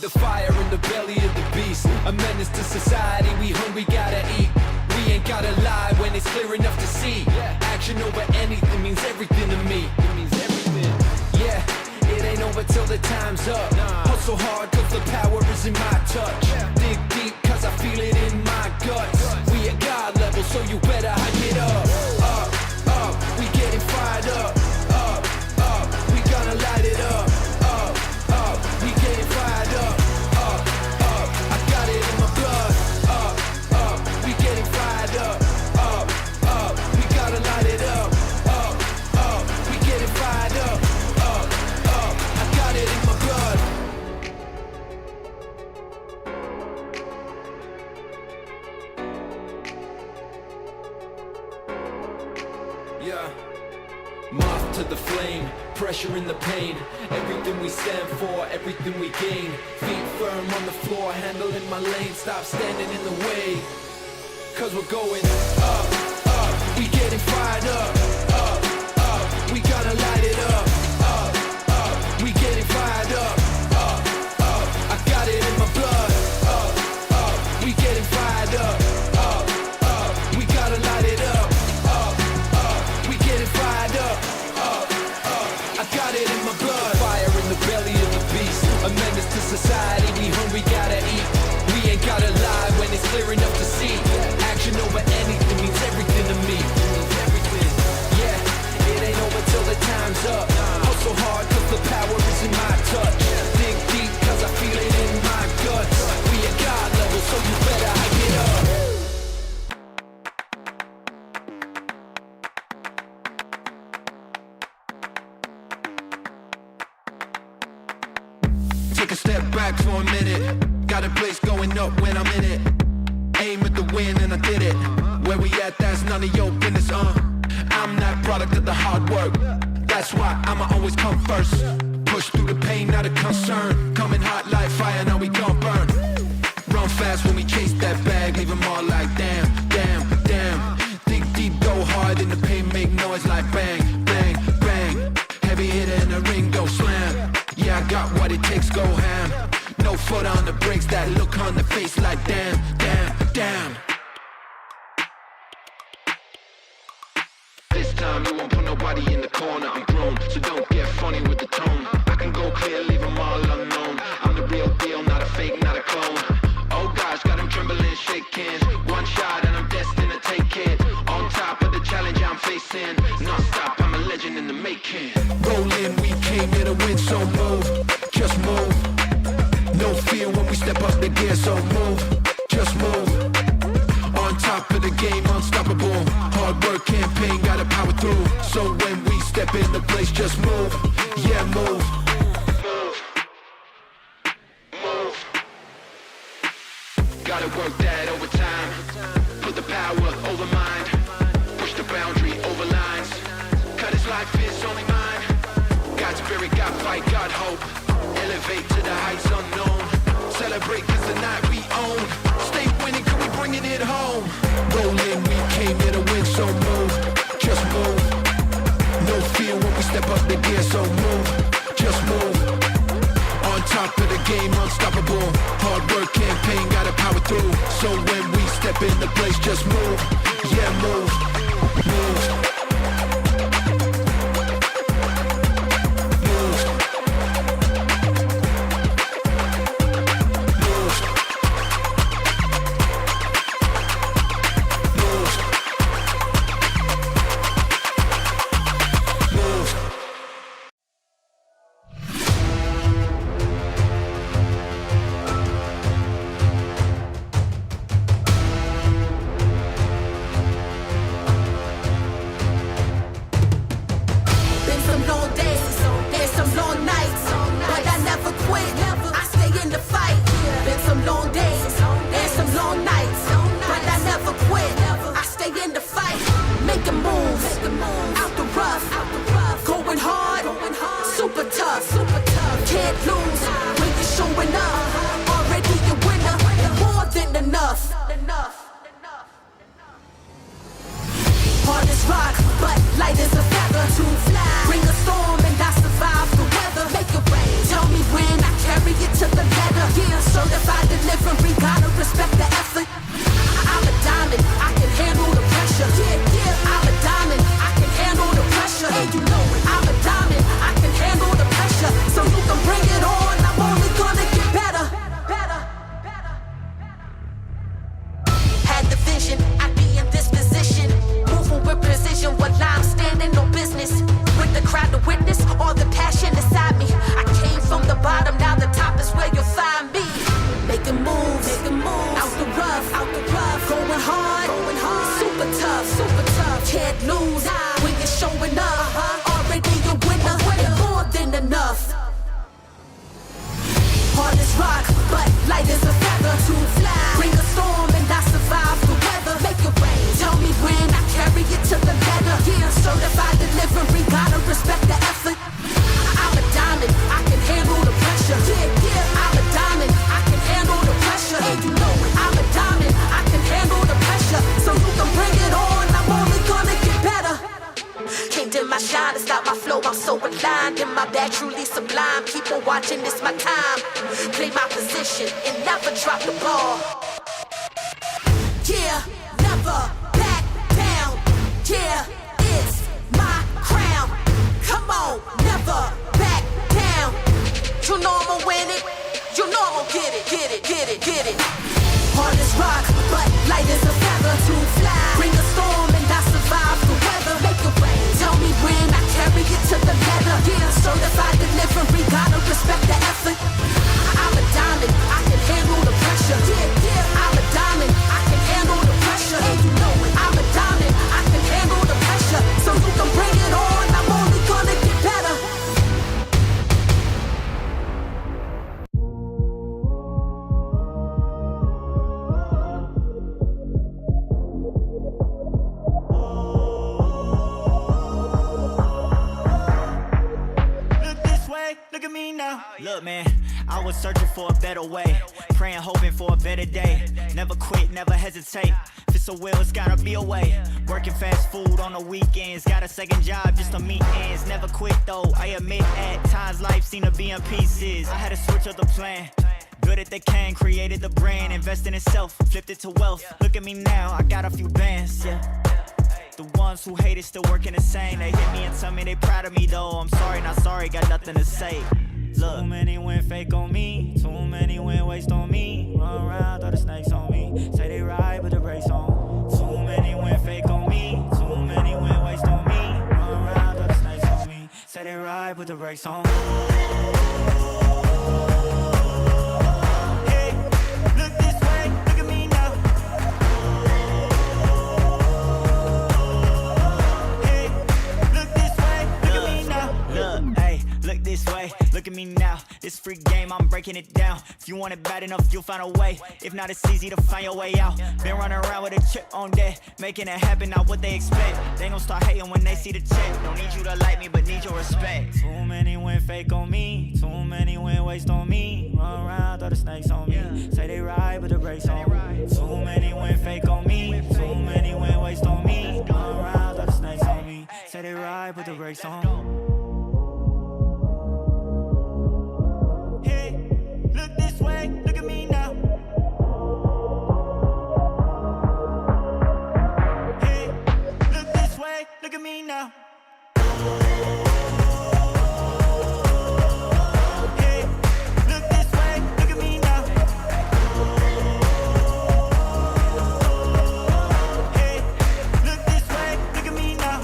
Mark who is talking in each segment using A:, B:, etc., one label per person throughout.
A: the fire in the belly of the beast. A menace to society, we hungry, gotta eat. We ain't gotta lie when it's clear enough to see. Action over anything means everything to me. It means everything. Yeah, it ain't over till the time's up. Hustle hard cause the power is in my touch. Dig deep cause I feel it in my guts. We at God level, so you better hype it up. Up, up, we getting fired up. Up, up, we gonna light it up. Up, up, we getting fired up. Up, up, I got it in my blood. Up, up, we getting fired up. Up, up, we gotta light it up. Up, up, we getting fired up. Up, up, I got it in my blood. Yeah. Moth to the flame, pressure in the pain. Everything we stand for, everything we gain. Feet firm on the floor, handling my lane. Stop standing in the way, cause we're going up, up. We getting fired up, up, up. We gotta light it up, up, up. We getting fired up, up, up. I got it in my blood, up, up. We getting fired up, up, up. We gotta light it up, up, up. We getting fired up, up, up. I got it in my blood. Fire in the belly of the beast. A menace to society, we hungry, gotta eat. We ain't gotta lie when it's clear enough to see. Action over anything means everything to me. Yeah, it ain't over till the time's up. Hustle hard cause the power is in my touch. Dig deep cause I feel it in my guts. We at God level, so you better hype it up.
B: Take a step back for a minute. Got a place going up when I'm in it. Aim at the win and I did it. Where we at, that's none of your business, I'm that product of the hard work. That's why I'ma always come first. Push through the pain, not a concern. Coming hot like fire, now we gon' burn. Run fast when we chase that bag. Leave them all like damn, damn, damn. Dig deep, go hard in the pain. Make noise like bang, bang, bang. Heavy hitter in the ring, go slam. Yeah, I got what it takes, go ham. No foot on the brakes, that look on the face like damn, damn, damn. This time you won't put nobody in the corner. I'm grown, so don't get funny with the tone. I can go clear, leave them all unknown. I'm the real deal, not a fake, not a clone. Oh gosh, got them trembling, shaking. One shot and I'm destined to take it. On top of the challenge I'm facing. Non-stop, I'm a legend in the making. Rolling, we came here to win, so move, just move. No fear when we step up the gear, so move, just move. On top of the game, unstoppable. Hard work campaign, gotta power through. So when we step in the place, just move. Yeah, move. Move. Move. Gotta work that overtime. Put the power over mind. Push the boundary over lines. Cut his life is only mine. Got spirit, got fight, got hope. Elevate to the heights unknown. Celebrate cause the night we own. Stay winning cause we bringing it home. Rolling, we came here to win, so move, just move. No fear when we step up the gear, so move, just move. On top of the game, unstoppable. Hard work campaign, gotta power through. So when we step in the place, just move. Yeah, move, move.
C: artist, all the passion inside me. I came from the bottom, now the top is where you'll find me. Making moves, out the rough, going hard, super tough, can't lose when you're showing up. Already a winner, and more than enough. Hard as rock, but light as a feather. To fly, bring a storm and I survive the weather. Make it rain, tell me when I carry it to the letter. Yeah, certified delivery, gotta respect the effort. I'm a diamond, I can handle the pressure. Yeah, I'm a diamond, I can handle the pressure. And you know it, I'm a diamond, I can handle the pressure. So you can bring it on, I'm only gonna get better. Can't dim my shine to stop my flow, I'm so aligned. In my bag, truly sublime. Keep on watching, it's my time. Play my position and never drop the ball. Yeah, never back down. Yeah, it's my crown. Come on, never back down. You know I'ma win it. You know I'ma get it. Hard as rock, but light as a feather. To fly, bring a storm and I survive the weather. Make it rain, tell me when I carry it to the letter. Yeah, certified delivery, gotta respect the effort. I'm a diamond, I can handle the pressure. Yeah, I'm a diamond, I can handle the pressure. And you know it, I'm a diamond, I can handle the pressure. So you can bring it on, I'm only gonna get better.
D: Look at me now. Look, man, I was searching for a better way, praying, hoping for a better day. Never quit, never hesitate. If it's a will, it's gotta be a way. Working fast food on the weekends, got a second job just to meet ends. Never quit though, I admit at times life seemed to be in pieces. I had to switch up the plan. Good at the can, created the brand, invested in self, flipped it to wealth. Look at me now, I got a few bands, yeah. The ones who hate it still working the same. They hit me and tell me they proud of me though. I'm sorry, not sorry, got nothing to say. Look, too many went fake on me, too many went waste on me. Run around, throw the snakes on me, say they ride with the brakes on. Too many went fake on me, too many went waste on me. Run around, throw the snakes on me, say they ride with the brakes on. Hey, look this way, look at me now. Look this way, look at me now. This free game, I'm breaking it down. If you want it bad enough, you'll find a way. If not, it's easy to find your way out. Been running around with a chip on deck, making it happen, not what they expect. They gon' start hating when they see the check. Don't need you to like me, but need your respect. Too many went fake on me, too many went waste on me. Run around, throw the snakes on me, say they ride with the brakes on. Too many went fake on me, too many went waste on me. Run around, throw the snakes on me, say they ride with the brakes on. Look this way, look at me now. Hey, look this way, look at me now. Hey, look this way, look at me now. Hey, look this way, look at me now.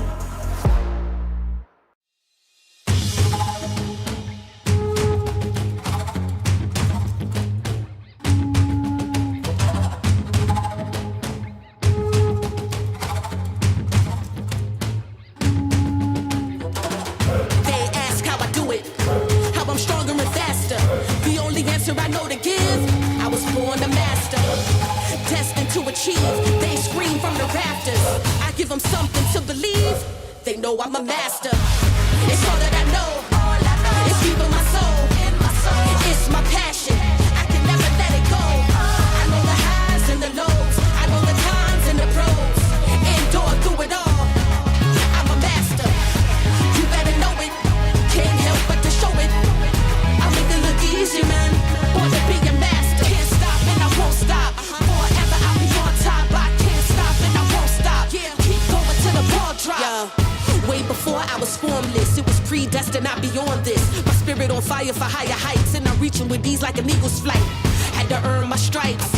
C: I know to give, I was born a master, destined to achieve. They scream from the rafters, I give them something to believe. They know I'm a master. It's all that I know, it's deep in my soul. It's my passion, I can never let it go. I know the highs and the lows, I know the cons and the pros. Endure through it all, I'm a master. You better know it, can't help but to show it. I make it look easy, man. Born to be a master. Can't stop and I won't stop. Forever I'll be on top. I can't stop and I won't stop. Yeah, keep going till the ball drop. Yo, way before I was formless, it was predestined. I'd be on this. My spirit on fire for higher heights, and I'm reaching with ease like an eagle's flight. Had to earn my stripes.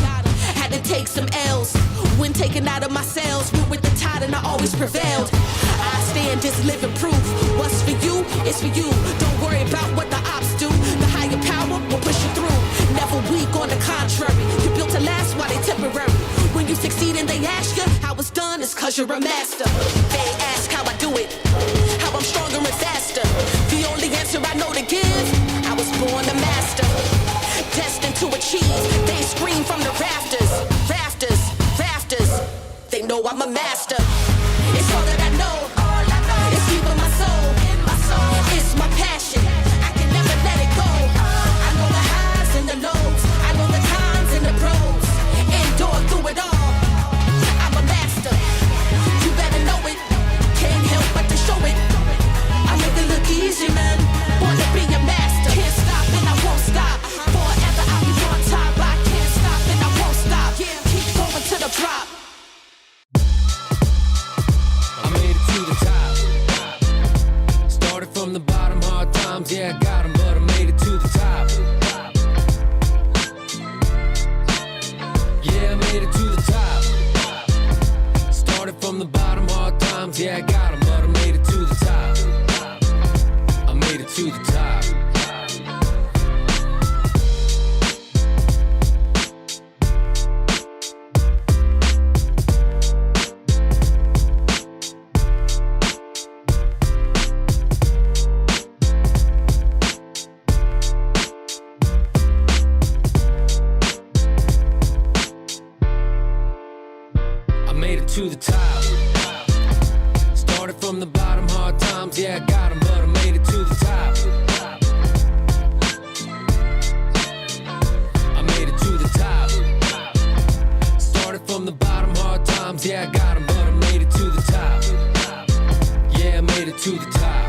C: Had had to take some L's. When taken out of my cells, went with the tide and I always prevailed. I stand as living proof. What's for you, it's for you. Don't worry about what the ops do. The higher power will push you through. Never weak, on the contrary. You built to last while they temporary. When you succeed and they ask you how it's done, it's cause you're a master. They ask how I do it, how I'm stronger and faster. The only answer I know to give, I was born a master. Destined to achieve, they scream from the rafters. Rafters, rafters, they know I'm a master. It's all that I know, it's deep in my soul. It's my passion, I can never let it go. I know the highs and the lows, I know the cons and the pros. Endure through it all, I'm a master. You better know it, can't help but to show it. I make it look easy, man, wanna be a master. Can't stop and I won't stop, forever I'll be on top. I can't stop and I won't stop, keep going to the drop.
A: I made it to the top. Started from the bottom, hard times, yeah, I got 'em, but I made it to the top. Yeah, I made it to the top. Started from the bottom, hard times, yeah, I got 'em, but I made it to the top. I made it to the top. I made it to the top. Started from the bottom, hard times, yeah, I got 'em, but I made it to the top. I made it to the top. Started from the bottom, hard times, yeah, I got 'em, but I made it to the top. Yeah, I made it to the top.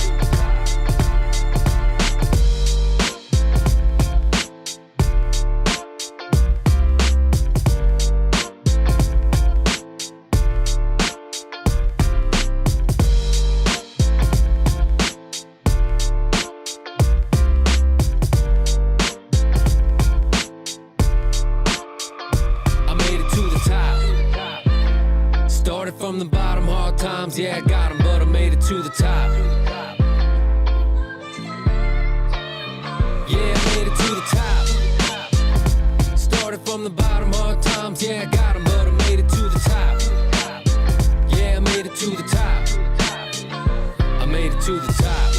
A: I made it to the top. Started from the bottom, hard times, yeah, I got 'em, but I made it to the top. Yeah, I made it to the top. Started from the bottom, hard times, yeah, I got 'em, but I made it to the top. Yeah, I made it to the top. I made it to the top.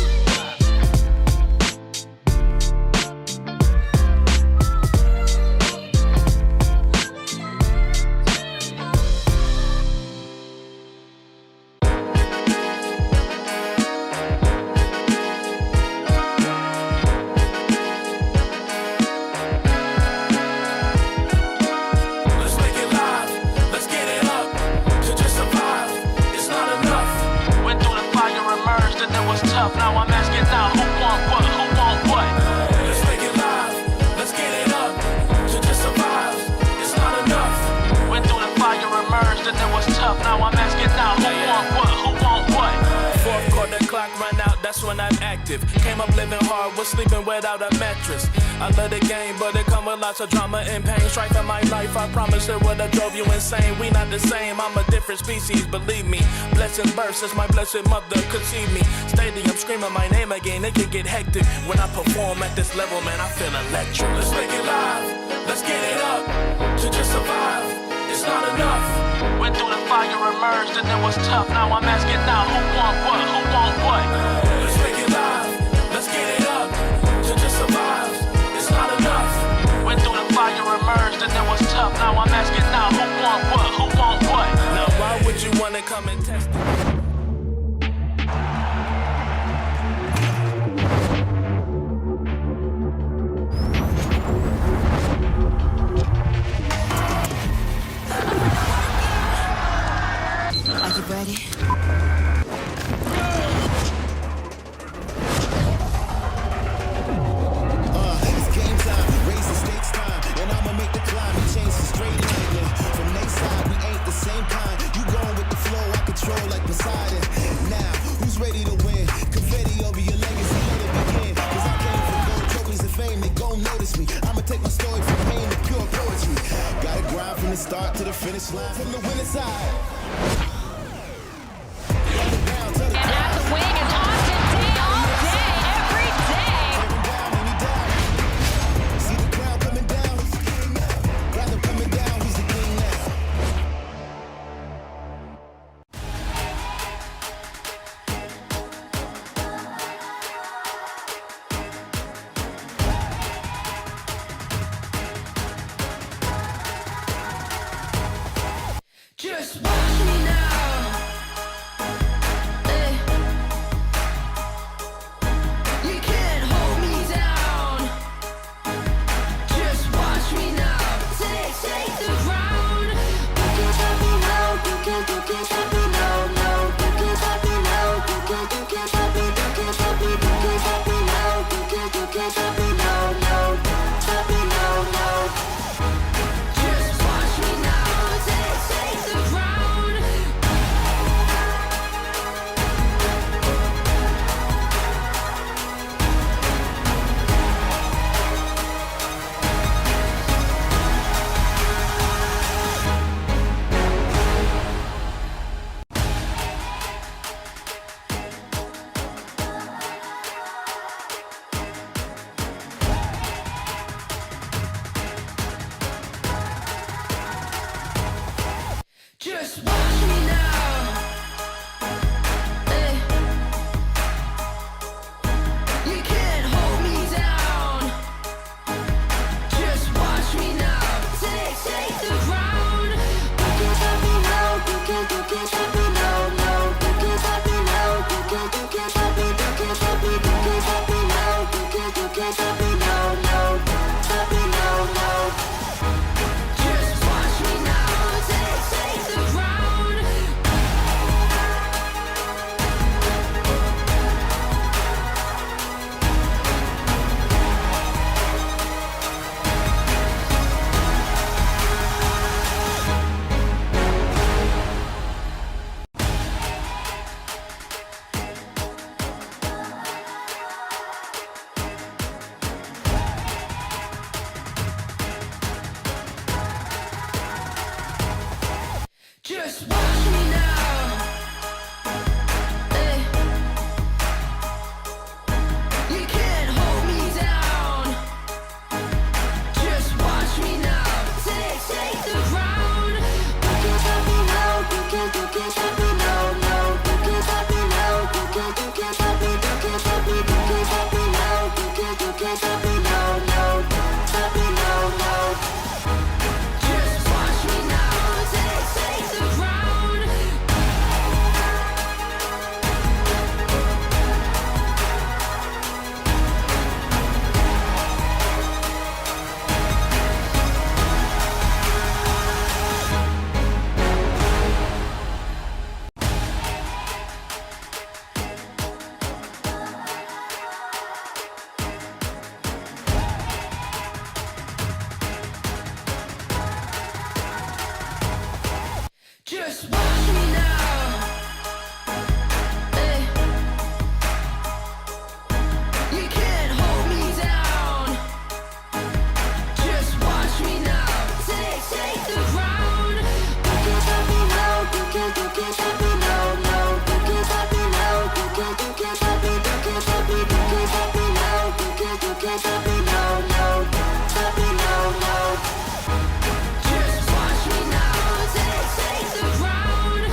B: Let's make it live, let's get it up. To just survive, it's not enough. Went through the fire, emerged, and it was tough. Now I'm asking now, who want what, who want what? Let's make it live, let's get it up. To just survive, it's not enough. Went through the fire, emerged, and it was tough. Now I'm asking now, who want what, who want what? Fourth quarter clock run out, that's when I'm active. Came up living hard, was sleeping without a mattress. I love the game, but it come with lots of drama and pain. Strife in my life, I promise it would have drove you insane. We not the same, I'm a different species, believe me. Blessings burst since my blessed mother conceived me. Stadium screaming my name again, it can get hectic. When I perform at this level, man, I feel electric. Let's make it live, let's get it up. To just survive, it's not enough. Went through the fire, emerged, and it was tough. Now I'm asking now, who want what, who want what? Let's make it live, let's get it up. To just survive, it's not enough. Went through the fire, emerged, and it was tough. Now I'm asking now, who want what, who want what? Now why would you wanna come and test it?
C: Are you ready?
E: It's game time, raise the stakes time, and I'ma make the climb and change the straight line. Yeah. From next side, we ain't the same kind. You going with the flow, I control like Poseidon. Now, who's ready to win? Confetti over your legacy, let it begin. Cause I came from gold trophies and fame, they gon' notice me. I'ma take my story from pain to pure poetry. Gotta grind from the start to the finish line. From the winning side.
F: And at the wing is Austin day all day, every day.
E: See the crowd coming down. Got them coming down. He's the king now.
C: Just watch me now. Eh. You can't hold me down. Just watch me now. Take the ground. You can't stop me now. You can't stop me now. No, you can't stop me now. You can't stop me. You can't stop me. You can't stop me now. You can't stop me now. No, stop me now. No. Just watch me now. Take the ground. Just watch me now. Eh. You can't hold me down. Just watch me now. Take the ground. You can't stop me now. You can't stop me now. No, you can't stop me now. You can't stop me. You can't stop me. You can't stop me now. You can't stop me now. No, stop me now. No. Just watch me now. Take the ground. Just watch me now. Eh. You can't hold me down. Just watch me now. Take the ground. You can't stop me now. You can't stop me now. No, you can't stop me now. You can't stop me. You can't stop me. You can't stop me now. You can't stop me now. No, stop me now. No. Just watch me now. Take the ground. Just watch me now. Eh. You can't hold me down. Just watch me now. Take the ground. You can't stop me now. You can't stop me now. No, you can't stop me now. You can't stop me. You can't stop me. You can't stop me now. You can't stop me now. No, stop me now. No. Just watch me now. Take the ground.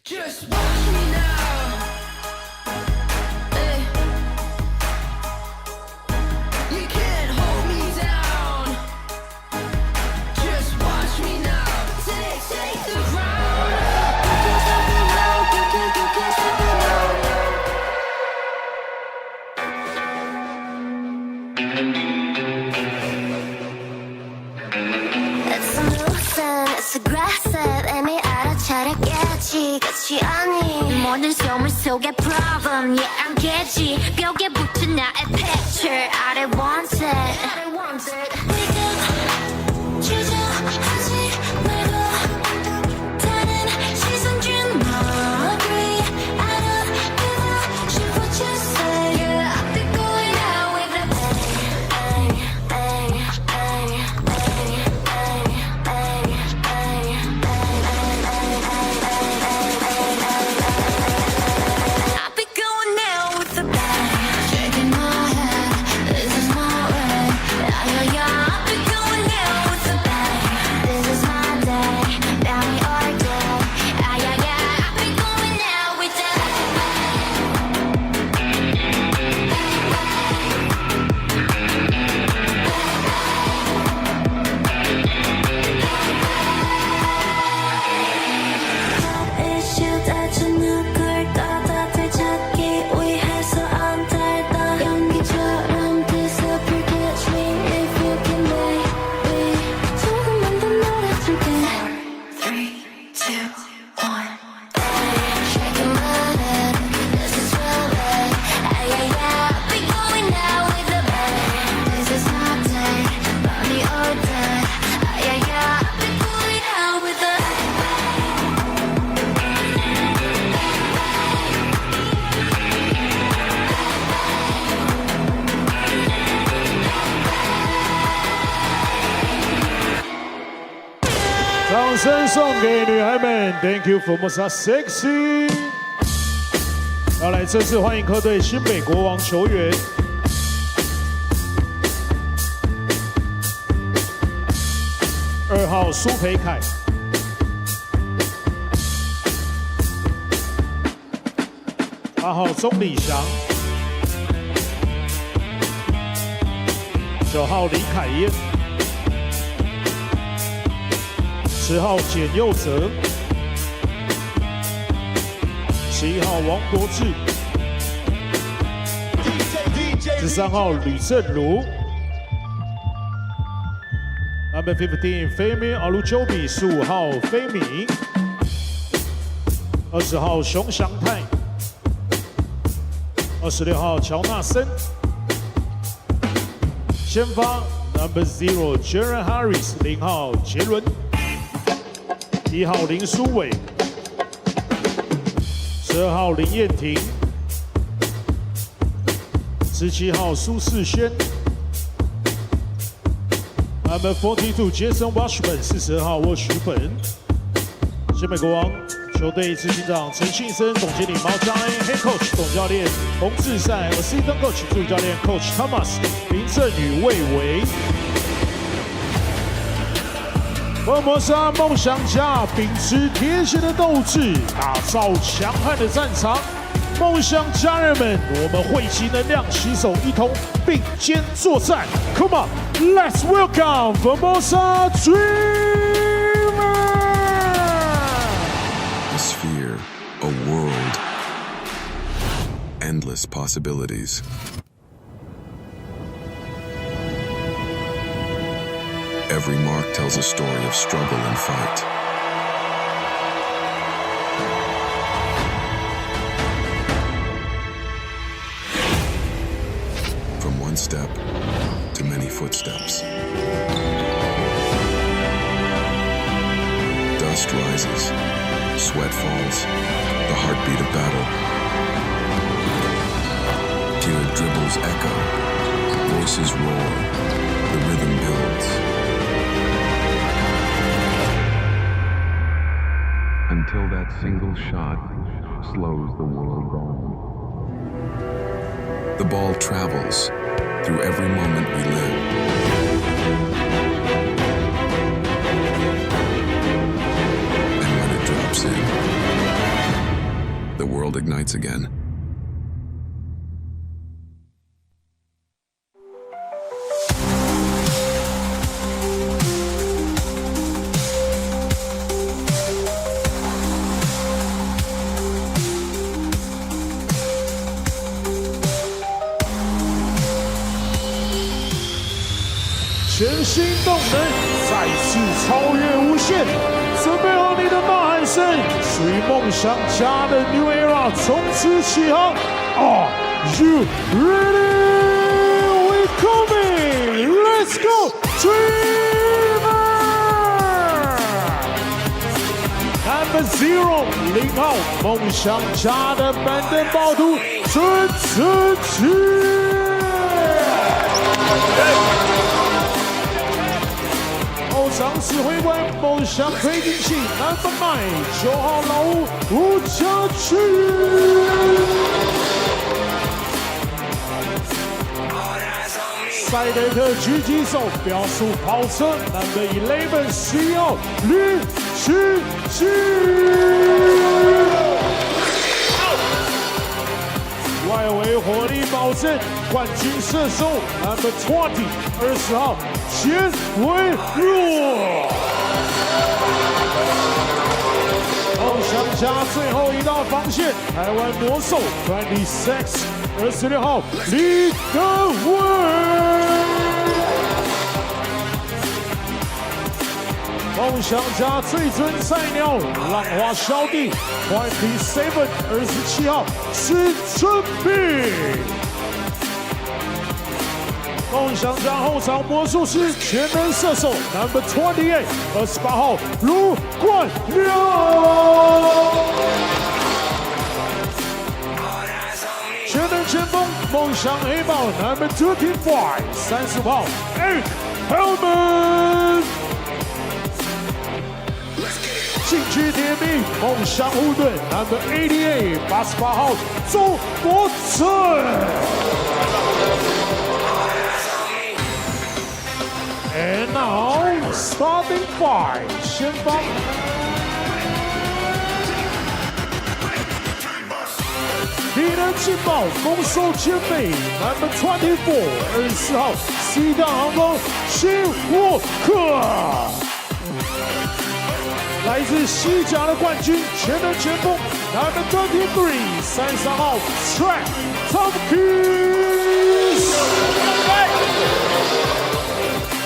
C: Just watch me now. Eh. You can't hold me down. Just watch me now. Take the ground. You can't stop me now. You can't stop me now.
G: It's a nuisance, it's aggressive, and it 끝이 아닌 모든 소문 속에 problem yeah I'm catchy 벽에 붙은 나의 picture I don't want it Wake up 주저하지 말고 다른 시선 준 너 agree I don't give a shit what you say yeah I'll be going out with a bang bang bang bang bang bang bang I'll be going out with a bang shaking my head this is my way yeah yeah I'll be going out with a bang this is my day down all day yeah yeah I'll be going out with a issue 대체 누굴까 다들 찾기 위해서 안 달다 연기처럼 disappear catch me if you can make me 조금만 더 놀아줄게 4, 3, 2, 1 shaking my head this is my way yeah yeah I'll be going out with a bang this is my day party all day yeah yeah I'll be going out with a
H: 掌声送给女孩们 ，Thank you Formosa Sexy。要来正式欢迎客队新北国王球员2号苏培凯，8号钟礼翔，9号李凯燕。10号简佑哲，11号王国志，13号吕正如 ，Number 15 Femi Alujobi，15号飞米，20号熊祥泰，26号乔纳森，先发 Number 0 Jaren Harris， 0号杰伦。1号林书伟，12号林彦廷，17号苏世轩 ，Number 42 Jason Washburn， 42号沃许本。新北国王球队执行长陈信生，总经理毛家恩 ，Head Coach 总教练洪志善 ，Assistant Coach 助理教练 Coach Thomas 林振宇、魏维。佛摩沙梦想家秉持铁血的斗志，打造强悍的战场。梦想家人们，我们汇集能量，携手一同并肩作战。Come on, let's welcome Formosa Dreamers.
I: A sphere, a world, endless possibilities. Every mark tells a story of struggle and fight. From one step to many footsteps. Dust rises, sweat falls, the heartbeat of battle. Tear dribbles echo, voices roar, the rhythm builds. Until that single shot slows the world down. The ball travels through every moment we live. And when it drops in, the world ignites again.
H: 全新动能，再次超越无限，准备好你的呐喊声，属于梦想家的 New Era 从此起航。Are you ready? We coming! Let's go, Dreamer! Number 0 0号梦想家的板凳暴徒孙子琪。后场指挥官梦想推进器 Number 9 9号老吴吴家驹。赛德克狙击手标速跑车 Number 11 10号吕奇奇。外围火力保证冠军射手 Number 20 20号钱维若。梦想家最后一道防线，台湾魔兽26 26号李德威。梦想家最准菜鸟浪花小弟27 27号施正斌。梦想家后场魔术师全能射手 Number 28 28号卢冠亮。全能前锋梦想黑豹 Number 25 35号 Eric Hellman。禁区铁壁梦想护盾 Number 88 88号周国成。And now starting 5先发。体能劲爆攻守兼备 Number 24 24号西大航空辛沃克。来自西甲的冠军全能前锋 Number 23 33号 Trent Tompkins。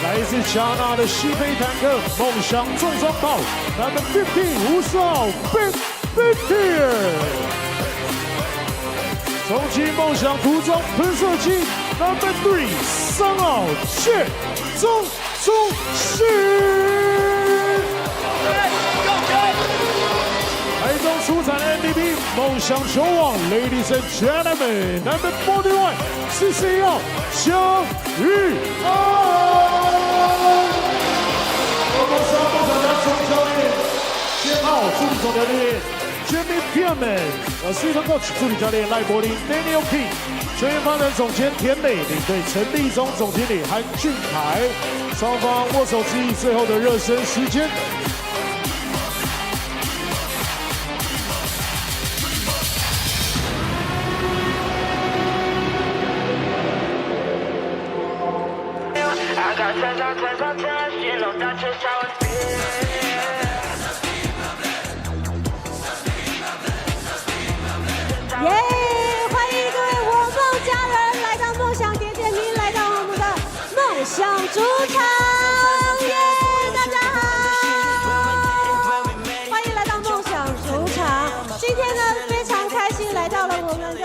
H: 来自加纳的西非坦克梦想重装炮 Number 15 50号 Big Big。重启梦想涂装喷射机 Number 3 3号谢宗信。台中出产 MVP 梦想球王 Ladies and Gentlemen Number 41 41号江玉安。梦想家总教练兼奥助理总教练 Jimmy Pierman， Assistant Coach 助理教练赖柏林 Daniel P， 球员发展总监田磊，领队陈立忠，总经理韩俊凯，双方握手致意，最后的热身时间。
J: 耶！欢迎各位我梦家人来到梦想点点名，来到我们的梦想主场。耶！大家好，欢迎来到梦想主场。今天呢，非常开心来到了我们的梦想。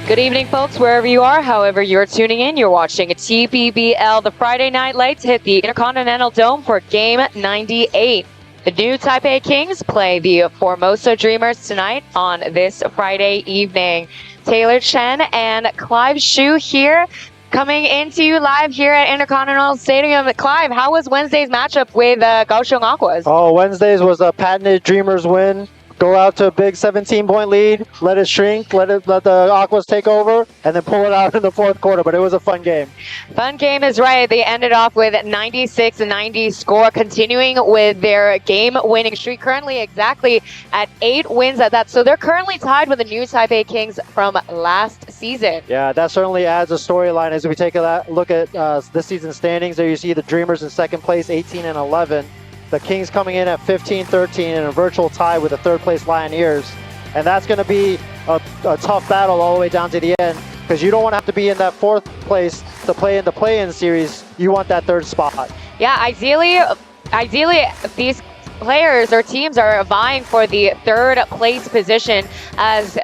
F: Good evening, folks, wherever you are, however you're tuning in. You're watching TPBL. The Friday Night Lights hit the Intercontinental Dome for Game 98. The new Taipei Kings play the Formosa Dreamers tonight on this Friday evening. Taylor Chen and Clive Xu here, coming into you live here at Intercontinental Stadium. Clive, how was Wednesday's matchup with Kaohsiung Aquas?
K: Oh, Wednesday's was a patented Dreamers win. Go out to a big 17-point lead, let it shrink, let the Aquas take over, and then pull it out in the fourth quarter. But it was a fun game.
F: Fun game is right. They ended off with 96-90 score, continuing with their game-winning streak. Currently exactly at 8 wins at that. So they're currently tied with the new Taipei Kings from last season.
K: Yeah, that certainly adds a storyline as we take a look at this season's standings. There you see the Dreamers in second place, 18-11. The Kings coming in at 15-13 in a virtual tie with the third place Lioneers. And that's going to be a tough battle all the way down to the end, because you don't want to have to be in that fourth place to play in the play-in series. You want that third spot.
F: Yeah, ideally these players or teams are vying for the third place position, as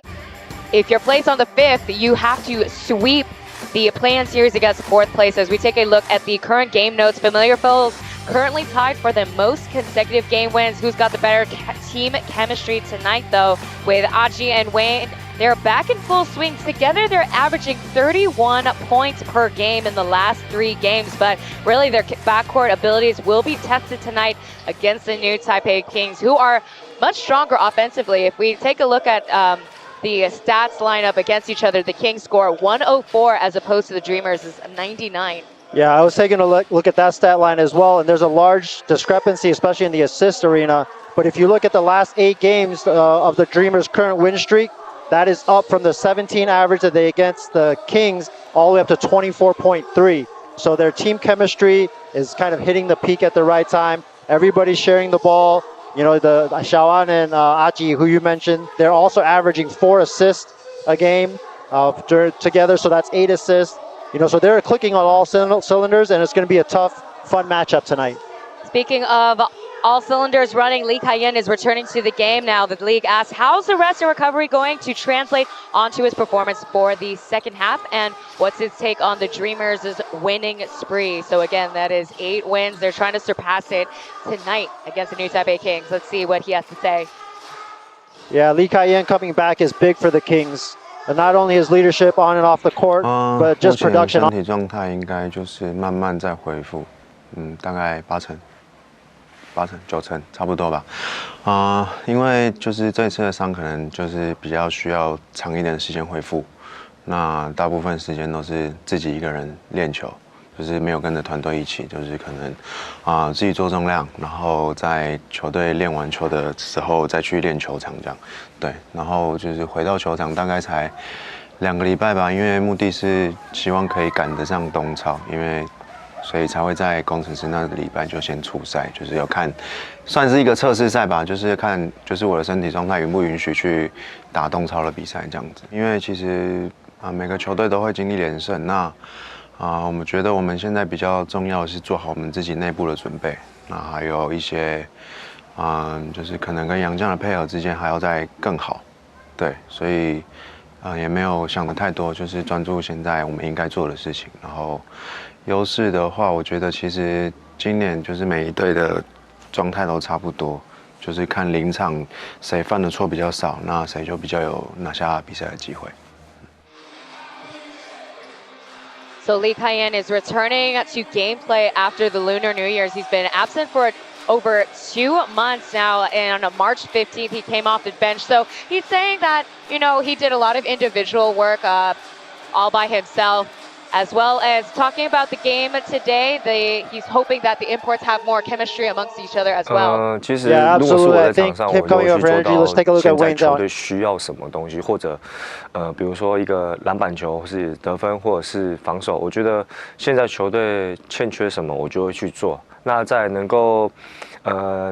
F: if you're placed on the fifth, you have to sweep the play-in series against fourth place. As we take a look at the current game notes, Familiar Foes currently tied for the most consecutive game wins. Who's got the better team chemistry tonight, though, with Aji and Wayne? They're back in full swing. Together, they're averaging 31 points per game in the last 3 games, but really their backcourt abilities will be tested tonight against the new Taipei Kings, who are much stronger offensively. If we take a look at the stats lineup against each other, the Kings score 104 as opposed to the Dreamers is 99.
K: Yeah, I was taking a look at that stat line as well, and there's a large discrepancy, especially in the assist arena. But if you look at the last 8 games of the Dreamers' current win streak, that is up from the 17 average that they against the Kings all the way up to 24.3. So their team chemistry is kind of hitting the peak at the right time. Everybody's sharing the ball. You know, the Xiaoan and Aji, who you mentioned, they're also averaging 4 assists a game together, so that's 8 assists. You know, so they're clicking on all cylinders, and it's going to be a tough, fun matchup tonight.
F: Speaking of all cylinders running, Lee Kai-yen is returning to the game now. The league asks, how's the rest and recovery going to translate onto his performance for the second half? And what's his take on the Dreamers' winning spree? So again, that is 8 wins. They're trying to surpass it tonight against the new Taipei Kings. Let's see what he has to say.
K: Yeah, Lee Kai-yen coming back is big for the Kings. And not only his leadership on and off the court, but just production.
L: 身体状态应该就是慢慢在恢复，大概8成、9成差不多吧。因为就是这一次的伤可能就是比较需要长一点的时间恢复，那大部分时间都是自己一个人练球，就是没有跟着团队一起，就是可能自己做重量，然后在球队练完球的时候再去练球场这样。对，然后就是回到球场大概才2个礼拜吧，因为目的是希望可以赶得上冬超，所以才会在工程师那个礼拜就先出赛，就是要看，算是一个测试赛吧，就是看就是我的身体状态允不允许去打冬超的比赛这样子。因为其实每个球队都会经历连胜，那我们觉得我们现在比较重要的是做好我们自己内部的准备，那还有一些就是可能跟洋将的配合之间还要再更好，对，所以也没有想的太多，就是专注现在我们应该做的事情。然后优势的话，我觉得其实今年就是每一队的状态都差不多，就是看临场谁犯的错比较少，那谁就比较有拿下比赛的机会。
F: So Lee Kai-yen is returning to gameplay after the Lunar New Year's. He's been absent for over 2 months now, and on March 15th he came off the bench. So he's saying that, you know, he did a lot of individual work all by himself, as well as talking about the game today. He's hoping that the imports have more chemistry amongst each other as well.
L: 其实如果是我在场上，我会去做到现在球队需要什么东西，或者比如说一个篮板球，或是得分，或者是防守，我觉得现在球队欠缺什么，我就会去做。那在能够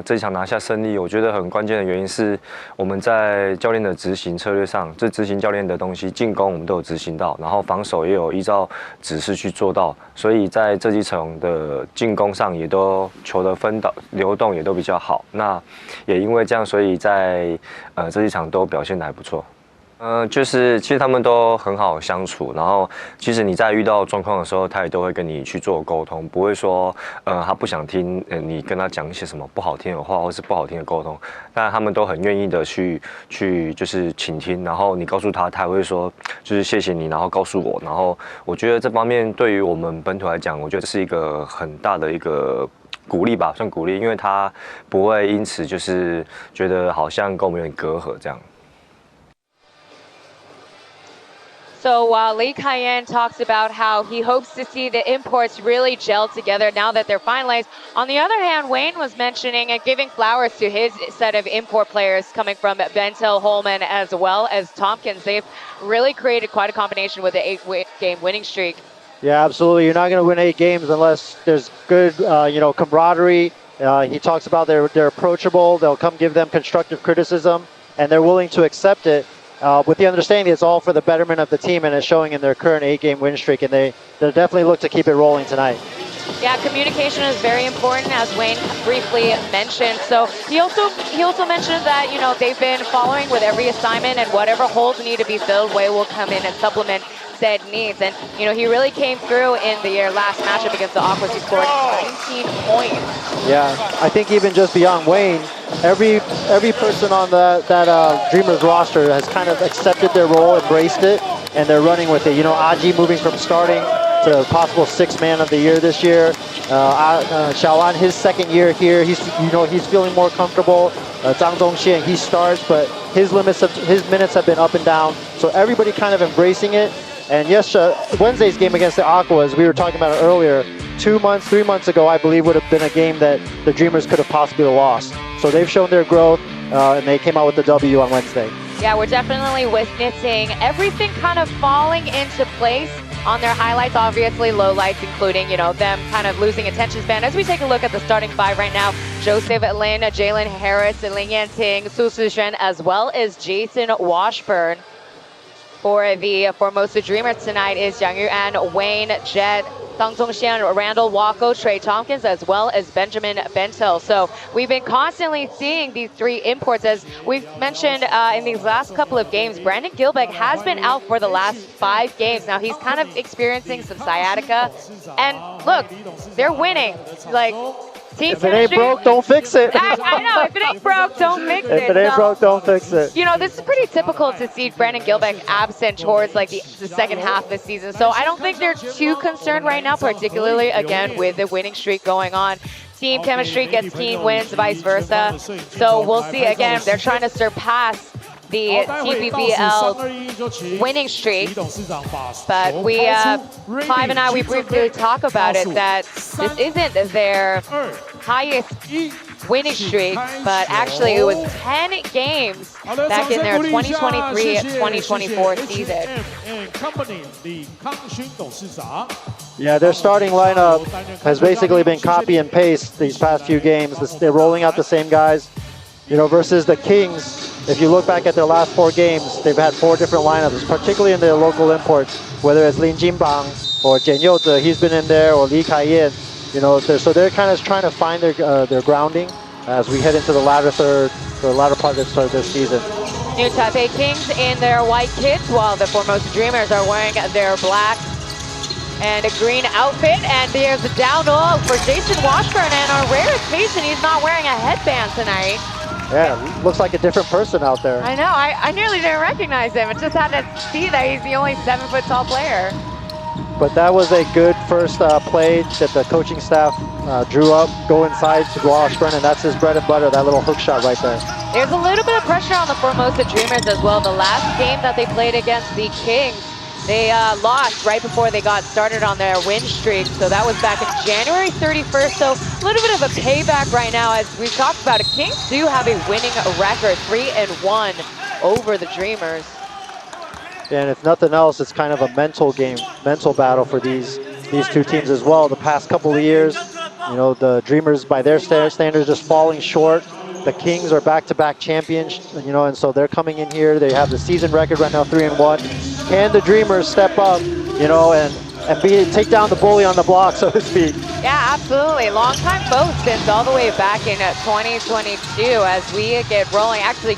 L: 这一场拿下胜利，我觉得很关键的原因是我们在教练的执行策略上，这执行教练的东西，进攻我们都有执行到，然后防守也有依照指示去做到，所以在这几场的进攻上也都球的分导流动也都比较好。那也因为这样，所以在这几场都表现得还不错。就是其实他们都很好相处，然后其实你在遇到状况的时候，他也都会跟你去做沟通，不会说他不想听你跟他讲一些什么不好听的话或是不好听的沟通，但他们都很愿意的去就是倾听，然后你告诉他，他也会说就是谢谢你，然后告诉我，然后我觉得这方面对于我们本土来讲，我觉得是一个很大的一个鼓励吧，算鼓励，因为他不会因此就是觉得好像跟我们有点隔阂这样。
F: So while Lee Kai-yen talks about how he hopes to see the imports really gel together now that they're finalized, on the other hand, Wayne was mentioning and giving flowers to his set of import players coming from Bentel, Holman, as well as Tompkins. They've really created quite a combination with the 8-game winning streak.
K: Yeah, absolutely. You're not going to win 8 games unless there's good, camaraderie He talks about they're approachable, they'll come give them constructive criticism, and they're willing to accept it with the understanding it's all for the betterment of the team, and it's showing in their current 8-game win streak, and they'll definitely look to keep it rolling tonight.
F: Yeah, communication is very important, as Wayne briefly mentioned. So he also mentioned that, you know, they've been following with every assignment, and whatever holes need to be filled, Wei will come in and supplement said needs. And, you know, he really came through in their last matchup against the Aquas. He scored 19 points.
K: Yeah, I think even just beyond Wayne, every person on that Dreamers roster has kind of accepted their role, embraced it, and they're running with it. You know, Aji moving from starting to possible 6th man of the year this year. Xiaoan, his 2nd year here, he's feeling more comfortable. Zhang Zhongxian, he starts, but his minutes have been up and down. So everybody kind of embracing it. And yes, Wednesday's game against the Aquas, we were talking about it earlier, 3 months ago, I believe would have been a game that the Dreamers could have possibly lost. So they've shown their growth, and they came out with the W on Wednesday.
F: Yeah, we're definitely witnessing everythin kind of falling into place on their highlights, obviously lowlights, including, you know, them kind of losing attention span. As we take a look at the starting 5 right now, Joseph Lin, Jalen Harris, Ling Yanting, Su Sishen, as well as Jason Washburn. For the Formosa Dreamers tonight is Jiang Yuan, Wayne, Jet, Zhang Zhongxian, Randall Wacko, Trey Tompkins, as well as Benjamin Bentil. So we've been constantly seeing these 3 imports. As we've mentioned in these last couple of games, Brandon Gilbeck has been out for the last 5 games. Now he's kind of experiencing some sciatica. And look, they're winning. Like,
K: if it ain't broke, don't fix it.
F: I know, if it ain't broke, don't fix it.
K: If it ain't broke, don't fix it.
F: You know, this is pretty typical to see Brandon Gilbeck absent towards like the second half of the season. So I don't think they're too concerned right now, particularly, again, with the winning streak going on. Team chemistry gets team wins, vice versa. So we'll see. Again, they're trying to surpass the TPBL winning streak, but Clive and I, we briefly talk about it, that this isn't their highest winning streak, but actually it was 10 games back in their 2023-2024 season.
K: Yeah, their starting lineup has basically been copy and paste these past few games. They're rolling out the same guys, you know, versus the Kings. If you look back at their last 4 games, they've had 4 different lineups, particularly in their local imports, whether it's Lin Jinbang or Jian Youze, he's been in there, or Li Kaiyan. You know, so they're kind of trying to find their grounding as we head into the latter part of their season.
F: New Taipei Kings in their white kits, while the Formosa Dreamers are wearing their black and a green outfit. And there's a down low for Jason Washburn, and on rare occasion, he's not wearing a headband tonight.
K: Yeah, looks like a different person out there.
F: I know, I nearly didn't recognize him. I just had to see that he's the only 7-foot-tall player.
K: But that was a good first play that the coaching staff drew up, go inside to Washburn, and that's his bread and butter, that little hook shot right there.
F: There's a little bit of pressure on the Formosa Dreamers as well. The last game that they played against the Kings, they lost right before they got started on their win streak. So that was back in January 31st. So a little bit of a payback right now. As we've talked about, the Kings do have a winning record, 3-1 over the Dreamers.
K: And if nothing else, it's kind of a mental game, mental battle for these 2 teams as well. The past couple of years, you know, the Dreamers, by their standards, just falling short. The Kings are back-to-back champions, you know, and so they're coming in here. They have the season record right now, 3-1. Can the Dreamers step up, you know, and take down the bully on the block, so to speak?
F: Yeah, absolutely. Long-time foe since all the way back in 2022 as we get rolling. Actually,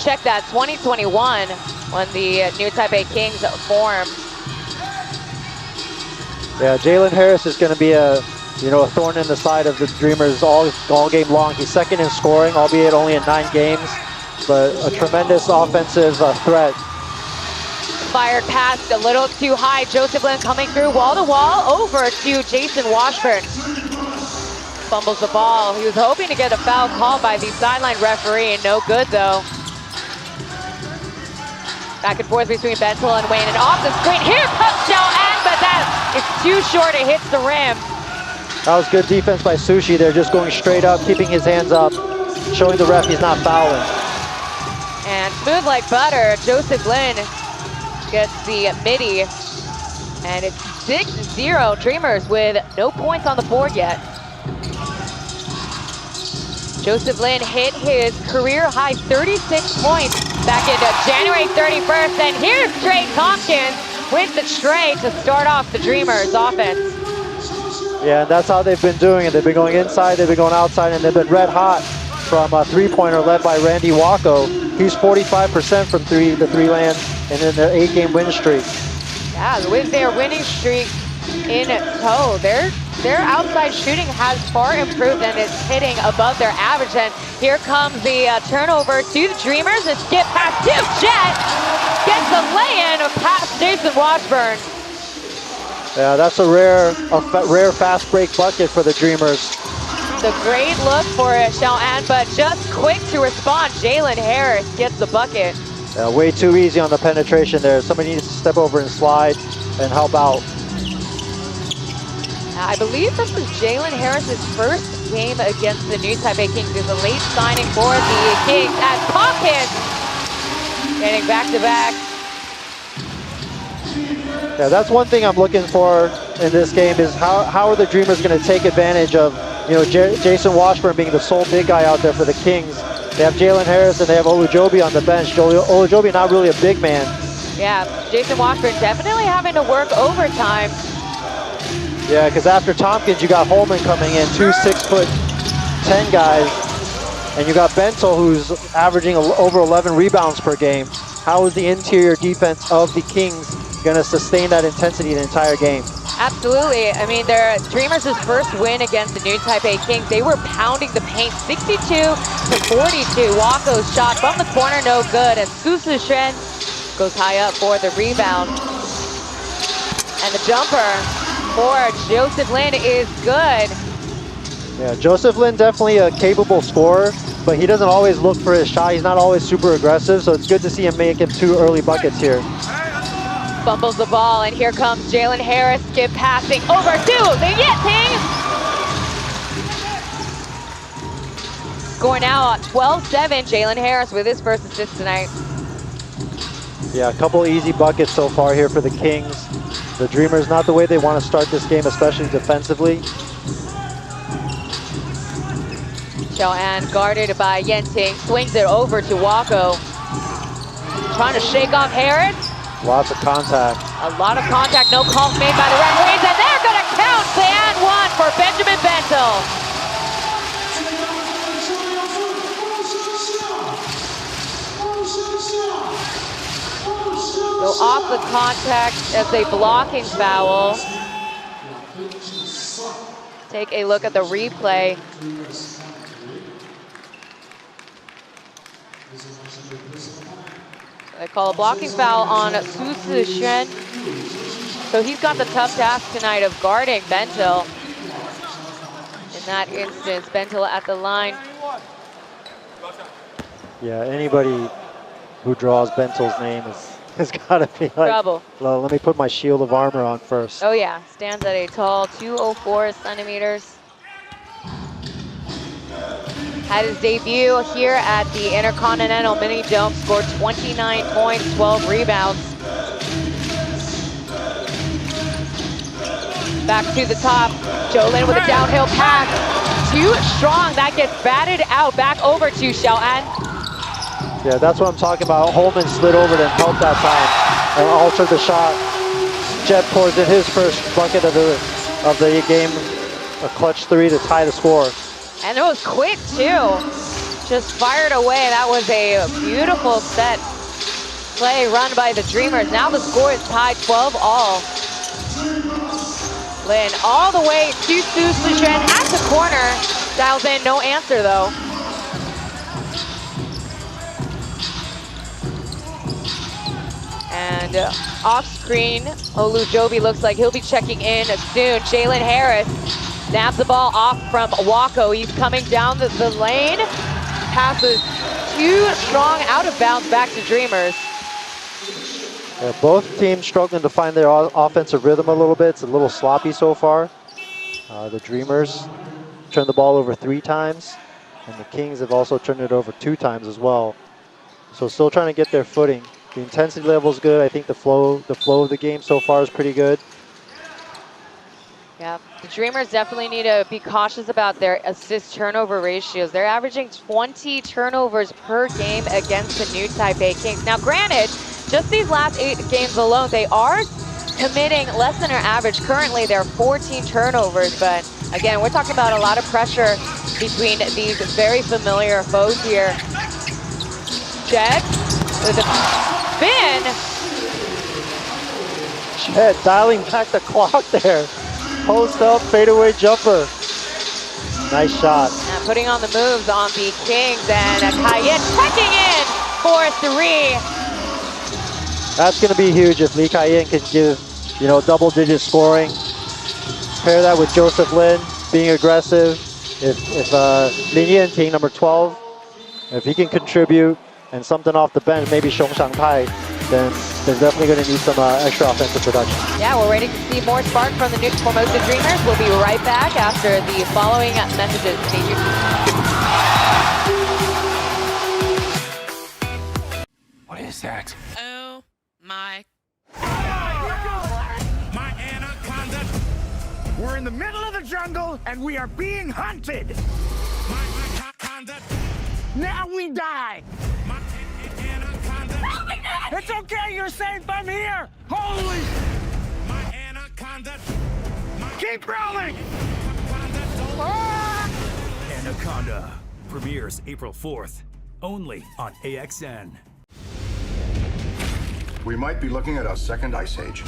F: check that, 2021 when the New Taipei Kings formed.
K: Yeah, Jalen Harris is going to be a thorn in the side of the Dreamers all game long. He's 2nd in scoring, albeit only in 9 games, but a tremendous offensive threat.
F: Fired past a little too high. Joseph Lin coming through wall-to-wall over to Jason Washburn. Fumbles the ball. He was hoping to get a foul call by the sideline referee. No good, though. Back and forth between Bentil and Wayne. And off the screen. Here comes Xiaoan, but that is too short. It hits the rim.
K: That was good defense by Sushi. They're just going straight up, keeping his hands up, showing the ref he's not fouling.
F: And smooth like butter, Joseph Lin gets the midi. And it's 6-0 Dreamers with no points on the board yet. Joseph Lin hit his career-high 36 points back in January 31st, and here's Trey Tompkins with the tray to start off the Dreamers offense.
K: Yeah, and that's how they've been doing it. They've been going inside, they've been going outside, and they've been red hot from a three-pointer led by Randy Wacko. He's 45% from the three land, and in their 8-game win streak.
F: Yeah, with their winning streak in tow, their outside shooting has far improved and is hitting above their average. And here comes the turnover to the Dreamers. A skip pass to Jet. Gets the lay-in past Jason Washburn.
K: Yeah, that's a rare fast break bucket for the Dreamers.
F: The great look for Xiaoan, but just quick to respond. Jalen Harris gets the bucket.
K: Yeah, way too easy on the penetration there. Somebody needs to step over and slide and help out.
F: I believe this is Jalen Harris's first game against the new Taipei Kings. It's a late signing for the Kings as Tompkins getting back-to-back.
K: Yeah, that's one thing I'm looking for in this game is how are the Dreamers going to take advantage of, you know, Jason Washburn being the sole big guy out there for the Kings. They have Jalen Harris and they have Olujobi on the bench. Olujobi not really a big man.
F: Yeah, Jason Washburn definitely having to work overtime.
K: Yeah, because after Tompkins, you got Holman coming in, 2 6'10" guys, and you got Bentel, who's averaging over 11 rebounds per game. How is the interior defense of the Kings going to sustain that intensity the entire game?
F: Absolutely. I mean, their Dreamers' first win against the new Taipei Kings, they were pounding the paint 62-42. Wako's shot from the corner, no good, and Su Shen goes high up for the rebound. And the jumper for Joseph Lin is good.
K: Yeah, Joseph Lin definitely a capable scorer, but he doesn't always look for his shot. He's not always super aggressive, so it's good to see him make him 2 early buckets here.
F: Fumbles the ball, and here comes Jalen Harris, skip passing over to the Yiting. Score now at 12-7, Jalen Harris with his first assist tonight.
K: Yeah, a couple easy buckets so far here for the Kings. The Dreamers not the way they want to start this game, especially defensively.
F: Xiaoan guarded by Yenting, swings it over to Wako. Trying to shake off Harris.
K: Lots of contact.
F: A lot of contact, no calls made by the referees, and they're going to count the and one for Benjamin Bentel. So off the contact as a blocking foul. Take a look at the replay. They call a blocking foul on Su Shen. So he's got the tough task tonight of guarding Bentel. In that instance, Bentel at the line.
K: Yeah, anybody who draws Bentel's name has got to be like,
F: trouble.
K: Well, let me put my shield of armor on first.
F: Oh yeah, stands at a tall 204 centimeters. Had his debut here at the Intercontinental Mini Dome, scored 29 points, 12 rebounds. Back to the top, Jolin with a downhill pass. Too strong, that gets batted out, back over to Xiaoan.
K: Yeah, that's what I'm talking about. Holman slid over to help that time and altered the shot. Jet pours in his first bucket of the game, a clutch 3 to tie the score.
F: And it was quick too. Just fired away. That was a beautiful set play run by the Dreamers. Now the score is tied 12-all. Lin all the way to Su Shen at the corner. Dials in, no answer though. And off screen, Olujobi looks like he'll be checking in soon. Jalen Harris snaps the ball off from Wako. He's coming down the lane. Passes too strong, out of bounds, back to Dreamers.
K: Yeah, both teams struggling to find their offensive rhythm a little bit. It's a little sloppy so far. The Dreamers turned the ball over 3 times, and the Kings have also turned it over 2 times as well. So still trying to get their footing. The intensity level is good. I think the flow of the game so far is pretty good.
F: Yeah, the Dreamers definitely need to be cautious about their assist-turnover ratios. They're averaging 20 turnovers per game against the new Taipei Kings. Now, granted, just these last 8 games alone, they are committing less than their average. Currently, they're 14 turnovers, but again, we're talking about a lot of pressure between these very familiar foes here. Jet with a spin.
K: Jet dialing back the clock there. Post up, fadeaway jumper. Nice shot.
F: And putting on the moves on the Kings, and Cayenne checking in for 3.
K: That's going to be huge if Lee Cayenne can give, double-digit scoring. Pair that with Joseph Lin being aggressive. If Lin Yanting, number 12, if he can contribute and something off the bench, maybe Xiong Shangtai, then they're definitely going to need some extra offensive production.
F: Yeah, we're ready to see more spark from the new Formosa Dreamers. We'll be right back after the following messages. Stay tuned.
B: What is that?
C: Oh my.
B: My anaconda! We're in the middle of the jungle and we are being hunted! My anaconda! Now we die! My anaconda! It's okay, you're safe, I'm here! Holy! My anaconda! Keep rolling!
M: Anaconda premieres April 4th, only on AXN.
N: We might be looking at a second ice age.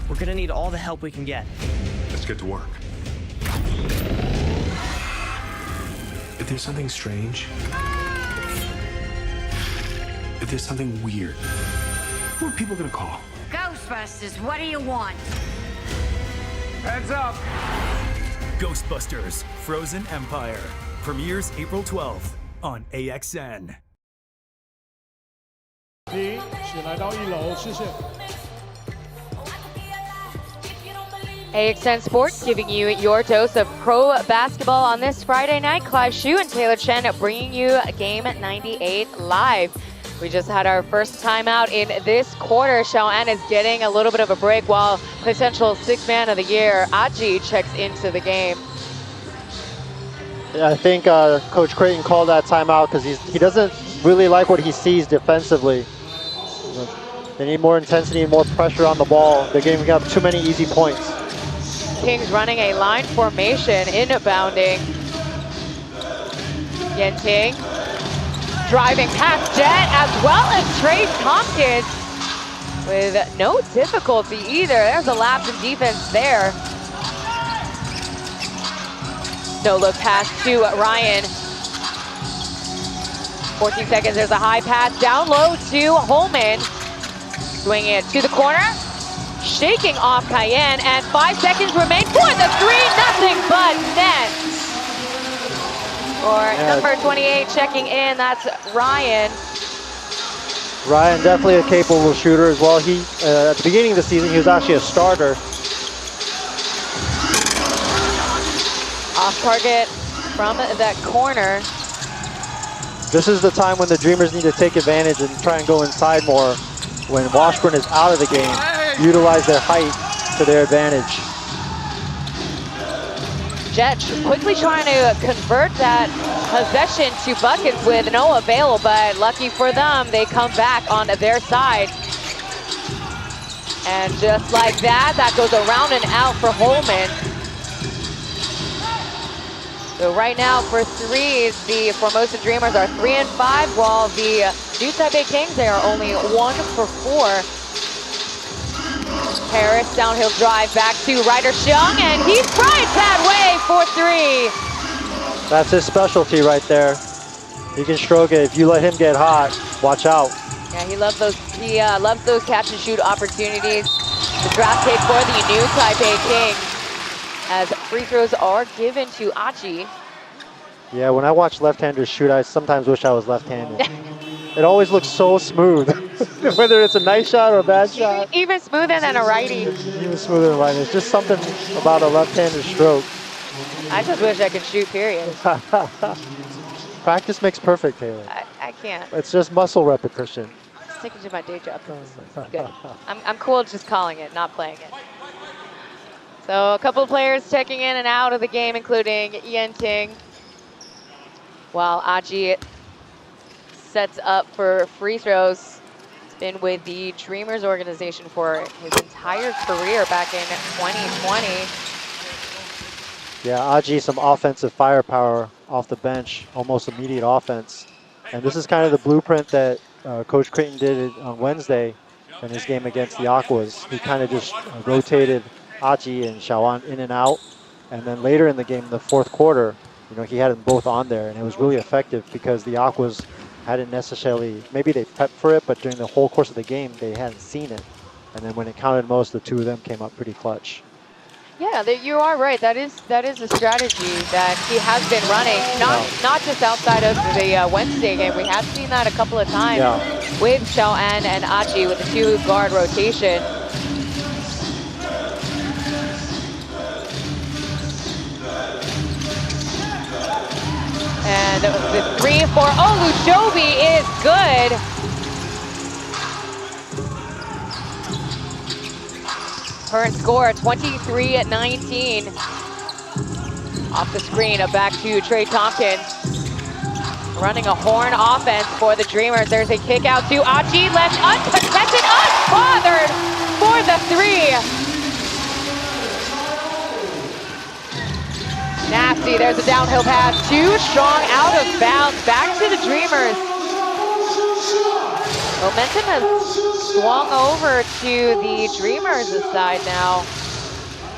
O: We're gonna need all the help we can get.
N: Let's get to work.
I: If there's something strange, if there's something weird, who are people gonna call?
G: Ghostbusters, what do you want?
B: Heads up!
M: Ghostbusters Frozen Empire premieres April 12th on AXN.
H: 请来到1楼，谢谢。
F: AXN Sports giving you your dose of pro basketball on this Friday night. Clive Hsu and Taylor Chen bringing you Game 98 live. We just had our first time out in this quarter. Xiaoan is getting a little bit of a break while potential 6th man of the year, Aji, checks into the game.
K: I think Coach Creighton called that timeout because he doesn't really like what he sees defensively. They need more intensity and more pressure on the ball. They're giving up too many easy points.
F: Kings running a line formation, inbounding. Yenting driving past Jet as well as Trey Tompkins with no difficulty either. There's a lapse in defense there. No look pass to Ryan. 14 seconds, there's a high pass down low to Holman. Swinging it to the corner. Shaking off Cayenne, and 5 seconds remain for the 3-0 but net. For number 28 checking in, that's Ryan.
K: Ryan, definitely a capable shooter as well. He at the beginning of the season, he was actually a starter.
F: Off target from that corner.
K: This is the time when the Dreamers need to take advantage and try and go inside more. When Washburn is out of the game, utilize their height to their advantage.
F: Jet quickly trying to convert that possession to buckets with no avail, but lucky for them, they come back on their side. And just like that, that goes around and out for Holman. So right now for threes, the Formosa Dreamers are 3-5, while the New Taipei Kings, they are only 1 for 4. Harris downhill drive back to Ryder Xiong, and he strikes that way for 3.
K: That's his specialty right there. He can stroke it. If you let him get hot, watch out.
F: Yeah, he loves those. He loves those catch and shoot opportunities. The draft pick for the New Taipei Kings, as free throws are given to Aji.
K: Yeah, when I watch left-handers shoot, I sometimes wish I was left-handed. It always looks so smooth, whether it's a nice shot or a bad shot.
F: Even smoother than a righty.
K: Even smoother than a righty. It's just something about a left-handed stroke.
F: I just wish I could shoot, period.
K: Practice makes perfect, Taylor.
F: I can't.
K: It's just muscle repetition.
F: Sticking to my day job. Good. I'm cool just calling it, not playing it. So a couple of players checking in and out of the game, including Yenting, while Aji sets up for free throws. He's been with the Dreamers organization for his entire career back in 2020.
K: Yeah, Aji, some offensive firepower off the bench, almost immediate offense. And this is kind of the blueprint that Coach Creighton did on Wednesday in his game against the Aquas. He kind of just rotated Aji and Shawan in and out. And then later in the game, in the fourth quarter, you know, he had them both on there. And it was really effective because the Aquas hadn't necessarily, maybe they prepped for it, but during the whole course of the game, they hadn't seen it. And then when it counted most, the two of them came up pretty clutch.
F: Yeah, you are right. That is a strategy that he has been running, not just outside of the Wednesday game. We have seen that a couple of times with Xiaoan and Aji with the two guard rotation. And the 3-4, Lujobi is good. Current score 23-19. Off the screen, back to Trey Tompkins. Running a horn offense for the Dreamers. There's a kick out to Aji, left unprotected, unbothered for the 3. Nasty, there's a downhill pass, too strong, out of bounds, back to the Dreamers. Momentum has swung over to the Dreamers' side now.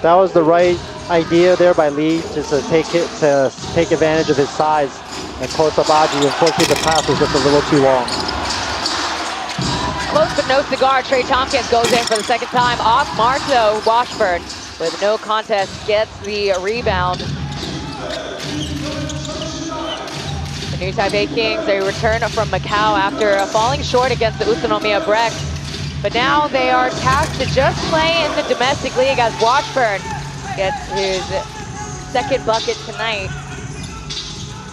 K: That was the right idea there by Lee, just to take advantage of his size and post up Aji. Unfortunately, the pass was just a little too long.
F: Close but no cigar. Trey Tompkins goes in for the second time. Off mark though, Washburn with no contest gets the rebound. The new Taipei Kings, they return from Macau after falling short against the Utsunomiya Breck. But now they are tasked to just play in the domestic league as Washburn gets his second bucket tonight.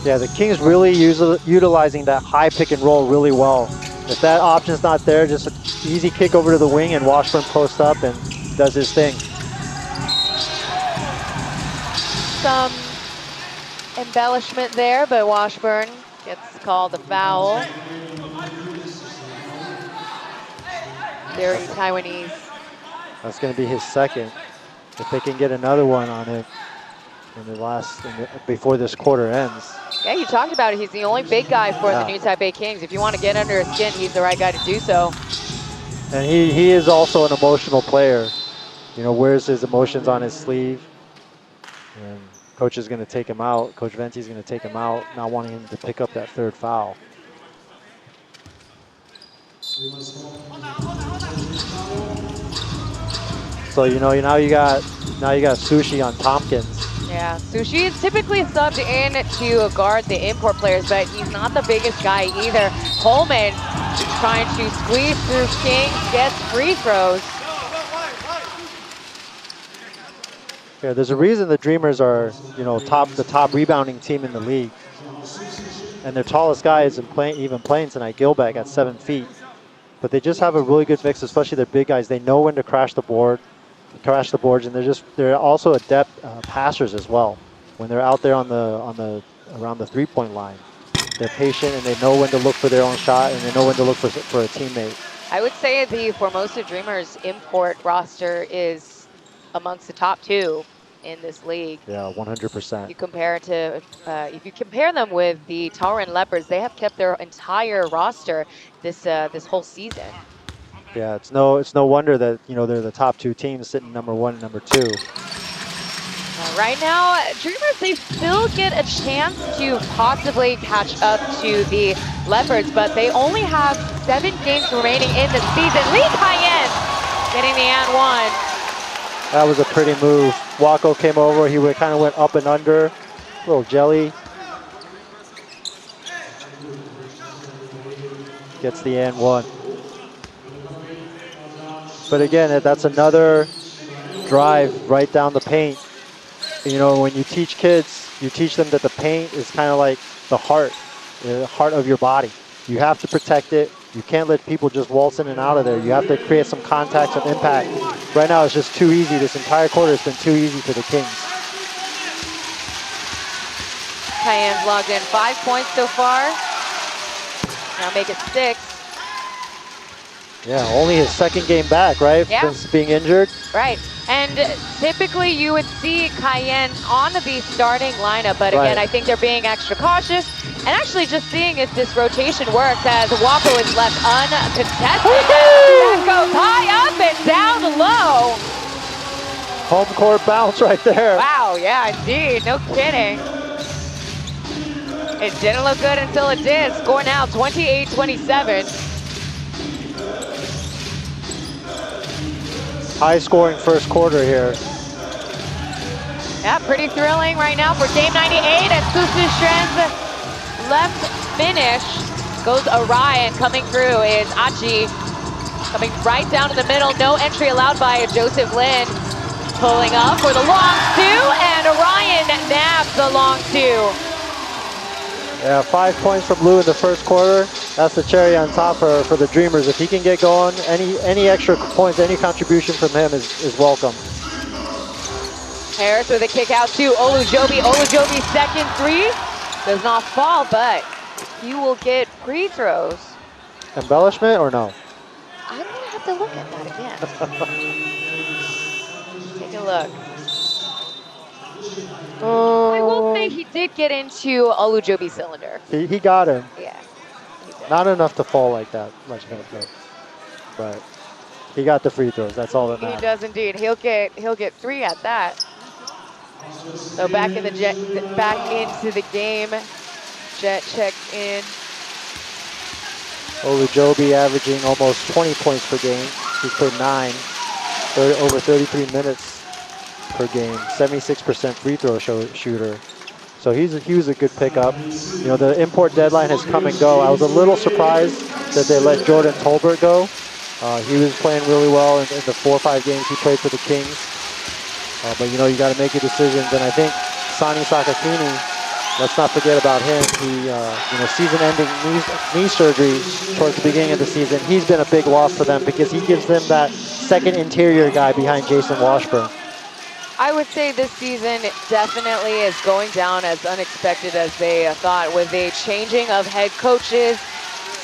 K: Yeah, the Kings really utilizing that high pick and roll really well. If that option's not there, just an easy kick over to the wing and Washburn posts up and does his thing.
F: Some embellishment there, but Washburn gets called a foul. Very Taiwanese.
K: That's going to be his second. If they can get another one on it before this quarter ends.
F: Yeah, you talked about it. He's the only big guy for the new Taipei Kings. If you want to get under his skin, he's the right guy to do so.
K: And he is also an emotional player. You know, wears his emotions on his sleeve. And coach is going to take him out. Coach Venti is going to take him out, not wanting him to pick up that third foul. So now you got Sushi on Tompkins.
F: Yeah, Sushi is typically subbed in to guard the import players, but he's not the biggest guy either. Coleman trying to squeeze through King, gets free throws.
K: Yeah, there's a reason the Dreamers are, the top rebounding team in the league. And their tallest guy isn't even playing tonight, Gilbeck at 7 feet. But they just have a really good mix, especially their big guys. They know when to crash the boards, and they're also adept passers as well. When they're out there around the 3-point line, they're patient and they know when to look for their own shot and they know when to look for a teammate.
F: I would say the Formosa Dreamers import roster is amongst the top 2 in this league.
K: Yeah, 100%.
F: You compare it to, if you compare them with the Tauran Leopards, they have kept their entire roster this whole season.
K: Yeah, it's no wonder that they're the top 2 teams sitting number 1 and number 2.
F: Right now, Dreamers, they still get a chance to possibly catch up to the Leopards, but they only have 7 games remaining in the season. Lee Cayenne getting the and 1.
K: That was a pretty move. Wako came over. He kind of went up and under. A little jelly. Gets the and 1. But again, that's another drive right down the paint. When you teach kids, you teach them that the paint is kind of like the heart of your body. You have to protect it. You can't let people just waltz in and out of there. You have to create some contact, some impact. Right now, it's just too easy. This entire quarter has been too easy for the Kings.
F: Cayenne's logged in 5 points so far. Now make it 6.
K: Yeah, only his second game back, right?
F: Yeah.
K: Since being injured.
F: Right. And typically you would see Cayenne on the starting lineup, but again,
K: Right.
F: I think they're being extra cautious and actually just seeing if this rotation works as Waco is left uncontested. That goes high up and down low.
K: Home court bounce right there.
F: Wow, yeah, indeed. No kidding. It didn't look good until it did. Score now 28-27.
K: High scoring first quarter here.
F: Yeah, pretty thrilling right now for game 98 as Susu Shren's left finish goes awry, and coming through is Achi. Coming right down to the middle, no entry allowed by Joseph Lin. Pulling up for the long two, and Orion nabs the long two.
K: Yeah, 5 points from Lou in the first quarter. That's the cherry on top for the Dreamers. If he can get going, any extra points, any contribution from him is welcome.
F: Harris with a kick out to Olujobi. Olujobi's second three does not fall, but he will get free throws.
K: Embellishment or no?
F: I'm gonna have to look at that again. Take a look. I will say he did get into Olujobi's cylinder.
K: He got him.
F: Yeah.
K: Not enough to fall like that, much enough though. But he got the free throws. That's all that
F: He
K: matters.
F: does indeed. He'll get 3 at that. So back in back into the game. Jet checks in.
K: Olujobi averaging almost 20 points per game. He's played 9, over 33 minutes per game. 76% free throw shooter. So he was a good pickup. You know, the import deadline has come and go. I was a little surprised that they let Jordan Tolbert go. He was playing really well in the 4 or 5 games he played for the Kings. But you know, you got to make your decisions. And I think Sani Sakakini, let's not forget about him. He, you know, season-ending knee surgery towards the beginning of the season. He's been a big loss for them because he gives them that second interior guy behind Jason Washburn.
F: I would say this season definitely is going down as unexpected as they thought, with a changing of head coaches,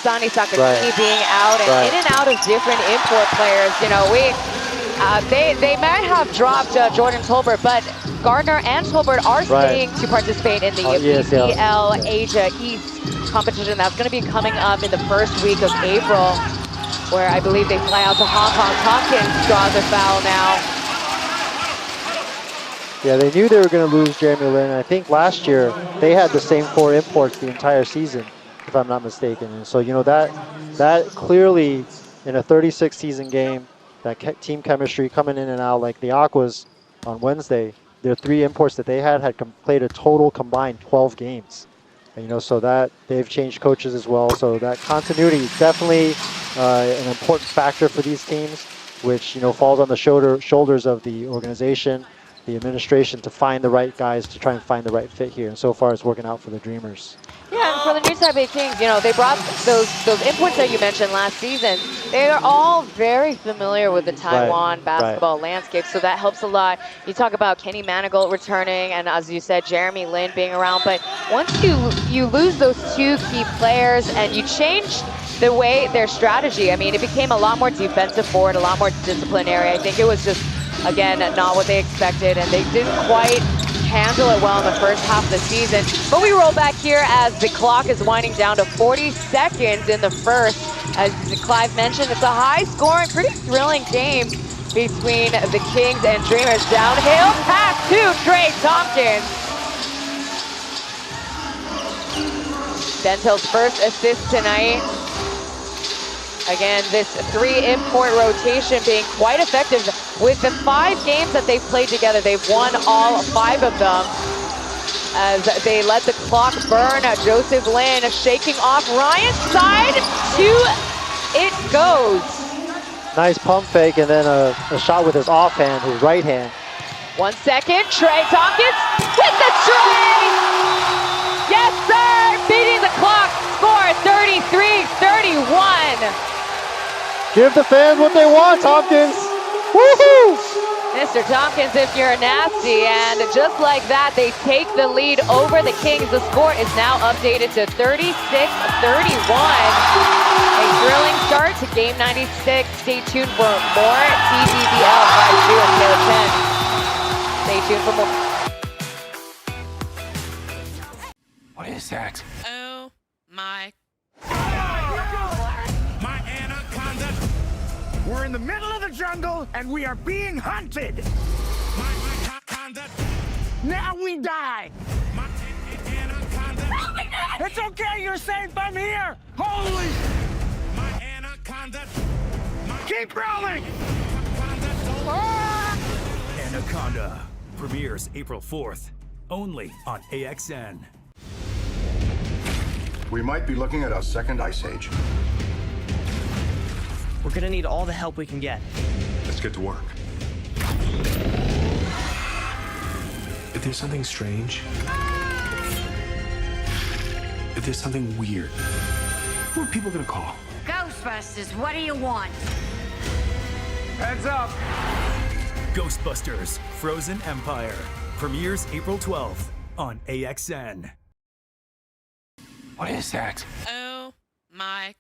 F: Sani Sakakini being out, and in and out of different import players. You know, they might have dropped Jordan Tolbert, but Gardner and Tolbert are staying to participate in the TPBL Asia East competition. That's going to be coming up in the first week of April, where I believe they fly out to Hong Kong. Tompkins draws a foul now.
K: Yeah, they knew they were going to lose Jeremy Lin. I think last year they had the same 4 imports the entire season, if I'm not mistaken. And so, you know, that clearly in a 36 season game, that team chemistry coming in and out, like the Aquas on Wednesday, their 3 imports that they had played a total combined 12 games. And, you know, so that they've changed coaches as well. So that continuity is definitely an important factor for these teams, which, you know, falls on the shoulders of the organization, the administration, to find the right guys to try and find the right fit here. And so far it's working out for the Dreamers.
F: Yeah, and for the New Taipei Kings, you know, they brought those imports that you mentioned last season. They are all very familiar with the Taiwan basketball landscape, so that helps a lot. You talk about Kenny Manigault returning, and as you said, Jeremy Lin being around. But once you lose those 2 key players and you change the way their strategy, I mean, it became a lot more defensive forward, a lot more disciplinary. I think it was just, again, not what they expected, and they didn't quite handle it well in the first half of the season. But we roll back here as the clock is winding down to 40 seconds in the first. As Clive mentioned, it's a high-scoring, pretty thrilling game between the Kings and Dreamers. Downhill pass to Trey Tompkins. Dentel's first assist tonight. Again, this 3 import rotation being quite effective. With the 5 games that they've played together, they've won all 5 of them. As they let the clock burn, Joseph Lin shaking off Ryan's side. 2, it goes.
K: Nice pump fake, and then a shot with his offhand, his right hand.
F: 1 second, Trey Tompkins with the tray! Yes, sir! Beating the clock, score 33-31.
K: Give the fans what they want, Tompkins. Woohoo!
F: Mr. Tompkins, if you're nasty, and just like that, they take the lead over the Kings. The score is now updated to 36-31. A thrilling start to Game 96. Stay tuned for more TPBL 5-2 and Taylor 10. Stay tuned for more.
B: What is that?
C: Oh my.
B: My anaconda. We're in the middle of the jungle and we are being hunted. My anaconda. Now we die. My anaconda. It's okay, you're safe. I'm here. Holy. My anaconda. Keep rolling.
M: Anaconda premieres April 4th, only on AXN.
N: We might be looking at our second ice age.
O: We're gonna need all the help we can get.
N: Let's get to work.
I: If there's something strange, if there's something weird, who are people gonna call?
G: Ghostbusters, what do you want?
B: Heads up.
M: Ghostbusters Frozen Empire premieres April 12th on AXN.
B: What is that?
C: Oh my.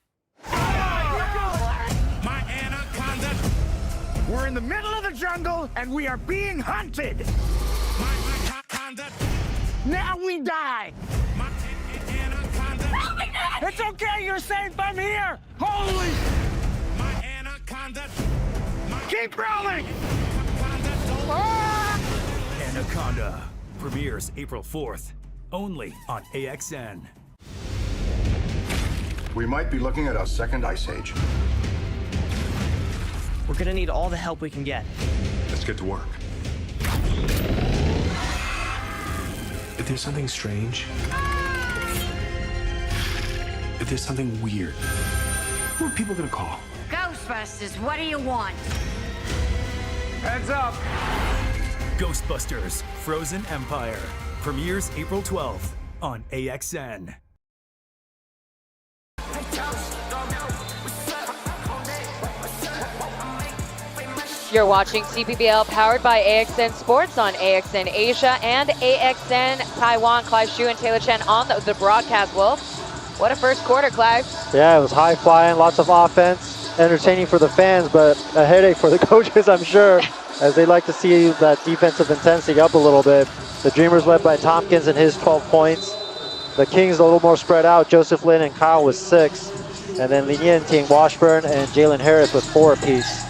B: My anaconda. We're in the middle of the jungle and we are being hunted. My anaconda. Now we die. My anaconda. It's okay, you're safe. I'm here. Holy. My anaconda. Keep rolling.
M: Anaconda premieres April 4th, only on AXN.
N: We might be looking at our second ice age.
O: We're gonna need all the help we can get.
N: Let's get to work.
I: If there's something strange, if there's something weird, who are people gonna call?
G: Ghostbusters, what do you want?
B: Heads up.
M: Ghostbusters Frozen Empire premieres April 12th on AXN.
F: You're watching TPBL powered by AXN Sports on AXN Asia and AXN Taiwan. Clive Xu and Taylor Chen on the broadcast. Well, what a first quarter, Clive.
K: Yeah, it was high flying, lots of offense, entertaining for the fans, but a headache for the coaches, I'm sure, as they like to see that defensive intensity up a little bit. The Dreamers led by Tompkins and his 12 points. The Kings a little more spread out. Joseph Lin and Kyle with 6. And then Lin Yin, Ting Washburn, and Jalen Harris with 4 apiece.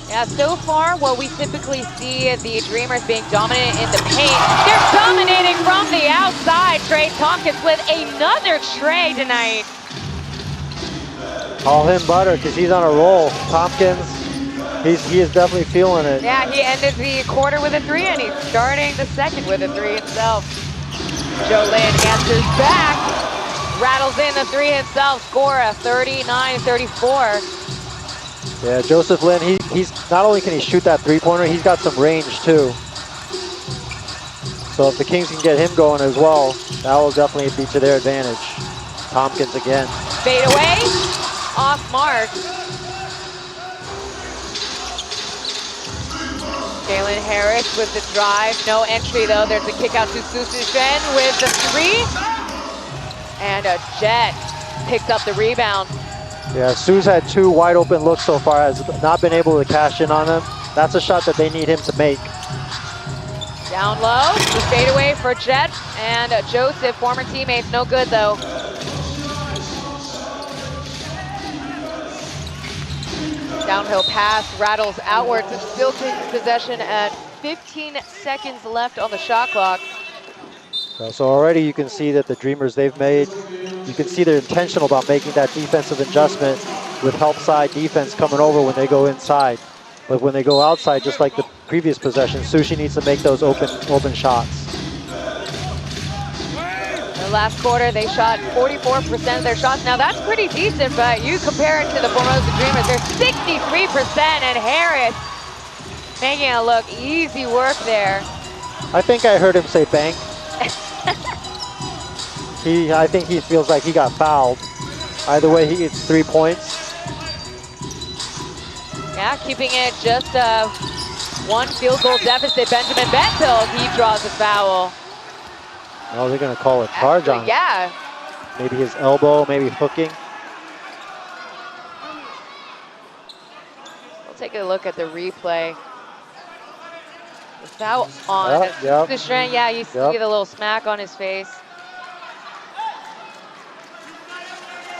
F: Yeah, so far, what we typically see the Dreamers being dominant in the paint. They're dominating from the outside. Trey Tompkins with another tray tonight.
K: Call him butter because he's on a roll. Tompkins, he is definitely feeling it.
F: Yeah, he ended the quarter with a 3, and he's starting the second with a 3 himself. Joe Lin answers back, rattles in the 3 himself, score a 39-34.
K: Yeah, Joseph Lin, he's not only can he shoot that 3-pointer, he's got some range too. So if the Kings can get him going as well, that will definitely be to their advantage. Tompkins again.
F: Fade away, off mark. Jalen Harris with the drive, no entry though. There's a kick out to Susu Shen with the 3. And a Jet picks up the rebound.
K: Yeah, Sue's had 2 wide open looks so far, has not been able to cash in on them. That's a shot that they need him to make.
F: Down low, the fadeaway for Jet and Joseph, former teammates, no good though. Downhill pass, rattles outwards, and still taking possession at 15 seconds left on the shot clock.
K: So already you can see that the Dreamers you can see they're intentional about making that defensive adjustment with help side defense coming over when they go inside. But when they go outside, just like the previous possession, Sushi needs to make those open shots.
F: In the last quarter, they shot 44% of their shots. Now that's pretty decent, but you compare it to the Formosa Dreamers, they're 63%, and Harris making it look easy work there.
K: I think I heard him say bank. I think he feels like he got fouled. Either way, he gets 3 points.
F: Yeah, keeping it just one field goal deficit. Benjamin Bentil, he draws a foul.
K: Oh, they're going to call a charge on him.
F: Yeah.
K: Maybe his elbow, maybe hooking.
F: We'll take a look at the replay. The foul on Sushran. Yeah, you see the little smack on his face.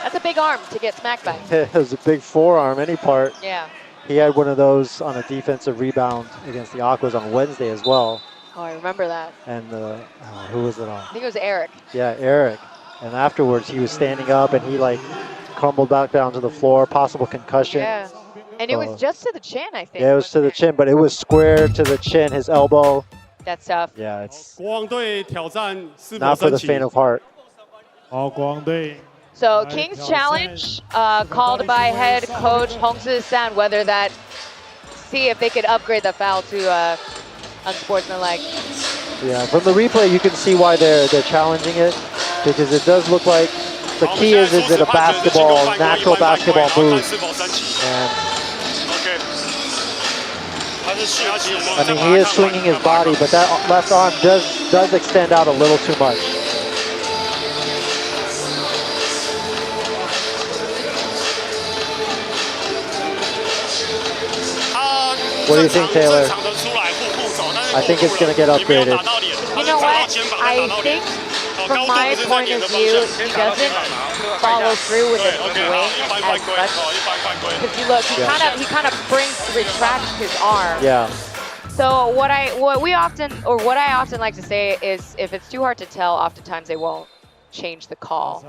F: That's a big arm to get smacked by.
K: It was a big forearm, any part.
F: Yeah.
K: He had one of those on a defensive rebound against the Aquas on Wednesday as well.
F: Oh, I remember that.
K: And who was it on?
F: I think it was Eric.
K: Yeah, Eric. And afterwards, he was standing up and he like crumbled back down to the floor, possible concussion.
F: Yeah. And it was just to the chin, I think.
K: Yeah, it was to the chin, but it was square to the chin, his elbow.
F: That's tough.
K: Yeah, it's not for the faint of heart.
F: So King's challenge called by head coach Hong San, whether that, see if they could upgrade the foul to unsportsmanlike.
K: Yeah, from the replay you can see why they're challenging it, because it does look like the key is it a basketball, natural basketball move. And I mean, he is swinging his body, but that left arm does extend out a little too much. What do you think, Taylor? I think it's going to get upgraded.
F: You know what? I think, from my point of view, he doesn't follow through with the swing as much. Because you look, he kind of retracts his arm.
K: Yeah.
F: So what I often like to say is, if it's too hard to tell, oftentimes they won't change the call.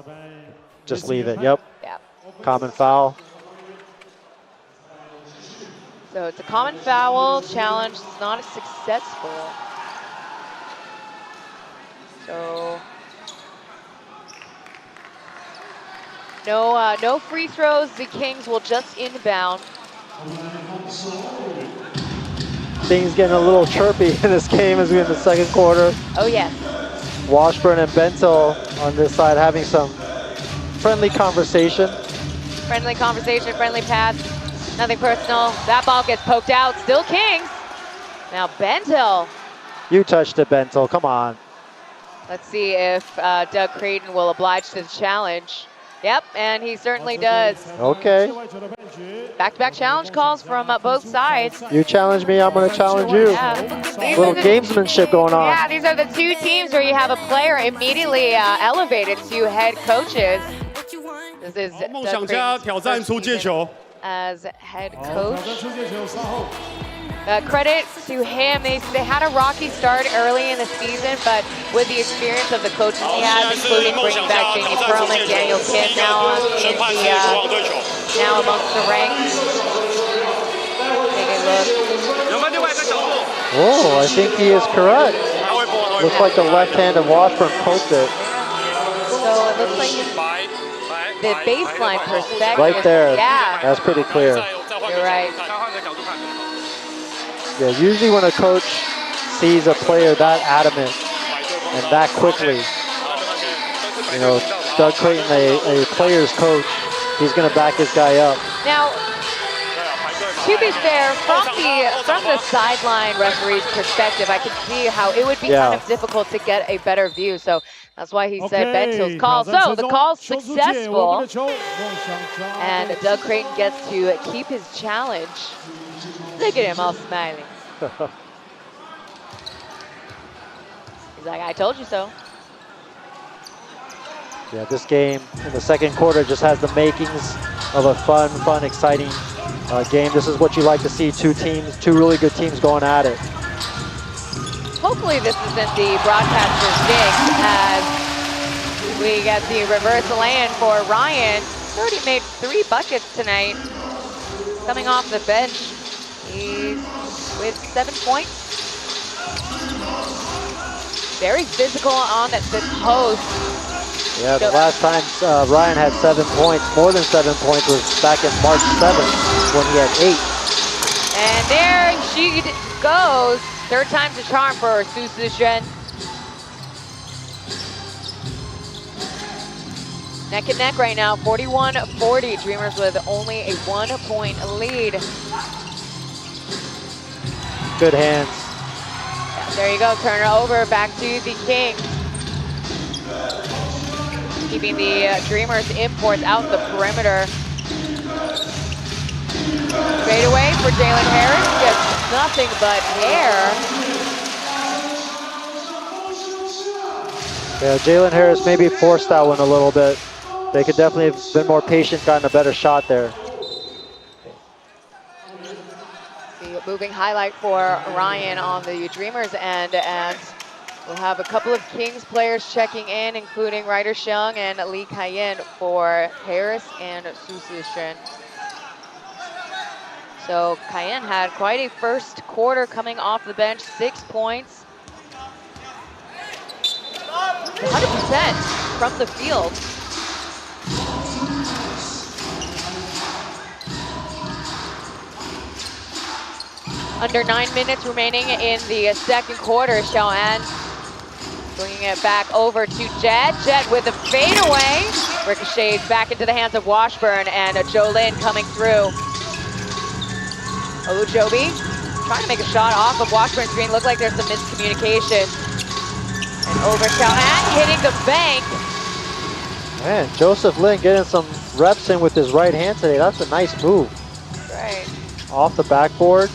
K: Just leave it. Yep.
F: Yeah.
K: Common foul.
F: So it's a common foul challenge. It's not successful. So no free throws. The Kings will just inbound.
K: Things getting a little chirpy in this game as we're in the second quarter.
F: Oh yes.
K: Washburn and Bentil on this side having some friendly conversation.
F: Friendly conversation, friendly pass. Nothing personal. That ball gets poked out. Still Kings. Now Bentil.
K: You touched it, Bentil. Come on.
F: Let's see if Doug Creighton will oblige to the challenge. Yep, and he certainly does.
K: Okay.
F: Back-to-back challenge calls from both sides.
K: You challenge me, I'm going to challenge you.
F: Yeah.
K: Little gamesmanship going on.
F: Yeah, these are the two teams where you have a player immediately elevated to head coaches. This is Doug Creighton's first season as head coach. Credit to him. They had a rocky start early in the season, but with the experience of the coaches he has, including bringing back Jamie Perlman, Daniel Kidd now amongst the ranks. Take a look.
K: Oh, I think he is correct. Looks like the left hand of Washburn poked it.
F: So it looks like the baseline perspective.
K: Right there.
F: Yeah.
K: That's pretty clear.
F: You're right.
K: Yeah, usually when a coach sees a player that adamant and that quickly, you know, Doug Creighton, a player's coach, he's going to back his guy up.
F: Now, to be fair, from the sideline referee's perspective, I can see how it would be kind of difficult to get a better view. So that's why he said Bentil's call. So the call's successful, and Doug Creighton gets to keep his challenge. Look at him all smiling. He's like, I told you so.
K: Yeah, this game in the second quarter just has the makings of a fun, exciting game. This is what you like to see, two really good teams going at it.
F: Hopefully this isn't the broadcaster's jinx as we get the reverse lay-in for Ryan. He's already made 3 buckets tonight. Coming off the bench, he's with 7 points. Very physical on the post.
K: Yeah, the last time Ryan had 7 points, more than 7 points, was back in March 7th when he had 8.
F: And there she goes. 3rd time's a charm for Su Zhen. Neck and neck right now, 41-40. Dreamers with only a 1-point lead.
K: good hands.
F: There you go, turn it over, back to the King. Keeping the Dreamers imports out the perimeter. Straight away for Jalen Harris, gets nothing but air.
K: Yeah, Jalen Harris maybe forced that one a little bit. They could definitely have been more patient, gotten a better shot there.
F: The moving highlight for Ryan on the Dreamers end, and we'll have a couple of Kings players checking in, including Ryder Xiong and Lee Kai-yin for Harris and Susishin. So Kai-yin had quite a first quarter coming off the bench, 6 points. 100% from the field. Under 9 minutes remaining in the second quarter. Xiaoan bringing it back over to Jet. Jet with a fadeaway. Ricochets back into the hands of Washburn, and Jolin coming through. Olujobi trying to make a shot off of Washburn's screen. Looked like there's some miscommunication. And over Xiaoan, hitting the bank.
K: Man, Joseph Lin getting some reps in with his right hand today. That's a nice move.
F: Right.
K: Off the backboard.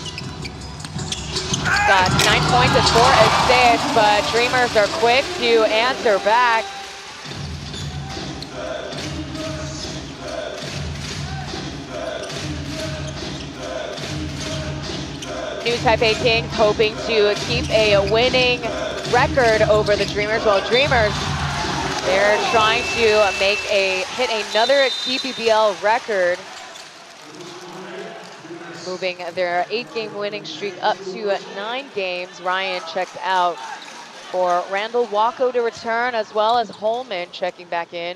F: Got 9 points and 4 assists, but Dreamers are quick to answer back. New Taipei Kings hoping to keep a winning record over the Dreamers, while Dreamers, they're trying to hit another TPBL record, moving their 8-game winning streak up to 9 games. Ryan checked out for Randall Wacko to return, as well as Holman checking back in.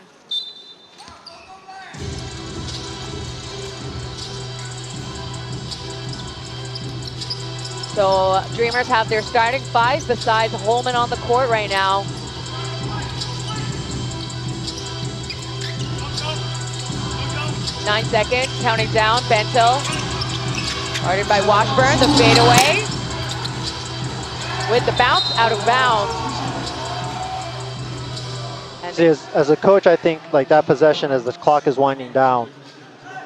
F: So Dreamers have their starting 5 besides Holman on the court right now. Nine seconds, counting down, Bento. Guarded by Washburn, the fadeaway. With the bounce, out of bounds. And
K: See, as a coach, I think like that possession as the clock is winding down,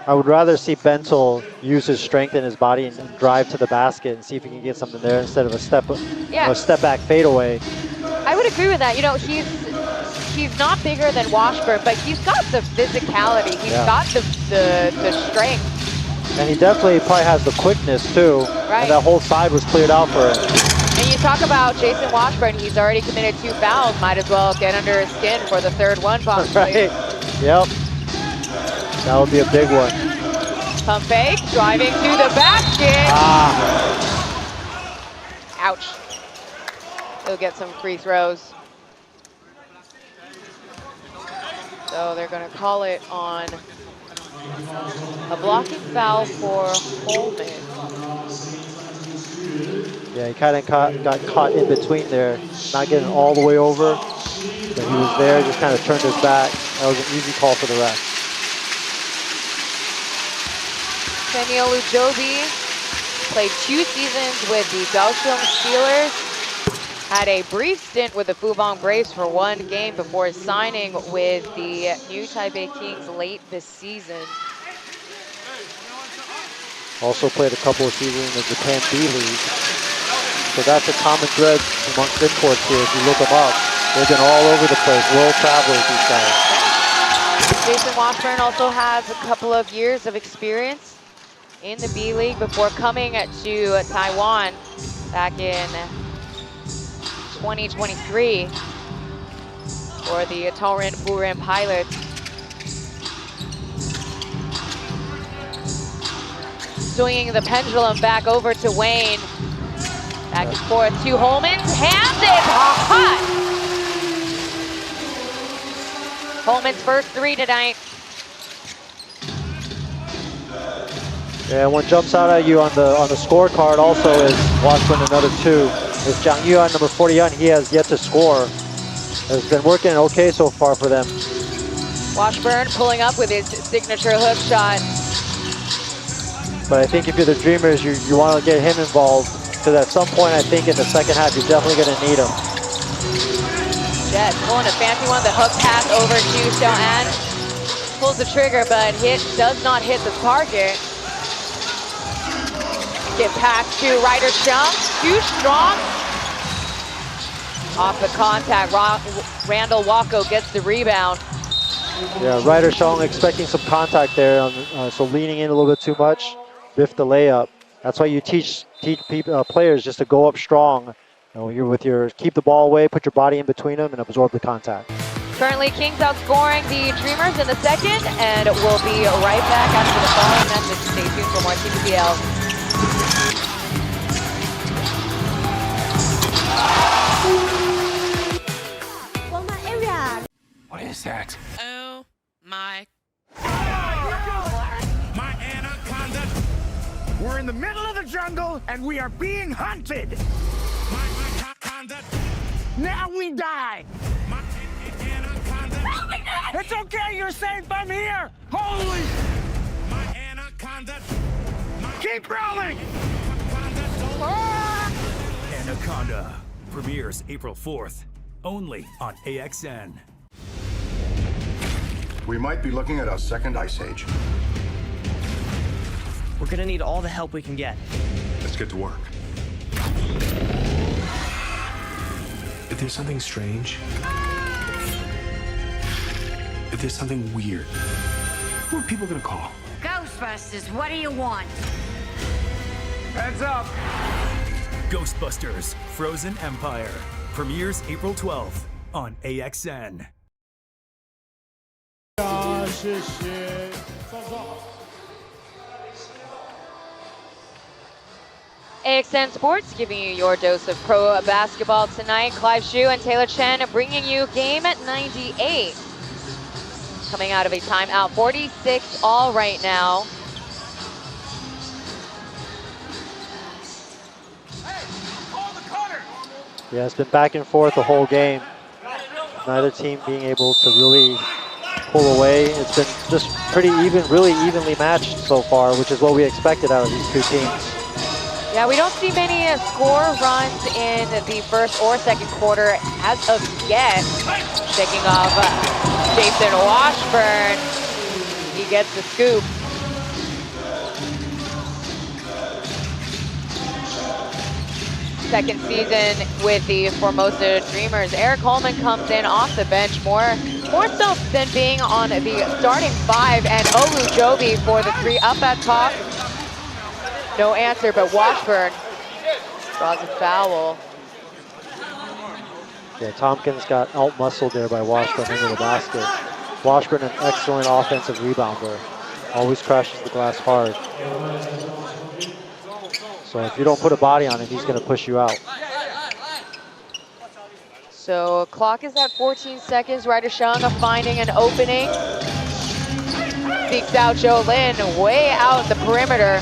K: I would rather see Bentel use his strength in his body and drive to the basket and see if he can get something there instead of a step back fadeaway.
F: I would agree with that. You know, he's not bigger than Washburn, but he's got the physicality. He's got the strength.
K: And he definitely probably has the quickness too.
F: Right.
K: And that whole side was cleared out for him.
F: And you talk about Jason Washburn, he's already committed 2 fouls. Might as well get under his skin for the 3rd one, possibly.
K: Right. Yep. That would be a big one.
F: Pump fake, driving to the basket. Ouch. He'll get some free throws. So they're going to call it on a blocking foul for Holman.
K: Yeah, he kind of got caught in between there, not getting all the way over. But he was there, just kind of turned his back. That was an easy call for the ref.
F: Kenny Olujobi played 2 seasons with the Kaohsiung Steelers. Had a brief stint with the Fubon Braves for 1 game before signing with the New Taipei Kings late this season.
K: Also played a couple of seasons in the Japan B-League. So that's a common thread amongst imports here. If you look them up, they've been all over the place. World travelers, these guys.
F: Jason Washburn also has a couple of years of experience in the B-League before coming to Taiwan back in 2023 for the Torin Burin Pilots. Swinging the pendulum back over to Wayne. Back and forth to Holman. Hands it hot! Holman's first 3 tonight.
K: Yeah, what jumps out at you on the scorecard also is Washburn another 2. Is Jiang Yuan, number 41, he has yet to score. It's been working okay so far for them.
F: Washburn pulling up with his signature hook shot.
K: But I think if you're the Dreamers, you want to get him involved. because at some point I think in the second half you're definitely going to need them.
F: Jet pulling a fancy one, the hook pass over to Xiao-An. Pulls the trigger, but does not hit the target. Get past to Ryder Chung, too strong. Off the contact, Randall Wacko gets the rebound.
K: Yeah, Ryder Chung expecting some contact there, so leaning in a little bit too much, biff the layup. That's why you teach players just to go up strong. Keep the ball away, put your body in between them, and absorb the contact.
F: Currently, Kings outscoring the Dreamers in the second, and we'll be right back after the following message. Stay tuned for more TPBL.
B: What is that?
C: Oh my.
B: My anaconda! We're in the middle of the jungle and we are being hunted! My anaconda! Now we die! My anaconda! It's okay, you're safe, I'm here! Holy! My anaconda! Keep rolling!
M: Anaconda premieres April 4th, only on AXN.
N: We might be looking at our second ice age.
O: We're gonna need all the help we can get.
N: Let's get to work.
I: If there's something strange, if there's something weird, who are people gonna call?
G: Ghostbusters, what do you want?
B: Heads up!
M: Ghostbusters Frozen Empire premieres April 12th on AXN.
H: 谢谢赵赵。
F: AXN Sports giving you your dose of pro basketball tonight. Clive Xu and Taylor Chen bringing you game at 98. Coming out of a timeout, 46 all right now.
K: Yeah, it's been back and forth the whole game. Neither team being able to really pull away. It's been just pretty even, really evenly matched so far, which is what we expected out of these two teams.
F: Yeah, we don't see many score runs in the first or second quarter as of yet. Shaking off Jason Washburn. He gets the scoop. Second season with the Formosa Dreamers. Eric Holman comes in off the bench more so than being on the starting five, and Olu Joby for the three up at top. No answer, but Washburn draws a foul.
K: Yeah, Tompkins got out-muscled there by Washburn into the basket. Washburn, an excellent offensive rebounder. Always crashes the glass hard. So if you don't put a body on him, he's going to push you out.
F: So clock is at 14 seconds. Ryder Shung finding an opening. Seeks out Joe Lin way out the perimeter.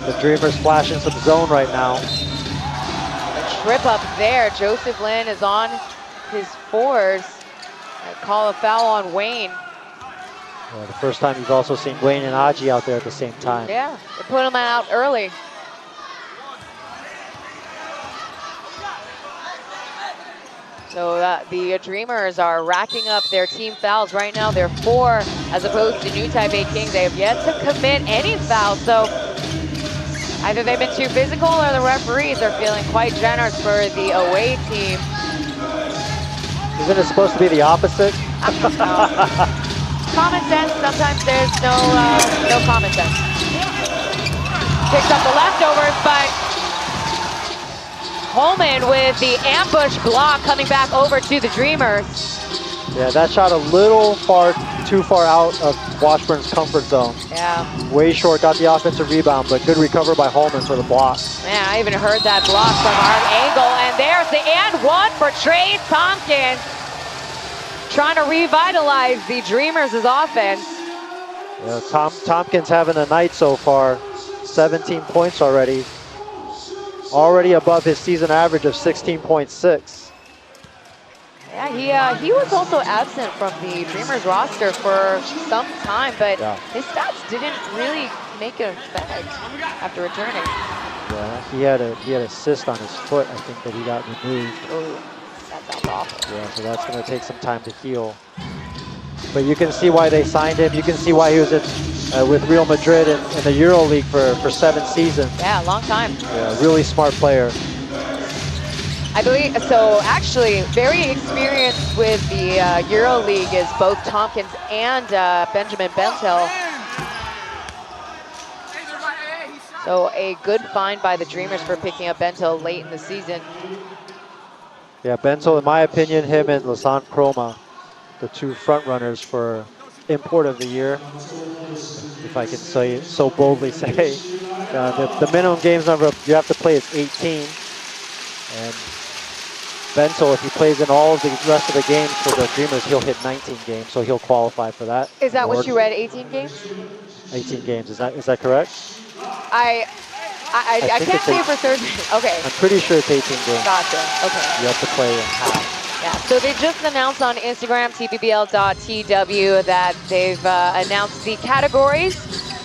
K: The Dreamers flashing some zone right now.
F: A trip up there. Joseph Lin is on his fours. Call a foul on Wayne.
K: The first time you've also seen Wayne and Aji out there at the same time.
F: Yeah, they put him out early. So the Dreamers are racking up their team fouls right now. They're 4 as opposed to New Taipei Kings. They have yet to commit any fouls. So either they've been too physical or the referees are feeling quite generous for the away team.
K: Isn't it supposed to be the opposite?
F: Common sense, sometimes there's no common sense. Picks up the leftovers, but Holman with the ambush block coming back over to the Dreamers.
K: Yeah, that shot a little too far out of Washburn's comfort zone.
F: Yeah.
K: Way short, got the offensive rebound, but good recover by Holman for the block.
F: Man, I even heard that block from our angle, and there's the and one for Trey Tompkins. Trying to revitalize the Dreamers' offense.
K: Yeah, Tompkins having a night so far. 17 points already. Already above his season average of 16.6.
F: Yeah, he was also absent from the Dreamers roster for some time, but his stats didn't really make an effect after returning.
K: Yeah, he had a cyst on his foot, I think, that he got removed.
F: Oh, that sounds awful.
K: Yeah, so that's going to take some time to heal. But you can see why they signed him. You can see why he was with Real Madrid in the EuroLeague for 7 seasons.
F: Yeah, long time.
K: Yeah, really smart player.
F: I believe, so actually very experienced with the EuroLeague is both Tompkins and Benjamin Bentel. So a good find by the Dreamers for picking up Bentel late in the season.
K: Yeah, Bentel, in my opinion, him and Lausanne Chroma, the 2 front runners for import of the year, if I can say so boldly say. The minimum games number you have to play is 18. And Bentel, if he plays in all of the rest of the games for the Dreamers, he'll hit 19 games, so he'll qualify for that.
F: Is that what you read, 18 games?
K: 18 games, is that correct?
F: I can't say for certain. Okay.
K: I'm pretty sure it's 18 games.
F: Gotcha, okay.
K: You have to play in half.
F: Yeah, so they just announced on Instagram, TPBL.TW, that they've announced the categories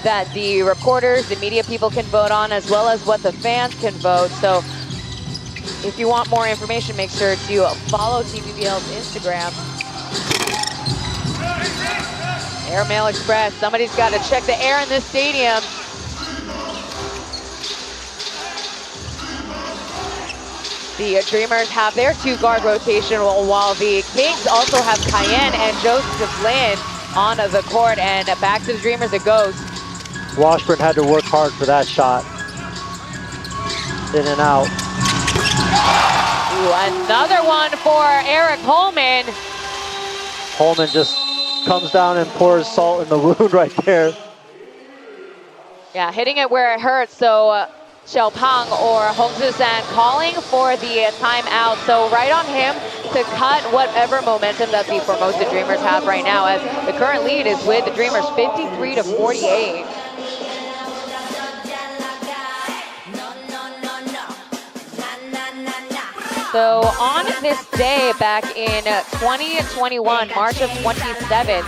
F: that the reporters, the media people can vote on, as well as what the fans can vote. So if you want more information, make sure to follow TPBL's Instagram. Airmail Express, somebody's got to check the air in this stadium. The Dreamers have their 2-guard rotation, while the Kings also have Cayenne and Joseph Lin on the court, and back to the Dreamers it goes.
K: Washburn had to work hard for that shot. In and out.
F: Ooh, another one for Eric Holman.
K: Holman just comes down and pours salt in the wound right there.
F: Yeah, hitting it where it hurts. So Xiao Pang or Hong Zhu-san calling for the timeout. So right on him to cut whatever momentum that the Formosa Dreamers have right now, as the current lead is with the Dreamers 53-48. So on this day back in 2021, March of 27,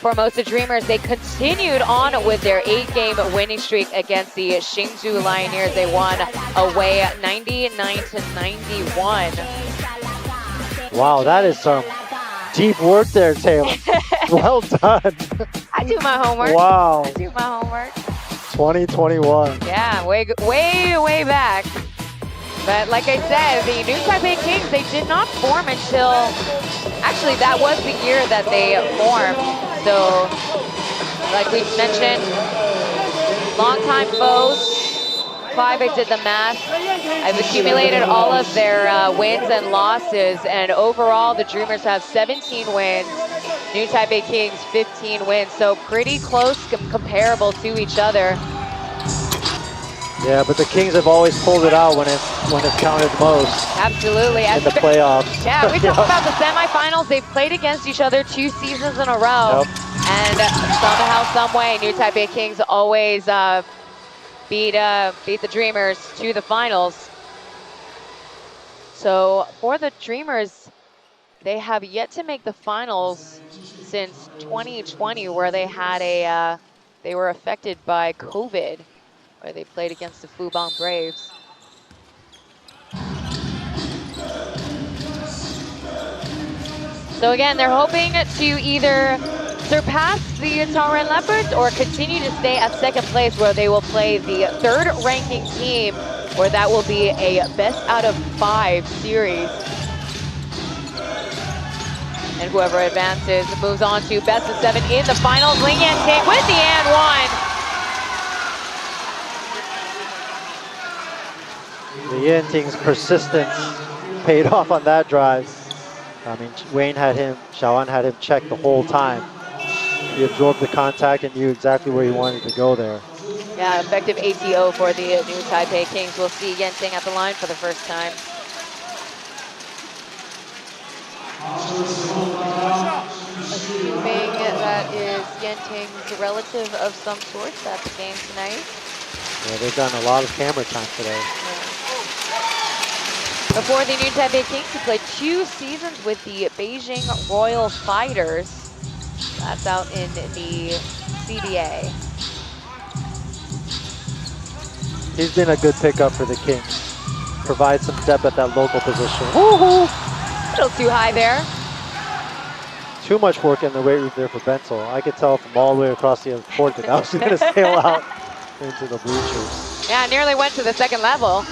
F: Formosa Dreamers, they continued on with their 8-game winning streak against the Hsinchu Lioneers. They won away 99-91.
K: Wow, that is some deep work there, Taylor. Well done.
F: I do my homework.
K: Wow.
F: I do my homework.
K: 2021.
F: Yeah, way back. But like I said, the New Taipei Kings, they did not form until, actually that was the year that they formed. So, like we mentioned, longtime foes. Clive, I did the math. I've accumulated all of their wins and losses, and overall the Dreamers have 17 wins. New Taipei Kings 15 wins, so pretty close, comparable to each other.
K: Yeah, but the Kings have always pulled it out when it's counted most.
F: Absolutely.
K: In the playoffs.
F: Yeah, we talked about the semifinals. They've played against each other 2 seasons in a row.
K: Yep.
F: And somehow, some way, New Taipei Kings always beat the Dreamers to the finals. So for the Dreamers, they have yet to make the finals since 2020, where they had they were affected by COVID, where they played against the Fubon Braves. So again, they're hoping to either surpass the Taoren Leopards or continue to stay at second place, where they will play the 3rd ranking team, where that will be a best out of 5 series. And whoever advances moves on to best of 7 in the finals. Ling Yan-ting with the and one.
K: The Yan-Ting's persistence paid off on that drive. I mean, Xiaoan had him check the whole time. He absorbed the contact and knew exactly where he wanted to go there.
F: Yeah, effective ATO for the New Taipei Kings. We'll see Yan-Ting at the line for the first time. Assuming that is Yan-Ting's relative of some sort at the game tonight.
K: Yeah, they've gotten a lot of camera time today.
F: Before the New Taipei Kings, he played 2 seasons with the Beijing Royal Fighters. That's out in the CBA.
K: He's been a good pickup for the Kings. Provides some depth at that local position.
F: Woohoo! A little too high there.
K: Too much work in the weight room there for Bentel. I could tell from all the way across the court that I was going to sail out into the bleachers.
F: Yeah, nearly went to the second level.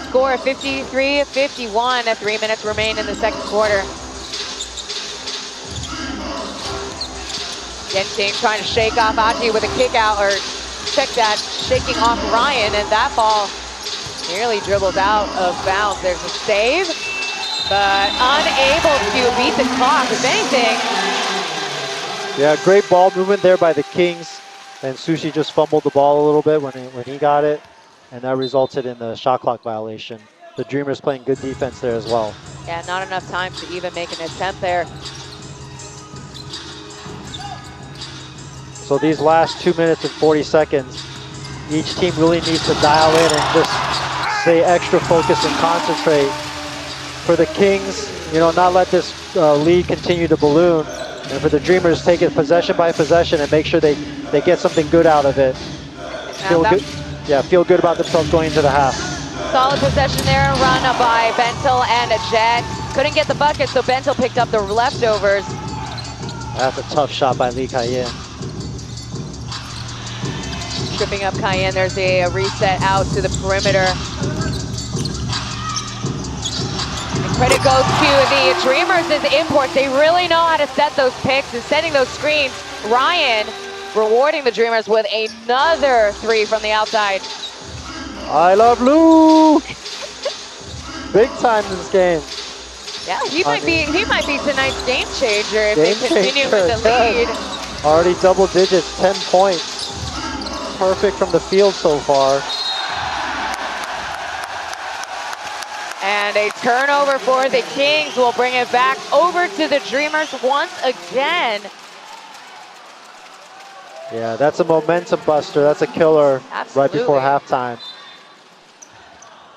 F: Score 53-51. 3 minutes remain in the second quarter. Genting trying to shake off Aji with a kick out, or check that, shaking off Ryan, and that ball nearly dribbles out of bounds. There's a save, but unable to beat the clock, if anything.
K: Yeah, great ball movement there by the Kings, and Sushi just fumbled the ball a little bit when he got it, and that resulted in the shot clock violation. The Dreamers playing good defense there as well.
F: Yeah, not enough time to even make an attempt there.
K: So these last 2 minutes and 40 seconds, each team really needs to dial in and just stay extra focused and concentrate. For the Kings, you know, not let this lead continue to balloon. And for the Dreamers, take it possession by possession and make sure they get something good out of it. Feel good about themselves going into the half.
F: Solid possession there, run by Bentel and Jet. Couldn't get the bucket, so Bentel picked up the leftovers.
K: That's a tough shot by Lee Kai-yin.
F: Tripping up Cayenne, there's a reset out to the perimeter. And credit goes to the Dreamers as imports. They really know how to set those picks and setting those screens. Ryan rewarding the Dreamers with another three from the outside.
K: I love Luke! Big time in this game.
F: Yeah, he might be tonight's game changer if they continue with the lead.
K: Already double digits, 10 points. Perfect from the field so far.
F: And a turnover for the Kings will bring it back over to the Dreamers once again.
K: Yeah, that's a momentum buster. That's a killer.
F: Absolutely.
K: Right before halftime.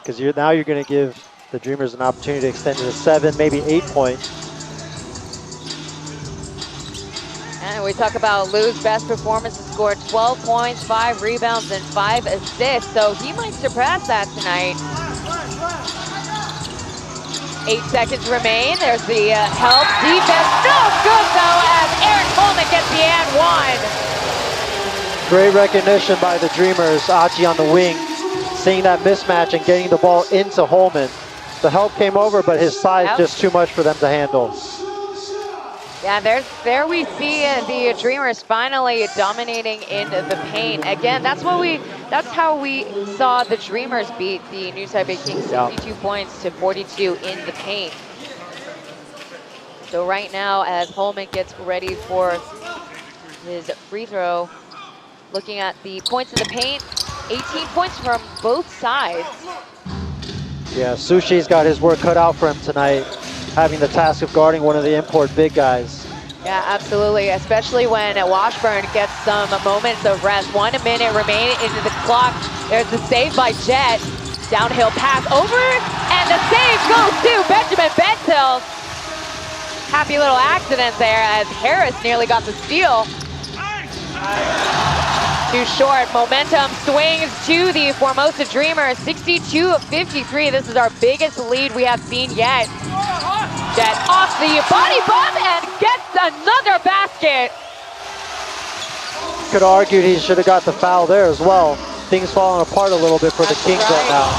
K: Because now you're going to give the Dreamers an opportunity to extend to 7, maybe 8 points.
F: And we talk about Lou's best performance, he scored 12 points, 5 rebounds, and 5 assists. So he might surpass that tonight. 8 seconds remain. There's the help. Defense, no good though, as Eric Coleman gets the and one.
K: Great recognition by the Dreamers. Achi on the wing, seeing that mismatch and getting the ball into Holman. The help came over, but his size just too much for them to handle.
F: Yeah, there we see the Dreamers finally dominating in the paint. Again, that's how we saw the Dreamers beat the New Taipei Kings 62 points to 42 in the paint. So right now, as Holman gets ready for his free throw, looking at the points in the paint, 18 points from both sides.
K: Yeah, Sushi's got his work cut out for him tonight, having the task of guarding one of the import big guys.
F: Yeah, absolutely, especially when Washburn gets some moments of rest. 1 minute remaining into the clock. There's the save by Jet. Downhill pass over, and the save goes to Benjamin Bentel. Happy little accident there as Harris nearly got the steal. Too short. Momentum swings to the Formosa Dreamers, 62-53. This is our biggest lead we have seen yet. Jet off the body bump and gets another basket.
K: Could argue he should have got the foul there as well. Things falling apart a little bit for the Kings right now.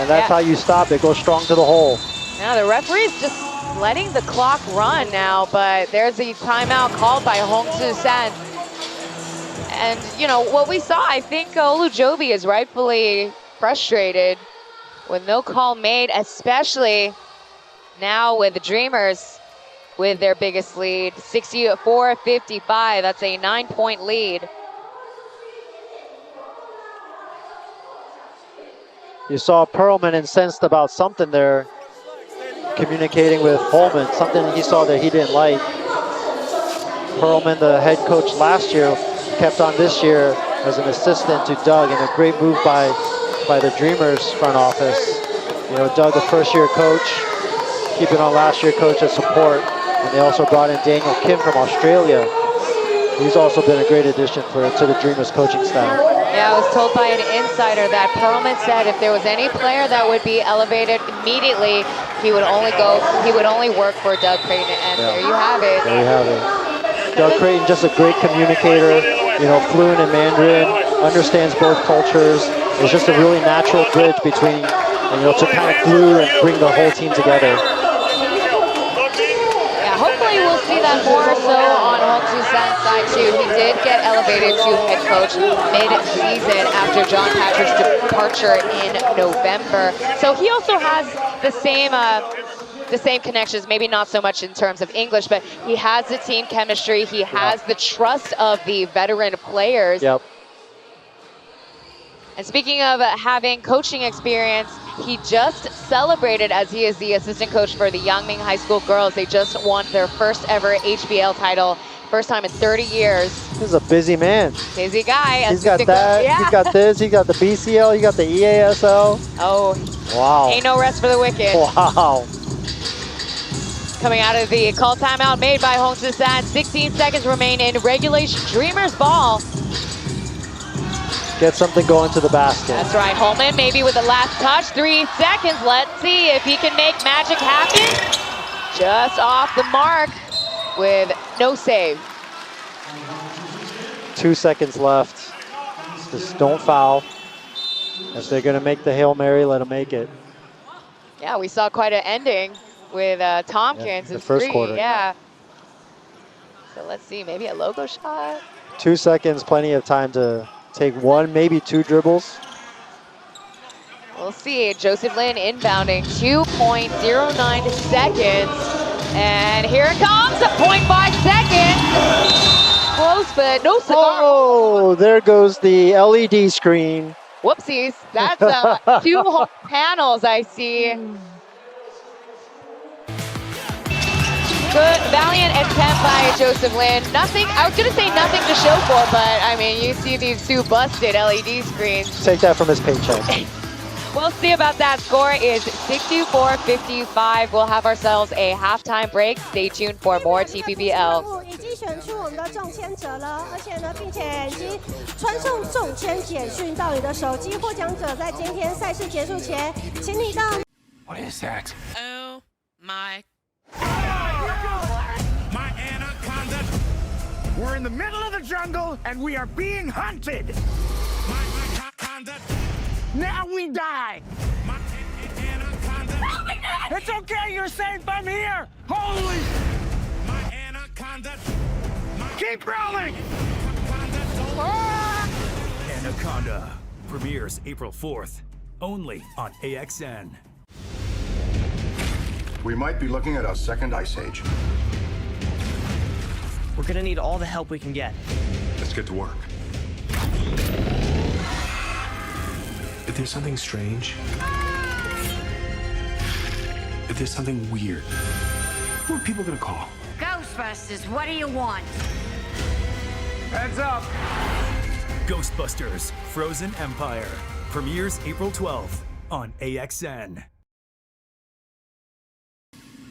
K: And that's how you stop it. Go strong to the hole.
F: Now the referee's just letting the clock run now, but there's the timeout called by Hong Soo San. And, you know, what we saw, I think Olu Jovi is rightfully frustrated with no call made, especially now with the Dreamers with their biggest lead, 64-55. That's a 9-point lead.
K: You saw Perlman incensed about something there, communicating with Holman, something he saw that he didn't like. Perlman, the head coach last year, kept on this year as an assistant to Doug, and a great move by the Dreamers front office. You know, Doug, a first-year coach, keeping on last year coach as support, and they also brought in Daniel Kim from Australia He's also been a great addition to the Dreamers coaching staff.
F: Yeah, I was told by an insider that Perlman said if there was any player that would be elevated immediately, he would only work for Doug Creighton, and there you have it.
K: There you have it. Doug Creighton, just a great communicator, you know, fluent in Mandarin, understands both cultures. It's just a really natural bridge between, you know, to kind of glue and bring the whole team together.
F: Yeah, hopefully we'll see that more so on Hong Ju-san's side too. He did get elevated to head coach mid-season after John Patrick's departure in November. So he also has the same connections, maybe not so much in terms of English, but he has the team chemistry. He has the trust of the veteran players.
K: Yep.
F: And speaking of having coaching experience, he just celebrated as he is the assistant coach for the Yangming High School girls. They just won their first ever HBL title, first time in 30 years.
K: He's a busy man.
F: Busy guy.
K: He's got that,
F: yeah.
K: he's got this, he got the BCL, he got the EASL.
F: Oh,
K: wow.
F: Ain't no rest for the wicked.
K: Wow.
F: Coming out of the call timeout made by Hong Ju-san. 16 seconds remain in regulation. Dreamers ball.
K: Get something going to the basket.
F: That's right, Holman maybe with the last touch. 3 seconds, let's see if he can make magic happen. Just off the mark with no save.
K: 2 seconds left. Just don't foul. If they're gonna make the Hail Mary, let them make it.
F: Yeah, we saw quite an ending with Tompkins.
K: The first quarter.
F: Yeah. So let's see, maybe a logo shot.
K: 2 seconds, plenty of time to take one, maybe two dribbles.
F: We'll see. Joseph Lin inbounding, 2.09 seconds. And here it comes, a 0.5 seconds. Close, but no cigar.
K: Oh, there goes the LED screen.
F: Whoopsies. That's 2 whole panels I see. Good, valiant attempt by Joseph Lin. Nothing, I was gonna say nothing to show for, but I mean, you see these 2 busted LED screens.
K: Take that from his paycheck.
F: We'll see about that. Score is 64-55. We'll have ourselves a halftime break. Stay tuned for more TPBL.
J: 已经选出我们的中签者了，而且呢，并且已经传送中签简讯到你的手机。获奖者在今天赛事结束前，请你到。
B: What is that?
C: Oh my.
B: My anaconda. We're in the middle of the jungle and we are being hunted. My anaconda. Now we die. My anaconda. It's okay, you're safe. I'm here. Holy. My anaconda. Keep rolling.
M: Anaconda premieres April 4th, only on AXN.
N: We might be looking at our second ice age.
O: We're gonna need all the help we can get.
N: Let's get to work.
I: If there's something strange, if there's something weird, who are people gonna call?
G: Ghostbusters, what do you want?
B: Heads up.
M: Ghostbusters Frozen Empire premieres April 12th on AXN.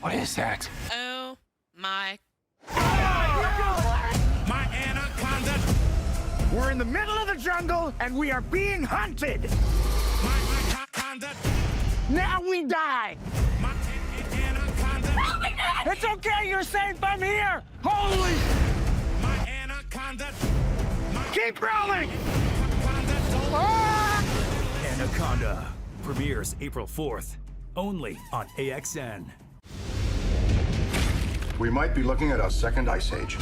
B: What is that?
C: Oh my.
B: My anaconda. We're in the middle of the jungle and we are being hunted. My anaconda. Now we die. My anaconda. It's okay, you're safe. I'm here. Holy. My anaconda. Keep rolling.
M: Anaconda premieres April 4th, only on AXN.
N: We might be looking at our second ice age.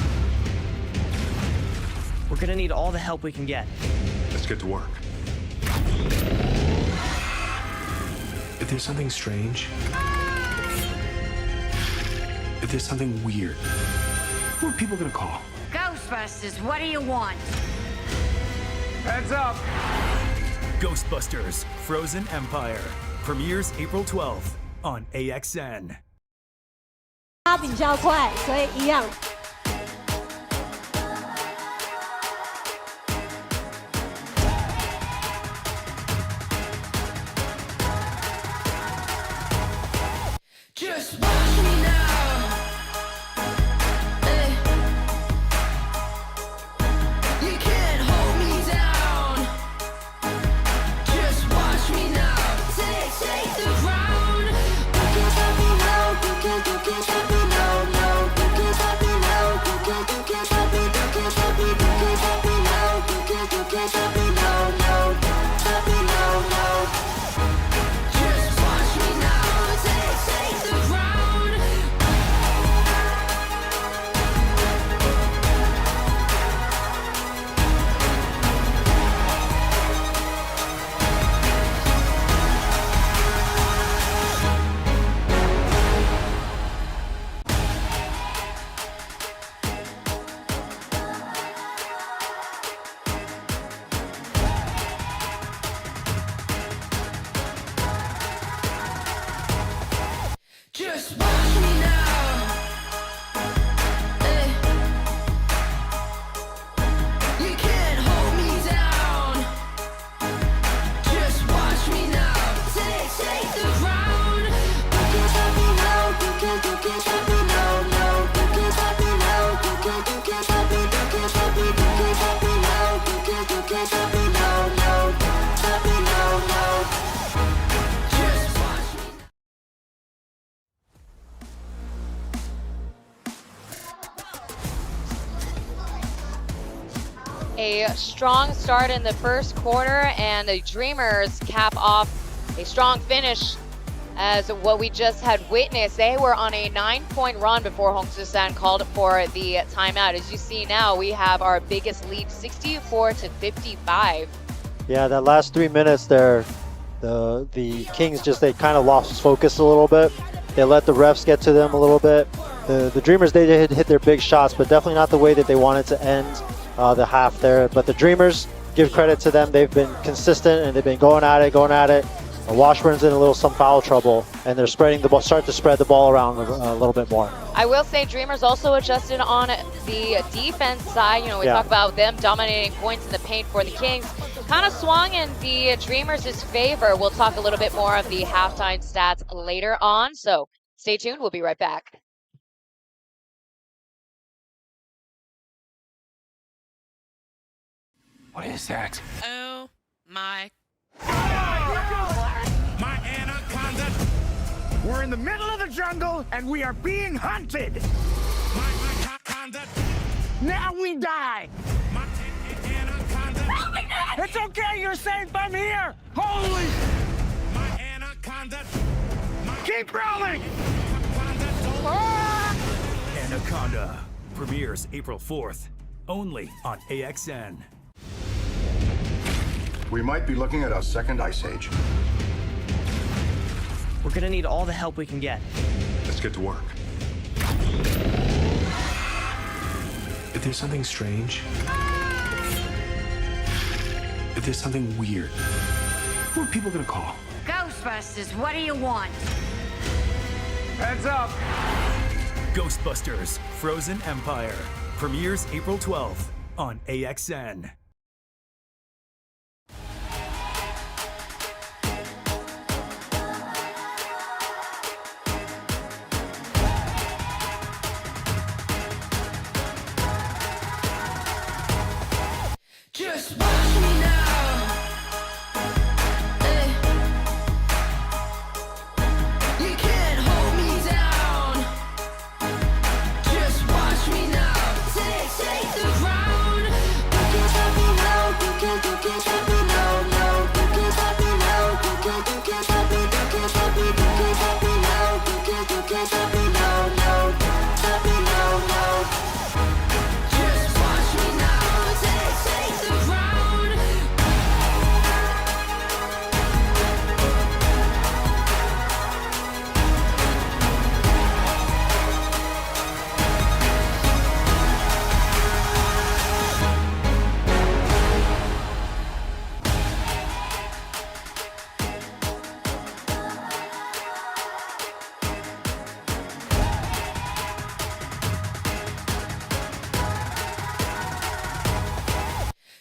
O: We're gonna need all the help we can get.
N: Let's get to work.
I: If there's something strange, if there's something weird, who are people gonna call?
G: Ghostbusters, what do you want?
B: Heads up.
M: Ghostbusters Frozen Empire premieres April 12th on AXN.
J: 他比较快，所以一样。
C: Just watch me now. Hey. Just watch me now. Hey. You can't hold me down. Just watch me now. Take the ground. You can't stop me now. You can't stop me now. No. You can't stop me now. You can't stop me. You can't stop me. You can't stop me now. You can't stop me now. No. Stop me now. No. Just watch me.
F: A strong start in the first quarter, and the Dreamers cap off a strong finish as what we just had witnessed. They were on a 9-point run before Hong San called for the timeout. As you see now, we have our biggest lead, 64-55.
K: Yeah, that last 3 minutes there, the Kings they kind of lost focus a little bit. They let the refs get to them a little bit. The Dreamers, they did hit their big shots, but definitely not the way that they wanted to end the half there. But the Dreamers, give credit to them. They've been consistent and they've been going at it. Washburn's in some foul trouble, and they're starting to spread the ball around a little bit more.
F: I will say Dreamers also adjusted on the defense side. We talk about them dominating points in the paint for the Kings. Kind of swung in the Dreamers' favor. We'll talk a little bit more of the halftime stats later on, so stay tuned. We'll be right back.
B: What is that?
C: Oh my.
B: My anaconda! We're in the middle of the jungle and we are being hunted! My anaconda! Now we die! My anaconda! It's okay, you're safe, I'm here! Holy! My anaconda! Keep rolling!
M: Anaconda premieres April 4th, only on AXN.
N: We might be looking at our second ice age.
O: We're gonna need all the help we can get.
N: Let's get to work.
I: If there's something strange, if there's something weird, who are people gonna call?
G: Ghostbusters, what do you want?
B: Heads up!
M: Ghostbusters Frozen Empire premieres April 12th on AXN.
C: Just watch me now. Hey. You can't hold me down. Just watch me now. Take the ground. You can't stop me now. You can't stop me now. No. You can't stop me now. You can't stop me. You can't stop me. You can't stop me now. You can't stop me now. No. Stop me now. No. Just watch me now. Take the ground.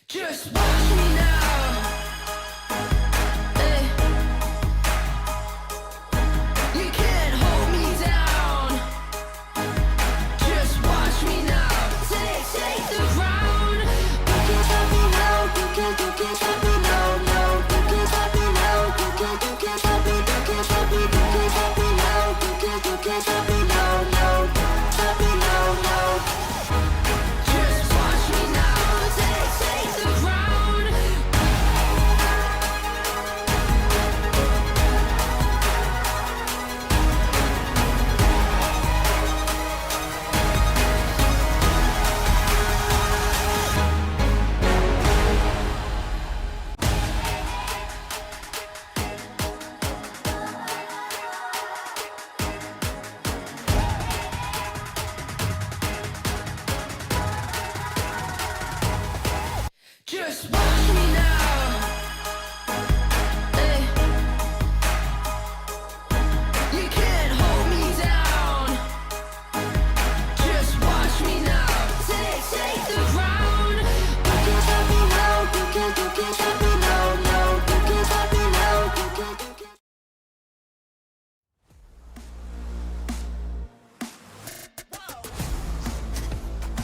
C: Just watch me now. Hey. You can't hold me down. Just watch me now. Take the ground. You can't stop me now. You can't stop me now. No. You can't stop me now. You can't stop me. You can't stop me. You can't stop me now. You can't stop me now. No. Stop me now. No. Just watch me now. Take the ground.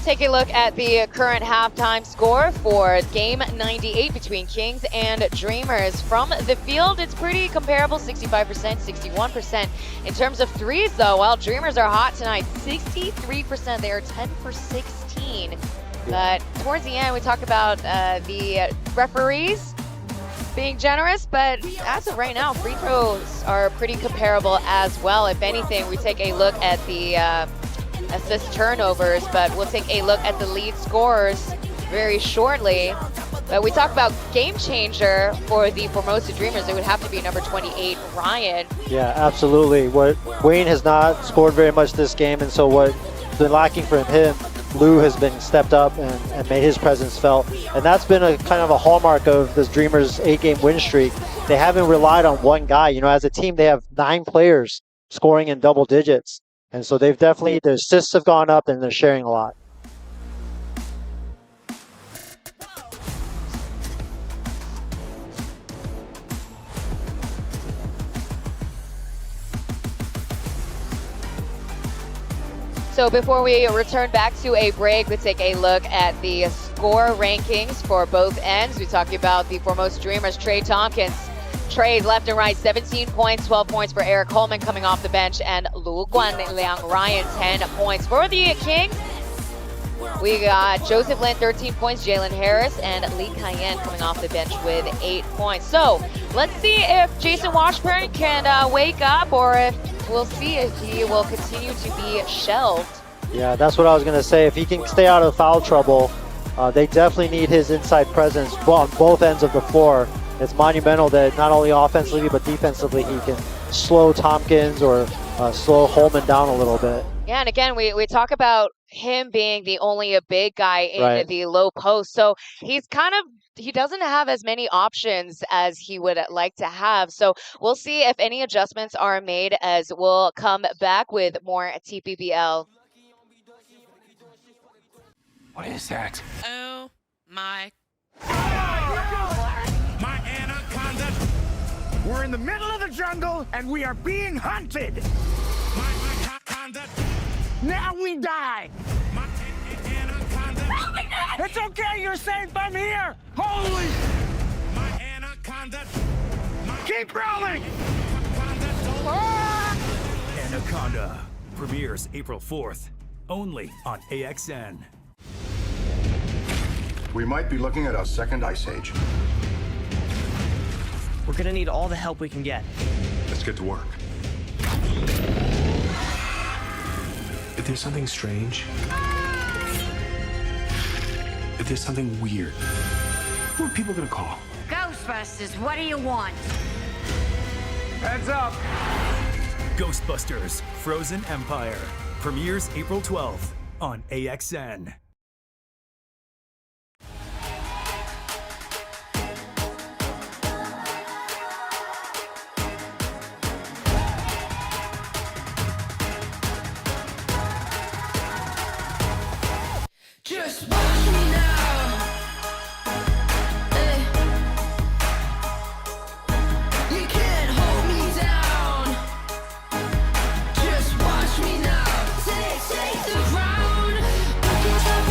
F: take a look at the current halftime score for game 98 between Kings and Dreamers. From the field, it's pretty comparable, 65%, 61%. In terms of threes, though, well, Dreamers are hot tonight, 63%. They are 10 for 16. But towards the end, we talk about the referees being generous, but as of right now, free throws are pretty comparable as well. If anything, we take a look at the assist turnovers, but we'll take a look at the lead scorers very shortly. But we talk about game changer for the Formosa Dreamers. It would have to be number 28, Ryan.
K: Yeah, absolutely. What Wayne has not scored very much this game, and so what's been lacking from him, Lou has been stepped up and made his presence felt. And that's been a kind of a hallmark of this Dreamers 8-game win streak. They haven't relied on one guy. You know, as a team, they have 9 players scoring in double digits. And so they've definitely, their assists have gone up and they're sharing a lot.
F: So before we return back to a break, we take a look at the score rankings for both ends. We're talking about the Formosa Dreamers, Trey Tompkins. Trey's left and right, 17 points, 12 points for Eric Holman coming off the bench, and Lu Guanliang Ryan, 10 points. For the Kings, we got Joseph Lin, 13 points, Jalen Harris, and Lee Cayenne coming off the bench with 8 points. So let's see if Jason Washburn can wake up, or if we'll see if he will continue to be shelved.
K: Yeah, that's what I was going to say. If he can stay out of foul trouble, they definitely need his inside presence on both ends of the floor. It's monumental that not only offensively but defensively he can slow Tompkins or slow Holman down a little bit.
F: Yeah, and again, we talk about him being the only a big guy in the low post. So he's he doesn't have as many options as he would like to have. So we'll see if any adjustments are made as we'll come back with more TPBL.
B: What is that?
C: Oh my.
P: My anaconda! We're in the middle of the jungle and we are being hunted! My anaconda! Now we die! My anaconda! It's okay, you're safe, I'm here! Holy! My anaconda! Keep rolling!
M: Anaconda premieres April 4th, only on AXN.
N: We might be looking at our second ice age.
O: We're gonna need all the help we can get.
N: Let's get to work.
I: If there's something strange, if there's something weird, who are people gonna call?
G: Ghostbusters, what do you want?
P: Heads up!
M: Ghostbusters Frozen Empire premieres April 12th on AXN.
C: Just watch me now. Hey. You can't hold me down. Just watch me now. Take the ground. I can tell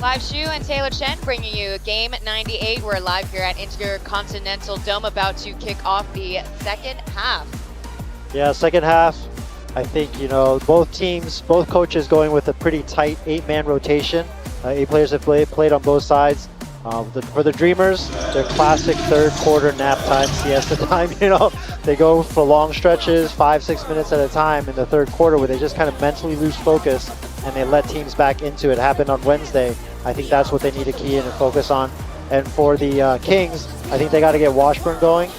F: Live Shu and Taylor Chen bringing you Game 98. We're live here at Intercontinental Dome, about to kick off the second half.
K: Yeah, second half. I think, you know, both teams, both coaches going with a pretty tight 8-man rotation. 8 players have played on both sides. For the Dreamers, their classic third quarter nap time, siesta time, you know. They go for long stretches, 5-6 minutes at a time in the third quarter where they just kind of mentally lose focus and they let teams back into it. It happened on Wednesday. I think that's what they need to key in and focus on. And for the Kings, I think they got to get Washburn going.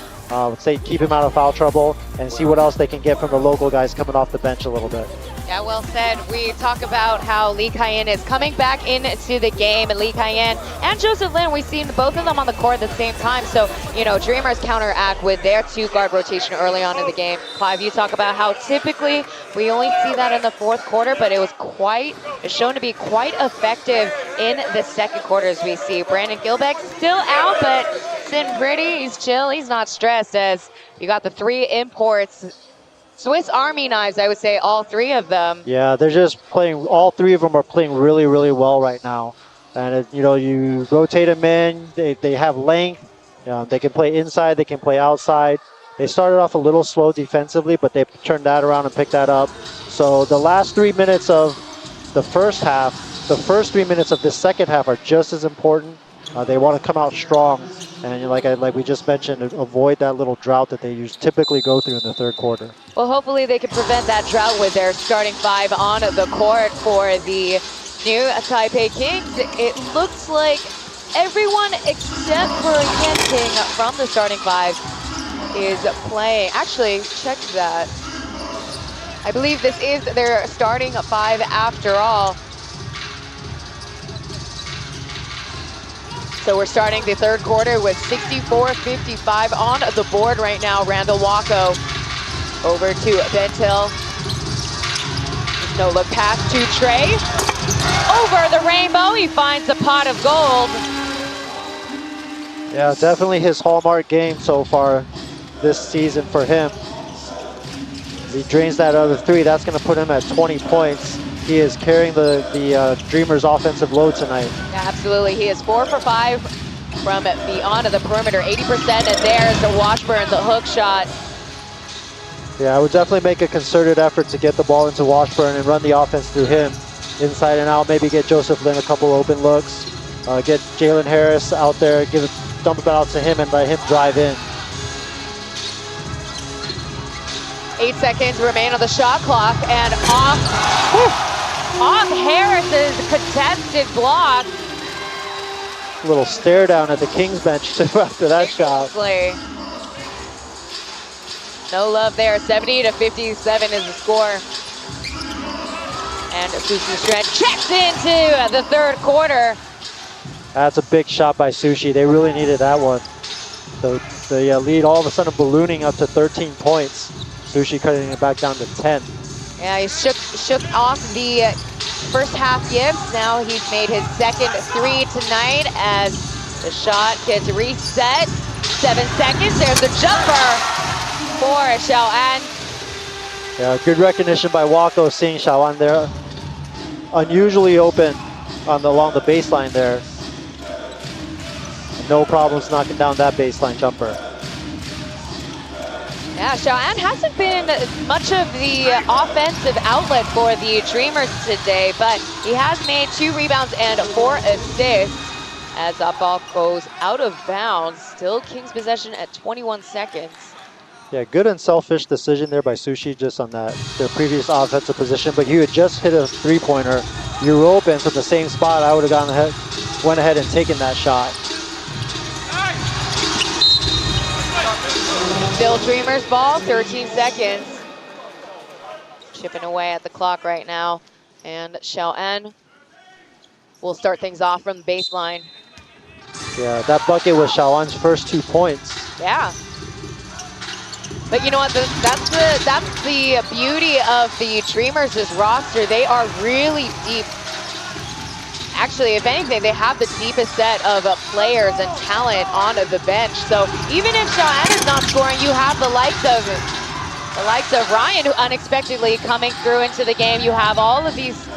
K: Say keep him out of foul trouble and see what else they can get from the local guys coming off the bench a little bit.
F: Yeah, well said. We talk about how Lee Kai-in is coming back into the game, and Lee Kai-in and Joseph Lin, we've seen both of them on the court at the same time. So, you know, Dreamers counteract with their 2-guard rotation early on in the game. Clive, you talk about how typically we only see that in the fourth quarter, but it's shown to be quite effective in the second quarter, as we see. Brandon Gilbeck still out, but sitting pretty, he's chill, he's not stressed, as you got the 3 imports. Swiss Army knives, I would say, all 3 of them.
K: Yeah, they're just playing, all 3 of them are playing really, really well right now. And, you know, you rotate them in, they have length, they can play inside, they can play outside. They started off a little slow defensively, but they turned that around and picked that up. So the last 3 minutes of the first half, the first 3 minutes of this second half are just as important. They want to come out strong, and like we just mentioned, avoid that little drought that they typically go through in the third quarter.
F: Well, hopefully they can prevent that drought with their starting 5 on the court for the new Taipei Kings. It looks like everyone except for Yan King from the starting 5 is playing. Actually, check that. I believe this is their starting 5 after all. So we're starting the third quarter with 64-55 on the board right now. Randall Wacko over to Bentil. No look pass to Trey. Over the rainbow, he finds a pot of gold.
K: Yeah, definitely his hallmark game so far this season for him. If he drains that other 3, that's going to put him at 20 points. He is carrying the Dreamers' offensive load tonight.
F: Yeah, absolutely. He is 4 for 5 from beyond the perimeter, 80%, and there's the Washburn, the hook shot.
K: Yeah, I would definitely make a concerted effort to get the ball into Washburn and run the offense through him, inside and out. Maybe get Joseph Lin a couple open looks. Get Jalen Harris out there, dump it out to him, and let him drive in.
F: 8 seconds remain on the shot clock, and off Harris's contested block.
K: A little stare down at the Kings bench too after that shot.
F: No love there. 70-57 is the score. And Sushi Strand checks into the third quarter.
K: That's a big shot by Sushi. They really needed that one. The lead all of a sudden ballooning up to 13 points. Sushi cutting it back down to 10.
F: Yeah, he shook off the first half gifts. Now he's made his second 3 tonight as the shot gets reset. 7 seconds, there's the jumper for Xiaoan.
K: Yeah, good recognition by Wacko, seeing Xiaoan there. Unusually open along the baseline there. No problems knocking down that baseline jumper.
F: Yeah, Xiaoan hasn't been much of the offensive outlet for the Dreamers today, but he has made 2 rebounds and 4 assists as that ball goes out of bounds. Still Kings possession at 21 seconds.
K: Yeah, good unselfish decision there by Sushi just on their previous offensive position, but you had just hit a 3-pointer. You were open from the same spot. I would have went ahead and taken that shot.
F: Still Dreamers ball, 13 seconds. Chipping away at the clock right now. And Xiaoan will start things off from the baseline.
K: Yeah, that bucket was Xiaoan's first 2 points.
F: Yeah. But you know what, that's the beauty of the Dreamers' roster. They are really deep. Actually, if anything, they have the deepest set of players and talent on the bench. So even if Xiaoan is not scoring, you have the likes of Ryan, who unexpectedly coming through into the game. You have all of these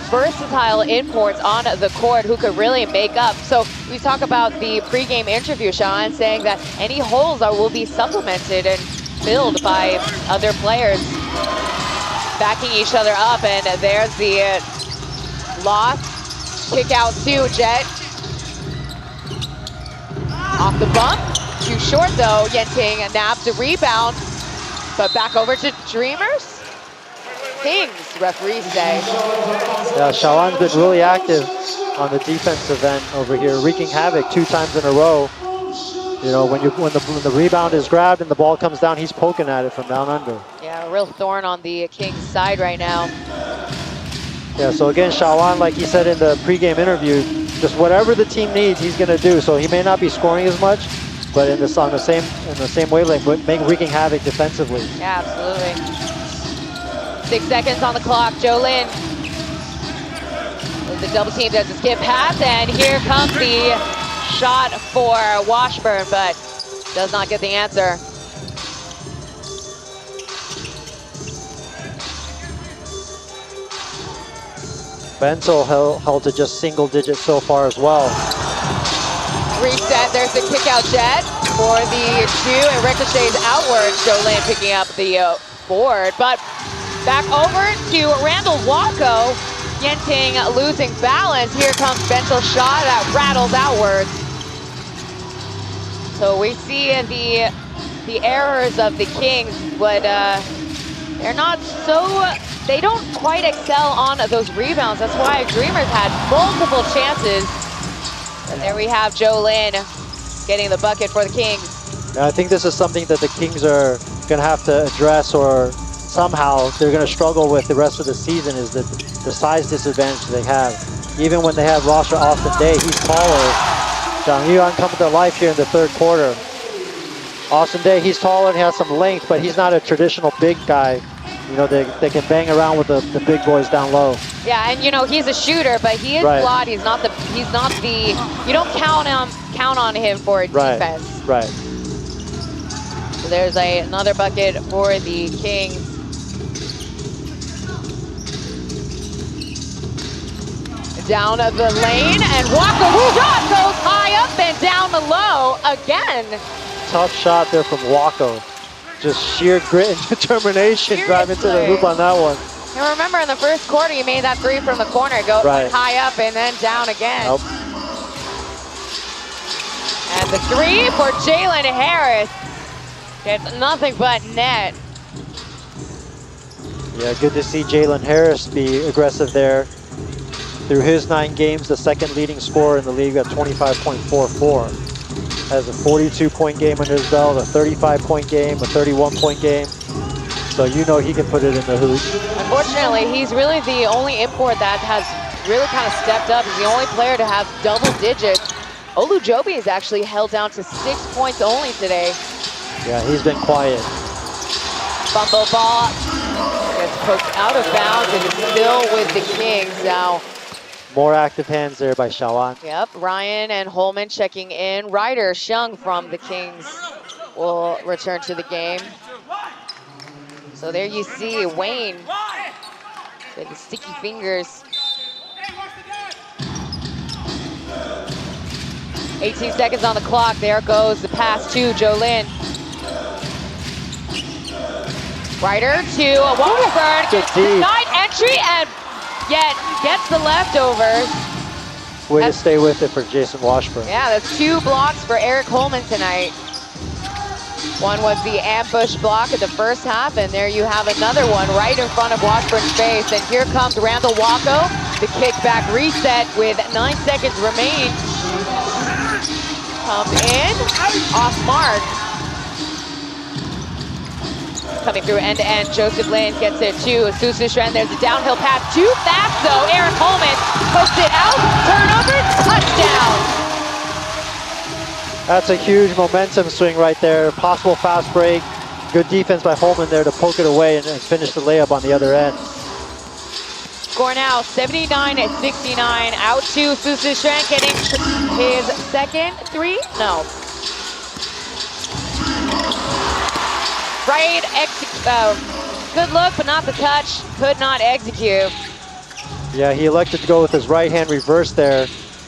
F: versatile imports on the court who could really make up. So we talk about the pregame interview, Sean, saying that any holes will be supplemented and filled by other players backing each other up. And there's the loss. Kick out to Jet. Off the bump. Too short though. Yenting nabs a rebound. But back over to Dreamers. Kings, referees say.
K: Yeah, Shawan's been really active on the defensive end over here, wreaking havoc 2 times in a row. You know, when the rebound is grabbed and the ball comes down, he's poking at it from down under.
F: Yeah, a real thorn on the Kings side right now.
K: Yeah, so again, Shawan, like he said in the pregame interview, just whatever the team needs, he's going to do. So he may not be scoring as much, but in the same wavelength, wreaking havoc defensively.
F: Yeah, absolutely. 6 seconds on the clock. Jolin. The double team does a skip pass, and here comes the shot for Washburn, but does not get the answer.
K: Bensel held to just single digits so far as well.
F: Reset, there's the kick out Jet for the 2. It ricochets outward. Jolin picking up the board, but back over to Randall Wacko. Yenting losing balance. Here comes Bensel's shot that rattles outwards. So we see the errors of the Kings, but they're not so, they don't quite excel on those rebounds. That's why Dreamers had multiple chances. And there we have Jolin getting the bucket for the Kings.
K: Now, I think this is something that the Kings are going to have to address, or somehow they're going to struggle with the rest of the season, is the size disadvantage they have. Even when they have roster Austin Day, he's taller. Jang-Hyun coming to life here in the 3rd quarter. Austin Day, he's taller and he has some length, but he's not a traditional big guy. You know, they can bang around with the big boys down low.
F: Yeah, and you know, he's a shooter, but he is flawed. He's not the, you don't count on him for defense.
K: Right.
F: So there's another bucket for the Kings. Down the lane, and Wacko shot goes high up and down the low again.
K: Tough shot there from Wacko. Just sheer grit and determination driving to the hoop on that one.
F: And remember, in the 1st quarter, he made that 3 from the corner, go high up and then down again.
K: Nope.
F: And the 3 for Jalen Harris. Gets nothing but net.
K: Yeah, good to see Jalen Harris be aggressive there. Through his 9 games, the 2nd leading scorer in the league at 25.44. Has a 42-point game under his belt, a 35-point game, a 31-point game. So you know he can put it in the hoop.
F: Unfortunately, he's really the only import that has really kind of stepped up. He's the only player to have double digits. Olu Joby is actually held down to 6 points only today.
K: Yeah, he's been quiet.
F: Fumble ball gets poked out of bounds and is still with the Kings now.
K: More active hands there by Shawan.
F: Yep, Ryan and Holman checking in. Ryder Shung from the Kings will return to the game. So there you see Wayne with the sticky fingers. 18 seconds on the clock. There goes the pass to Jolin. Ryder to Washburn. Denied entry and yet gets the leftovers.
K: Way to stay with it for Jason Washburn.
F: Yeah, that's 2 blocks for Eric Holman tonight. One was the ambush block in the 1st half, and there you have another one right in front of Washburn's face. And here comes Randall Wacko. The kickback reset with 9 seconds remain. Come in, off mark. Coming through end-to-end, Joseph Lin gets it to Susu Shren. There's a downhill pass, too fast though. Eric Holman pokes it out, turnover, touchdown.
K: That's a huge momentum swing right there. Possible fast break. Good defense by Holman there to poke it away and finish the layup on the other end.
F: Score now, 79-69. Out to Susu Shren getting his 2nd 3. No. Right, good look, but not the touch. Could not execute.
K: Yeah, he elected to go with his right hand reverse there.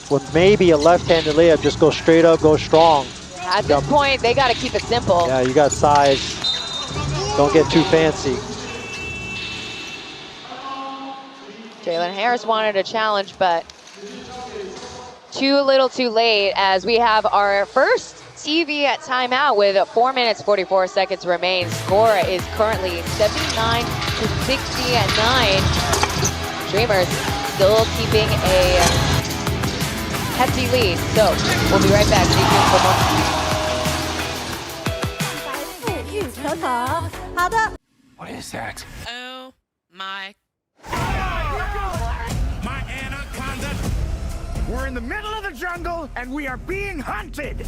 K: With maybe a left-handed layup, just go straight up, go strong.
F: At this point, they got to keep it simple.
K: Yeah, you got size. Don't get too fancy.
F: Jalen Harris wanted a challenge, but too little too late as we have our first TV at timeout with 4 minutes 44 seconds remain. Score is currently 79 to 69. Dreamers still keeping a hefty lead. So we'll be right back. Stay tuned for more.
J: 好的。
P: What is that?
C: Oh my.
P: My anaconda. We're in the middle of the jungle and we are being hunted.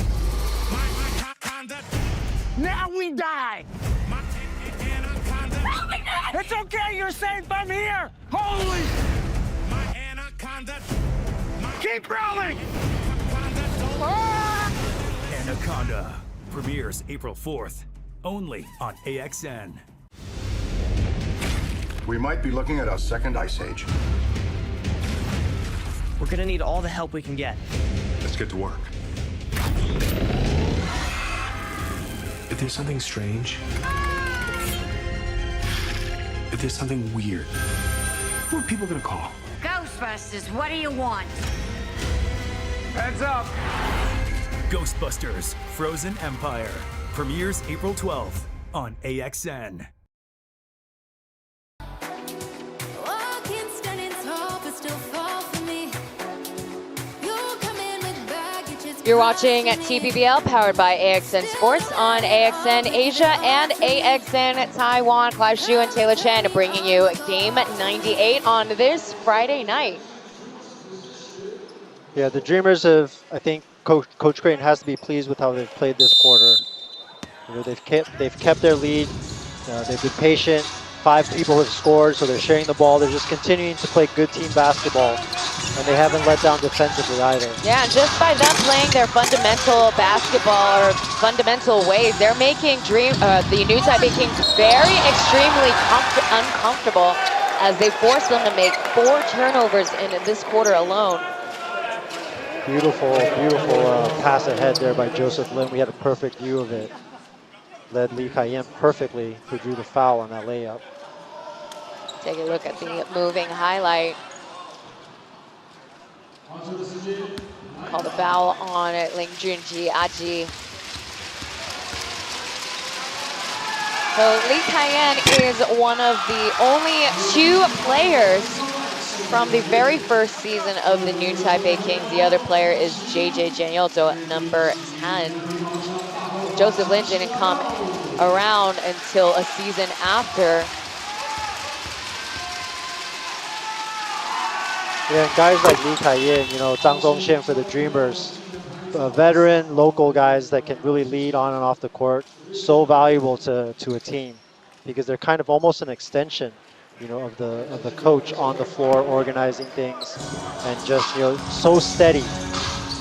P: My anaconda. Now we die. My anaconda. It's okay, you're safe. I'm here. Holy. My anaconda. Keep rolling.
M: Anaconda premieres April 4th, only on AXN.
N: We might be looking at our second ice age.
O: We're gonna need all the help we can get.
N: Let's get to work.
I: If there's something strange, if there's something weird, who are people gonna call?
G: Ghostbusters, what do you want?
P: Heads up.
M: Ghostbusters Frozen Empire premieres April 12th on AXN.
F: You're watching TPBL powered by AXN Sports on AXN Asia and AXN Taiwan. Clive Xu and Taylor Chen bringing you game 98 on this Friday night.
K: Yeah, the Dreamers have, I think Coach Creighton has to be pleased with how they've played this quarter. You know, they've kept their lead. They've been patient. 5 people have scored, so they're sharing the ball. They're just continuing to play good team basketball, and they haven't let down defensively either.
F: Yeah, and just by them playing their fundamental basketball or fundamental ways, they're making the new Taipei Kings very extremely uncomfortable as they force them to make 4 turnovers in this quarter alone.
K: Beautiful, beautiful pass ahead there by Joseph Lim. We had a perfect view of it. Led Lee Kai-yen perfectly, who drew the foul on that layup.
F: Take a look at the moving highlight. Call the foul on Ling Junji Aji. So Lee Kai-yen is one of the only 2 players from the very first season of the new Taipei Kings. The other player is JJ Janyoto at number 10. Joseph Lin didn't come around until a season after.
K: Yeah, and guys like Lee Kai-yen, you know, Zhang Zongxian for the Dreamers, veteran local guys that can really lead on and off the court, so valuable to a team because they're kind of almost an extension, you know, of the coach on the floor, organizing things, and just, you know, so steady.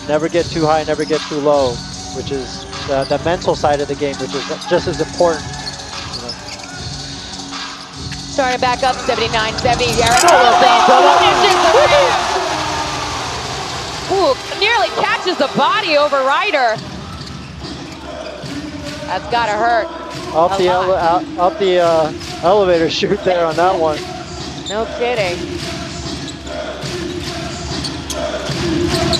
K: Never get too high, never get too low, which is the mental side of the game, which is just as important. You know.
F: Starting back up, 79-70. Ooh, nearly catches the body over Ryder. That's gotta hurt.
K: Up the elevator chute there on that one.
F: No kidding.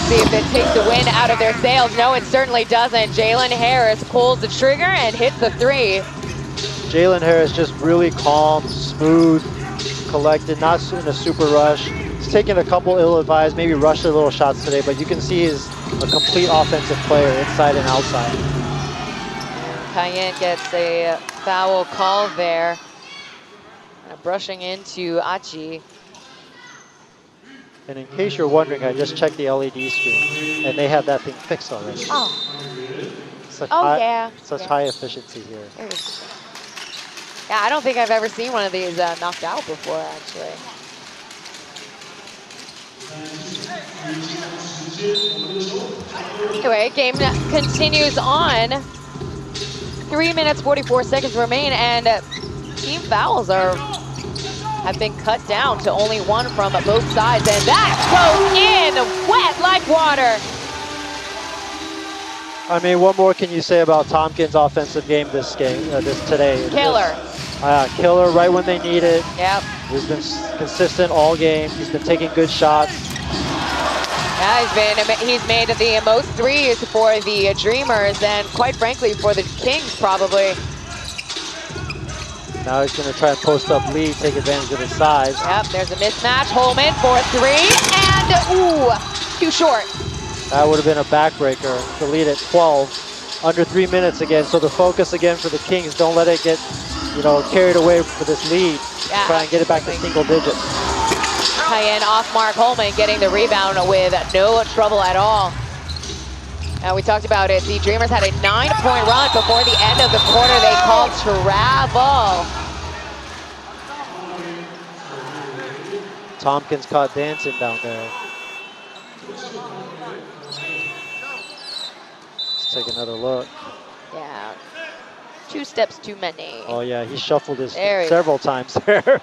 F: See if it takes the wind out of their sails. No, it certainly doesn't. Jalen Harris pulls the trigger and hits the 3.
K: Jalen Harris just really calm, smooth, collected, not in a super rush. He's taken a couple ill-advised, maybe rushed a little shots today, but you can see he's a complete offensive player inside and outside.
F: Kai-yen gets a foul call there. Brushing into Achi.
K: And in case you're wondering, I just checked the LED screen, and they have that thing fixed already.
F: Oh.
K: Such
F: Such
K: high efficiency here.
F: Yeah, I don't think I've ever seen one of these knocked out before, actually. Anyway, game continues on. 3 minutes, 44 seconds remain, and team fouls are have been cut down to only one from both sides, and that goes in wet like water.
K: I mean, what more can you say about Tompkins' offensive game this today?
F: Killer.
K: Killer right when they need it.
F: Yep.
K: He's been consistent all game. He's been taking good shots.
F: Yeah, he's made the most threes for the Dreamers, and quite frankly for the Kings probably.
K: Now he's going to try and post up lead, take advantage of his size.
F: Yep, there's a mismatch. Holman for three, and ooh, too short.
K: That would have been a backbreaker. The lead at 12, under 3 minutes again. So the focus again for the Kings, don't let it get, carried away for this lead.
F: Yeah,
K: try and get it back to single digits.
F: Cayenne off mark, Holman getting the rebound with no trouble at all. We talked about it. The Dreamers had a 9-point run before the end of the quarter. They called travel.
K: Tompkins caught dancing down there. Let's take another look.
F: Yeah, 2 steps too many.
K: Oh yeah, he shuffled his
F: There
K: several times there.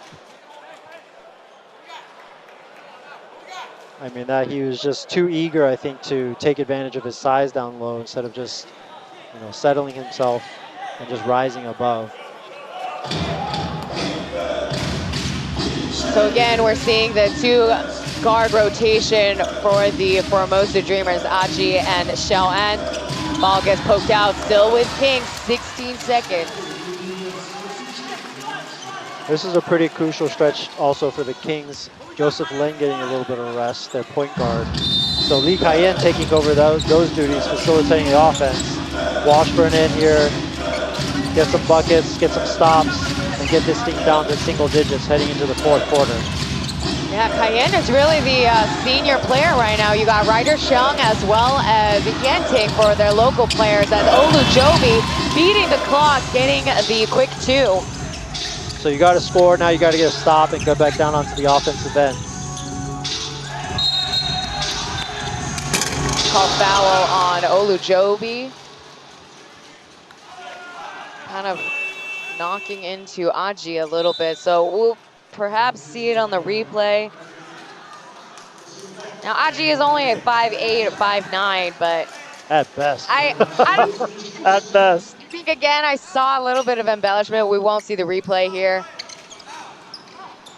K: I mean, that he was just too eager, I think, to take advantage of his size down low instead of just, settling himself and just rising above.
F: So again, we're seeing the 2 guard rotation for the Formosa Dreamers, Aji and Xiaoan. Ball gets poked out, still with Kings, 16 seconds.
K: This is a pretty crucial stretch also for the Kings. Joseph Lin getting a little bit of rest, their point guard. So Lee Cayenne taking over those duties, facilitating the offense. Washburn in here, get some buckets, get some stops, and get this thing down to single digits heading into the 4th quarter.
F: Yeah, Cayenne is really the senior player right now. You got Ryder Xiong as well as Yenting for their local players, as Olu Jovi beating the clock, getting the quick 2.
K: So you got to score, now you got to get a stop and go back down onto the offensive end.
F: Call foul on Olu Jovi. Kind of knocking into Aji a little bit, so we'll perhaps see it on the replay. Now Aji is only a 5'8", 5'9", but
K: at best.
F: I
K: at best.
F: I think again I saw a little bit of embellishment. We won't see the replay here.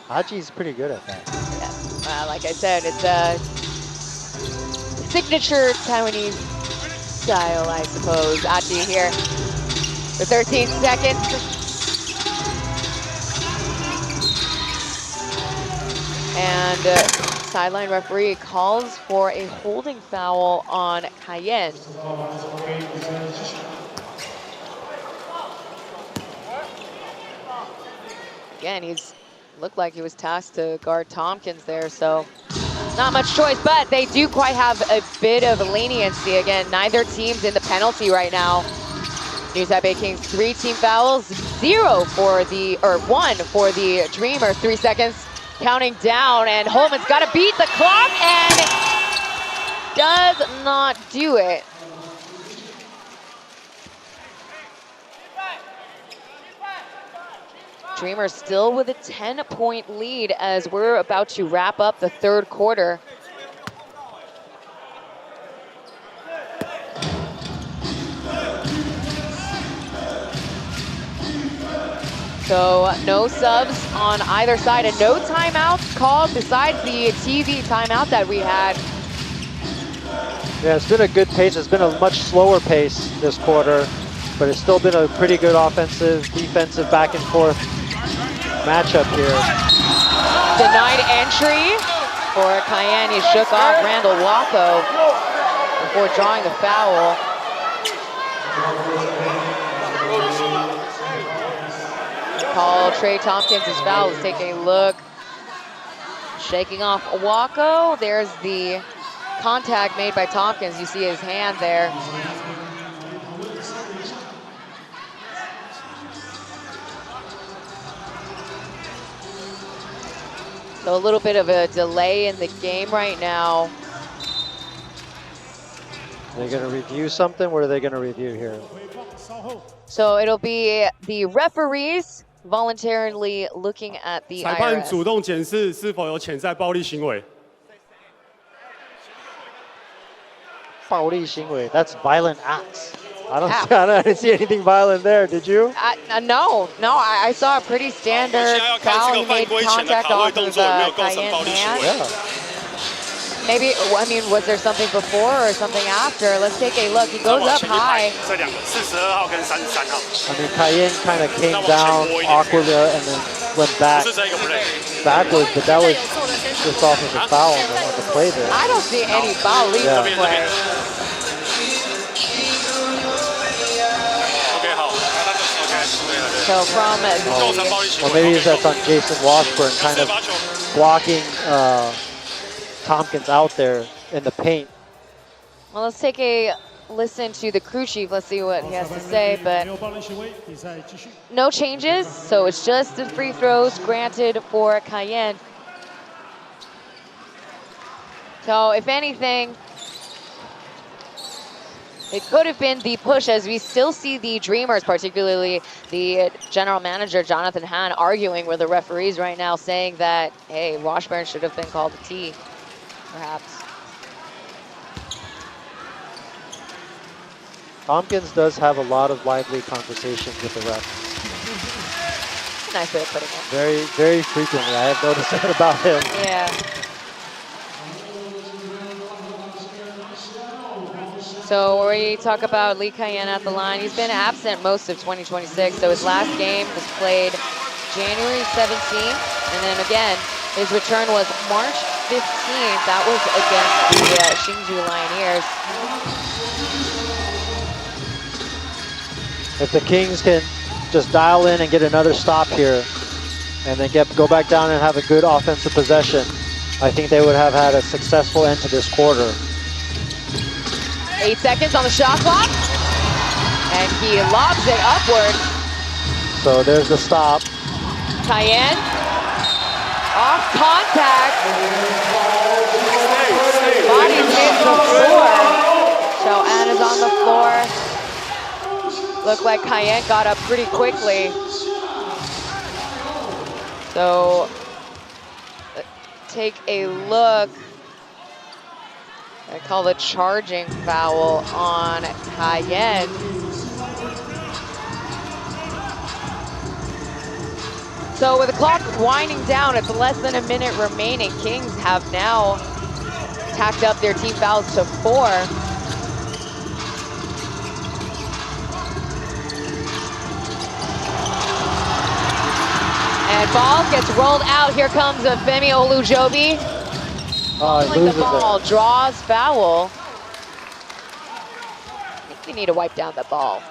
K: Aji's pretty good at that.
F: Yeah. Like I said, it's a signature Taiwanese style, I suppose. Aji here for 13 seconds. And sideline referee calls for a holding foul on Cayenne. Again, he's looked like he was tasked to guard Tompkins there, so not much choice, but they do quite have a bit of leniency. Again, neither team's in the penalty right now. New Taipei Kings 3 team fouls, 1 for the Dreamers. 3 seconds counting down, and Holman's got to beat the clock and does not do it. Dreamers still with a 10-point lead as we're about to wrap up the 3rd quarter. So no subs on either side and no timeouts called besides the TV timeout that we had.
K: Yeah, it's been a good pace. It's been a much slower pace this quarter, but it's still been a pretty good offensive, defensive, back and forth matchup here.
F: Denied entry for Cayenne. He shook off Randall Wacko before drawing the foul. Call Trey Tompkins' foul. Let's take a look. Shaking off Wacko. There's the contact made by Tompkins. You see his hand there. So a little bit of a delay in the game right now.
K: They're going to review something? What are they going to review here?
F: So it'll be the referees voluntarily looking at the
Q: 裁判
F: IRS.
Q: 主动检视是否有潜在暴力行为。
K: 暴力行为, that's violent acts. I didn't see anything violent there, did you?
F: No, I saw a pretty standard foul. He made contact off of Cayenne's hand.
K: Yeah.
F: Maybe, I mean, was there something before or something after? Let's take a look. He goes up high.
K: I mean, Cayenne kind of came down awkwardly and then went backwards, but that was just off of the foul on the play there.
F: I don't see any foul legal play. So from
K: or maybe that's on Jason Washburn, kind of blocking Tompkins out there in the paint.
F: Well, let's take a listen to the crew chief. Let's see what he has to say. But no changes, so it's just the free throws granted for Cayenne. So if anything, it could have been the push, as we still see the Dreamers, particularly the general manager, Jonathan Hahn, arguing with the referees right now, saying that, hey, Washburn should have been called a T, perhaps.
K: Tompkins does have a lot of lively conversations with the ref.
F: Nice way of putting it.
K: Very, very frequently. I have noticed that about him.
F: Yeah. So we talk about Lee Cayenne at the line. He's been absent most of 2026. So his last game was played January 17th. And then again, his return was March 15th. That was against the Hsinchu Lioneers.
K: If the Kings can just dial in and get another stop here and then go back down and have a good offensive possession, I think they would have had a successful end to this quarter.
F: 8 seconds on the shot clock, and he lobs it upward.
K: So there's the stop.
F: Cayenne, off contact. Body hit the floor. Shoan is on the floor. Looked like Cayenne got up pretty quickly. So take a look. I call the charging foul on Cayenne. So with the clock winding down, it's less than a minute remaining. Kings have now tacked up their team fouls to 4. And ball gets rolled out. Here comes Femi Olujobi. Pulling the ball, draws foul. I think we need to wipe down the ball.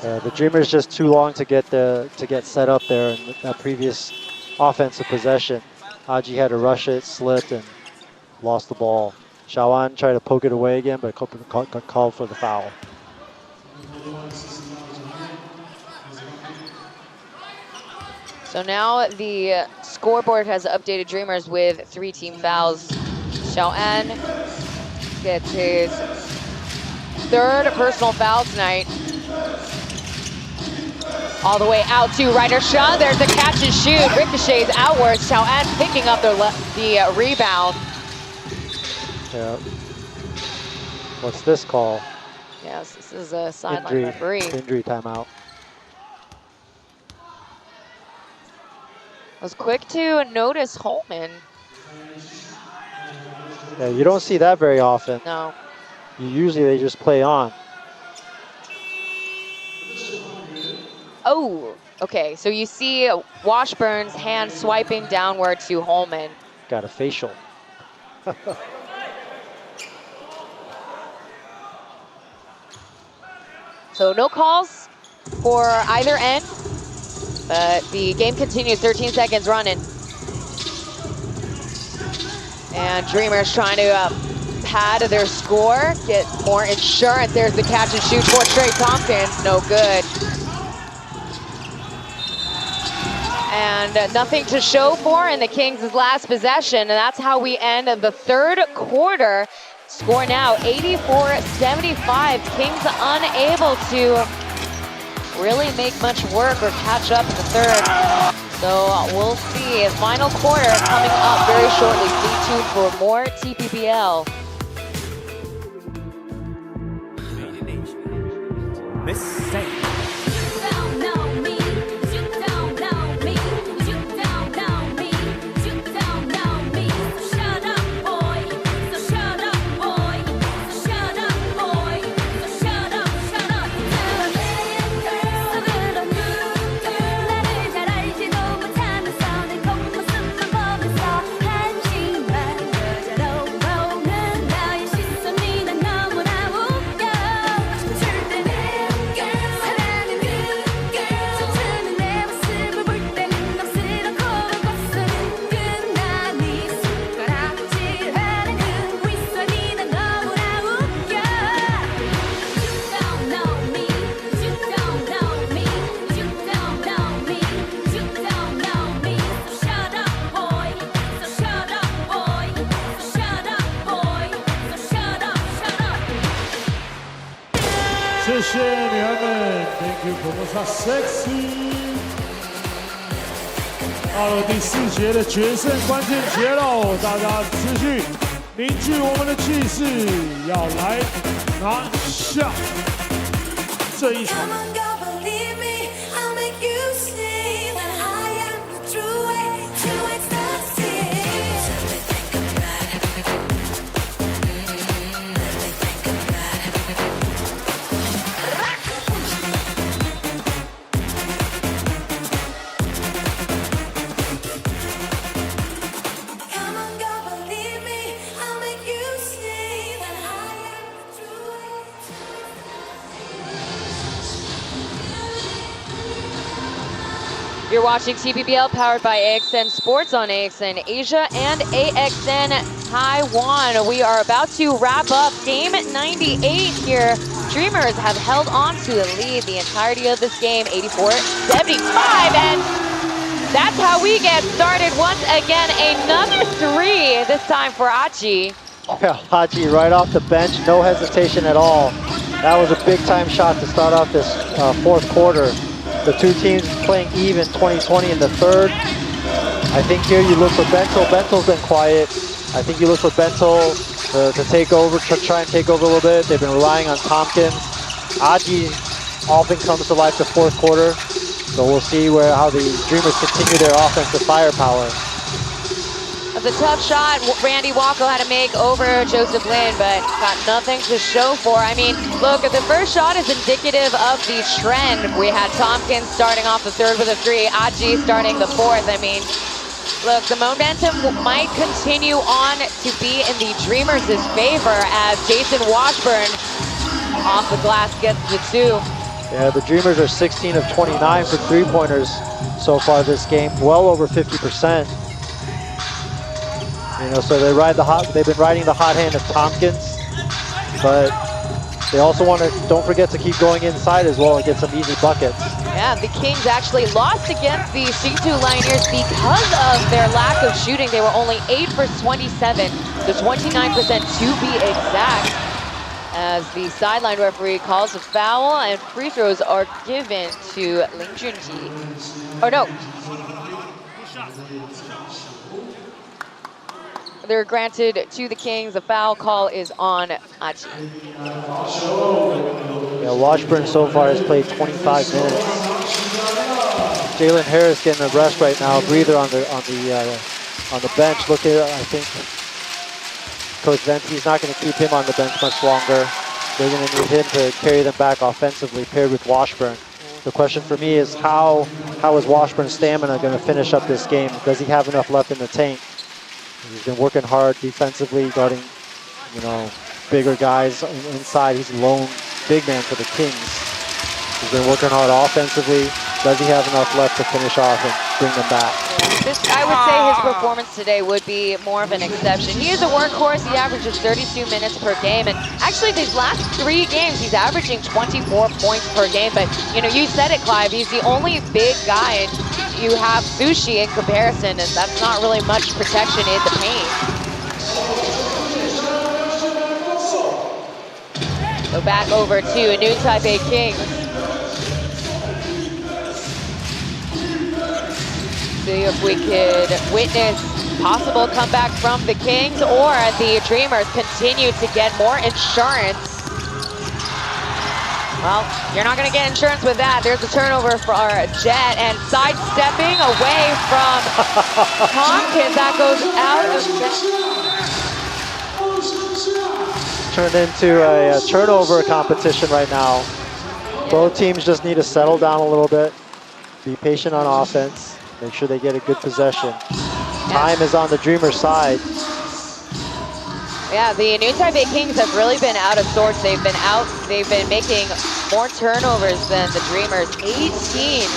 K: The Dreamers just too long to get set up there in that previous offensive possession. Haji had to rush it, slipped, and lost the ball. Shoan tried to poke it away again, but got called for the foul.
F: So now the scoreboard has updated Dreamers with 3 team fouls. Shoan gets his 3rd personal foul tonight. All the way out to Ryder Shaw. There's a catch and shoot. Ricochets outwards. Shoan picking up the rebound.
K: Yeah. What's this call?
F: Yes, this is a sideline referee.
K: Injury timeout.
F: I was quick to notice Holman.
K: Yeah, you don't see that very often.
F: No.
K: Usually they just play on.
F: Oh, okay. So you see Washburn's hand swiping downward to Holman.
K: Got a facial.
F: So no calls for either end, but the game continues, 13 seconds running. And Dreamers trying to pad their score, get more insurance. There's the catch and shoot for Trey Tompkins, no good. And nothing to show for in the Kings' last possession, and that's how we end the 3rd quarter. Score now 84-75. Kings unable to really make much work or catch up in the third. So we'll see. Final quarter coming up very shortly. Stay tuned for more TPBL.
M: Miss Saint.
H: Thank you, Formosa Sexy。到了第4节的决胜关键节喽，大家持续凝聚我们的气势，要来拿下这一场。
F: You're watching TPBL powered by AXN Sports on AXN Asia and AXN Taiwan. We are about to wrap up game 98 here. Dreamers have held on to the lead the entirety of this game, 84-75, and that's how we get started once again. Another 3, this time for Achi.
K: Yeah, Haji right off the bench, no hesitation at all. That was a big time shot to start off this fourth quarter. The two teams playing even 20-20 in the third. I think here you look for Bentel. Bentel's been quiet. I think you look for Bentel to take over, to try and take over a little bit. They've been relying on Tompkins. Aji often comes to life the fourth quarter. So we'll see how the Dreamers continue their offensive firepower.
F: That's a tough shot Randy Walker had to make over Joseph Lin, but got nothing to show for. I mean, look, the first shot is indicative of the trend. We had Tompkins starting off the third with a 3, Aji starting the fourth. I mean, look, the momentum might continue on to be in the Dreamers' favor as Jason Washburn off the glass gets the 2.
K: Yeah, the Dreamers are 16 of 29 for three-pointers so far this game, well over 50%. You know, so they've been riding the hot hand of Tompkins, but they also don't forget to keep going inside as well and get some easy buckets.
F: Yeah, the Kings actually lost against the C2 Lioneers because of their lack of shooting. They were only 8 for 27, so 29% to be exact, as the sideline referee calls a foul and free throws are given to Ling Junji. Oh no. They're granted to the Kings. The foul call is on Aji.
K: Yeah, Washburn so far has played 25 minutes. Jalen Harris getting a rest right now, breather on the bench. Look at, I think Coach Venti's not going to keep him on the bench much longer. They're going to need him to carry them back offensively, paired with Washburn. The question for me is how is Washburn's stamina going to finish up this game? Does he have enough left in the tank? He's been working hard defensively, guarding, you know, bigger guys inside. He's a lone big man for the Kings. He's been working hard offensively. Does he have enough left to finish off and bring them back?
F: I would say his performance today would be more of an exception. He is a workhorse. He averages 32 minutes per game, and actually these last 3 games he's averaging 24 points per game. But you know, you said it, Clive, he's the only big guy, and you have Sushi in comparison, and that's not really much protection in the paint. So back over to New Taipei Kings. See if we could witness possible comeback from the Kings, or the Dreamers continue to get more insurance. Well, you're not going to get insurance with that. There's a turnover for Jet, and sidestepping away from Tompkins. That goes out of...
K: Turned into a turnover competition right now. Both teams just need to settle down a little bit, be patient on offense, make sure they get a good possession. Time is on the Dreamers' side.
F: Yeah, the New Taipei Kings have really been out of sorts. They've been making more turnovers than the Dreamers. 18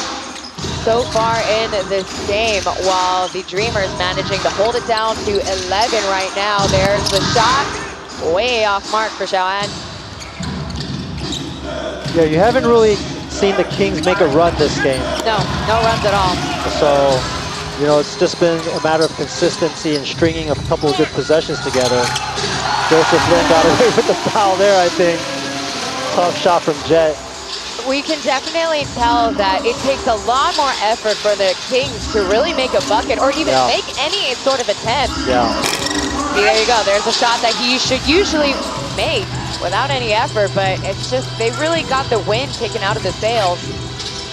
F: so far in this game, while the Dreamers managing to hold it down to 11 right now. There's the shot, way off mark for Xiaoan.
K: Yeah, you haven't really seen the Kings make a run this game.
F: No runs at all.
K: So, you know, it's just been a matter of consistency and stringing a couple of good possessions together. Joseph Lin got away with the foul there, I think. Tough shot from Jet.
F: We can definitely tell that it takes a lot more effort for the Kings to really make a bucket or even make any sort of attempt.
K: Yeah.
F: See, there you go. There's a shot that he should usually make without any effort, but it's just they really got the wind taken out of the sails.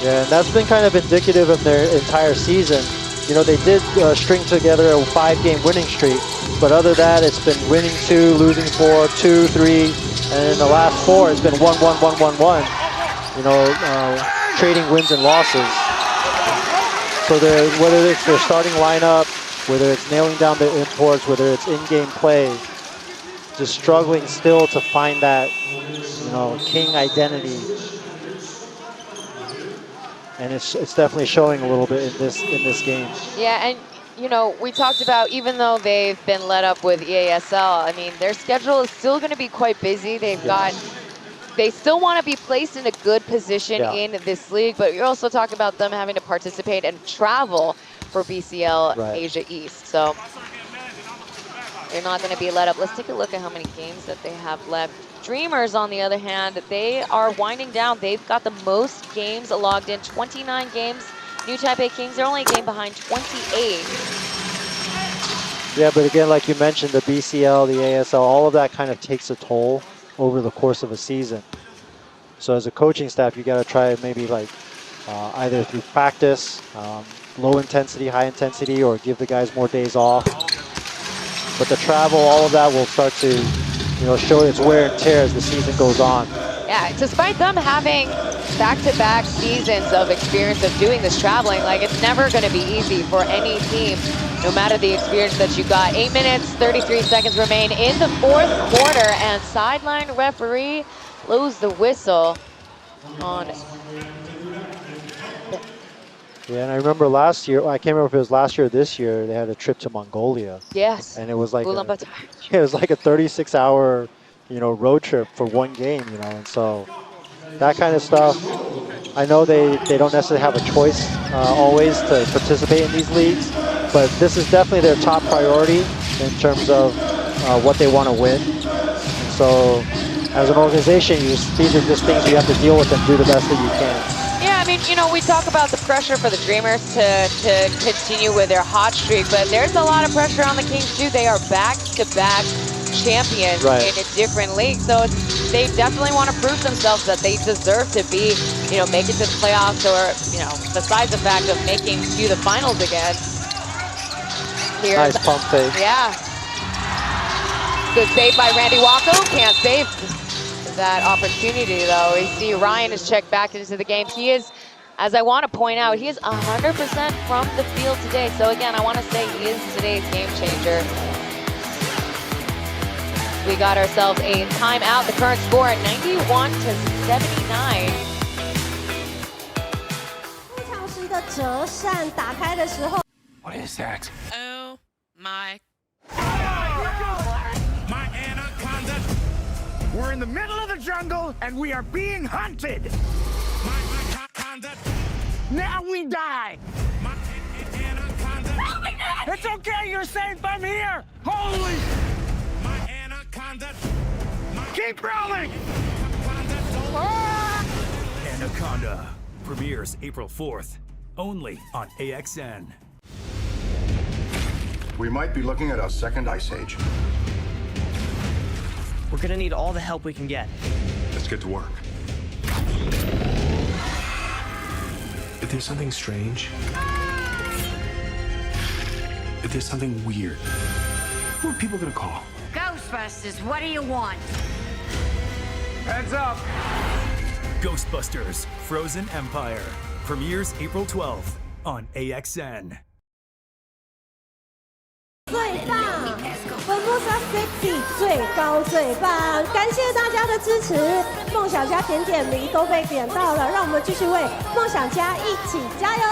K: Yeah, and that's been kind of indicative of their entire season. You know, they did string together a 5-game winning streak, but other than that, it's been winning 2, losing 4, 2, 3, and in the last 4, it's been 1, 1, 1, 1, 1. You know, trading wins and losses. So whether it's their starting lineup, whether it's nailing down their imports, whether it's in-game play, just struggling still to find that, you know, King identity. And it's definitely showing a little bit in this game.
F: Yeah, and you know, we talked about, even though they've been let up with EASL, I mean, their schedule is still going to be quite busy. They still want to be placed in a good position in this league, but you're also talking about them having to participate and travel for BCL Asia East. So they're not going to be let up. Let's take a look at how many games that they have left. Dreamers, on the other hand, they are winding down. They've got the most games logged in, 29 games. New Taipei Kings are only a game behind, 28.
K: Yeah, but again, like you mentioned, the BCL, the ASL, all of that kind of takes a toll over the course of a season. So as a coaching staff, you got to try maybe like either through practice, low intensity, high intensity, or give the guys more days off. But the travel, all of that will start to, you know, show its wear and tear as the season goes on.
F: Yeah, despite them having back-to-back seasons of experience of doing this traveling, like, it's never going to be easy for any team, no matter the experience that you got. 8 minutes, 33 seconds remain in the 4th quarter, and sideline referee blows the whistle on.
K: Yeah, and I remember last year, I can't remember if it was last year or this year, they had a trip to Mongolia.
F: Yes.
K: And it was like it was like a 36-hour, you know, road trip for one game, you know, and so that kind of stuff. I know they don't necessarily have a choice always to participate in these leagues, but this is definitely their top priority in terms of what they want to win. And so as an organization, these are just things you have to deal with and do the best that you can.
F: Yeah, I mean, you know, we talk about the pressure for the Dreamers to continue with their hot streak, but there's a lot of pressure on the Kings too. They are back-to-back champions in a different league, so they definitely want to prove themselves that they deserve to be, you know, make it to the playoffs, or, you know, besides the fact of making to the finals again.
K: Nice pump fake.
F: Yeah. Good save by Randy Wacko. Can't save that opportunity, though. We see Ryan is checked back into the game. He is, as I want to point out, he is 100% from the field today. So again, I want to say he is today's game changer. We got ourselves a timeout. The current score at 91-79.
J: 非常时的折扇打开的时候。
B: What is that?
C: Oh my.
P: My anaconda. We're in the middle of the jungle and we are being hunted. My anaconda. Now we die. My anaconda. It's okay, you're safe. I'm here. Holy. My anaconda. Keep rolling.
M: Anaconda premieres April 4th, only on AXN.
N: We might be looking at our second ice age.
O: We're gonna need all the help we can get.
N: Let's get to work.
I: If there's something strange, if there's something weird, who are people gonna call?
G: Ghostbusters, what do you want?
M: Heads up! Ghostbusters Frozen Empire premieres April 12th on AXN.
J: 最棒 ，Formosa Sexy 最高最棒，感谢大家的支持，梦想家点点名都被点到了，让我们继续为梦想家一起加油。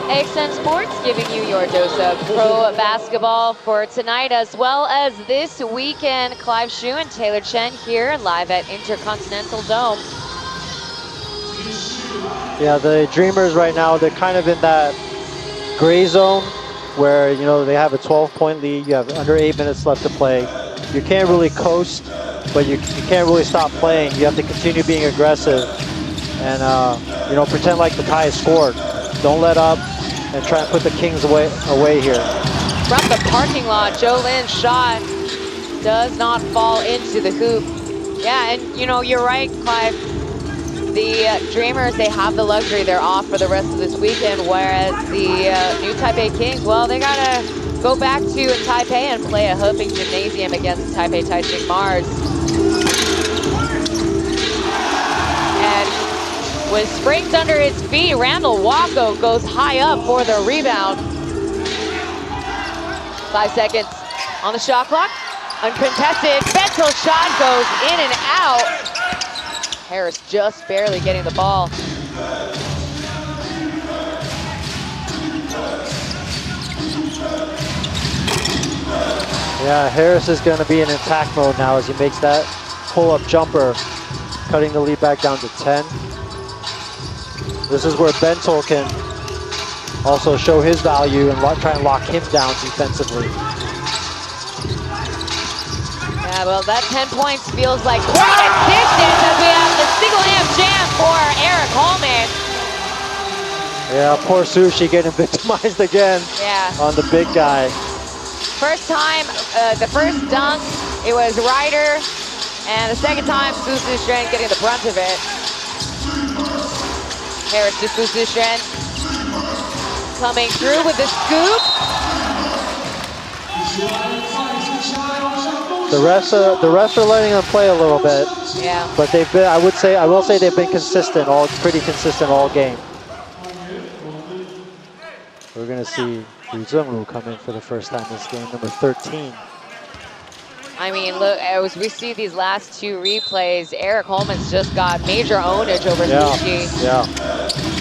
F: AXN Sports giving you your dose of pro basketball for tonight as well as this weekend. Clive Shu and Taylor Chen here live at Intercontinental Dome.
K: Yeah, the Dreamers right now, they're kind of in that gray zone where, you know, they have a 12-point lead. You have under 8 minutes left to play. You can't really coast, but you can't really stop playing. You have to continue being aggressive and, you know, pretend like the tie is scored. Don't let up and try and put the Kings away here.
F: From the parking lot, Joe Lynn's shot does not fall into the hoop. Yeah, and you know, you're right, Clive. The Dreamers, they have the luxury. They're off for the rest of this weekend, whereas the new Taipei Kings, well, they gotta go back to Taipei and play a Hoping Gymnasium against Taipei Taichung Mars. And with springs under his feet, Randall Wacko goes high up for the rebound. 5 seconds on the shot clock. Uncontested. Bentel's shot goes in and out. Harris just barely getting the ball.
K: Yeah, Harris is going to be in attack mode now as he makes that pull-up jumper, cutting the lead back down to 10. This is where Bentel can also show his value and try and lock him down defensively.
F: Yeah, well, that 10 points feels like quite a distance as we have the single-hand jam for Eric Holman.
K: Yeah, poor Sushi getting victimized again on the big guy.
F: First time, the first dunk, it was Ryder, and the second time, Susu Shren getting the brunt of it. Harris to Susu Shren, coming through with the scoop.
K: The refs are letting them play a little bit.
F: Yeah.
K: But they've been, I will say they've been consistent, pretty consistent all game. We're gonna see Yu Zhengru come in for the first time this game, number 13.
F: I mean, look, as we see these last two replays, Eric Holman's just got major ownage over Sushi.
K: Yeah.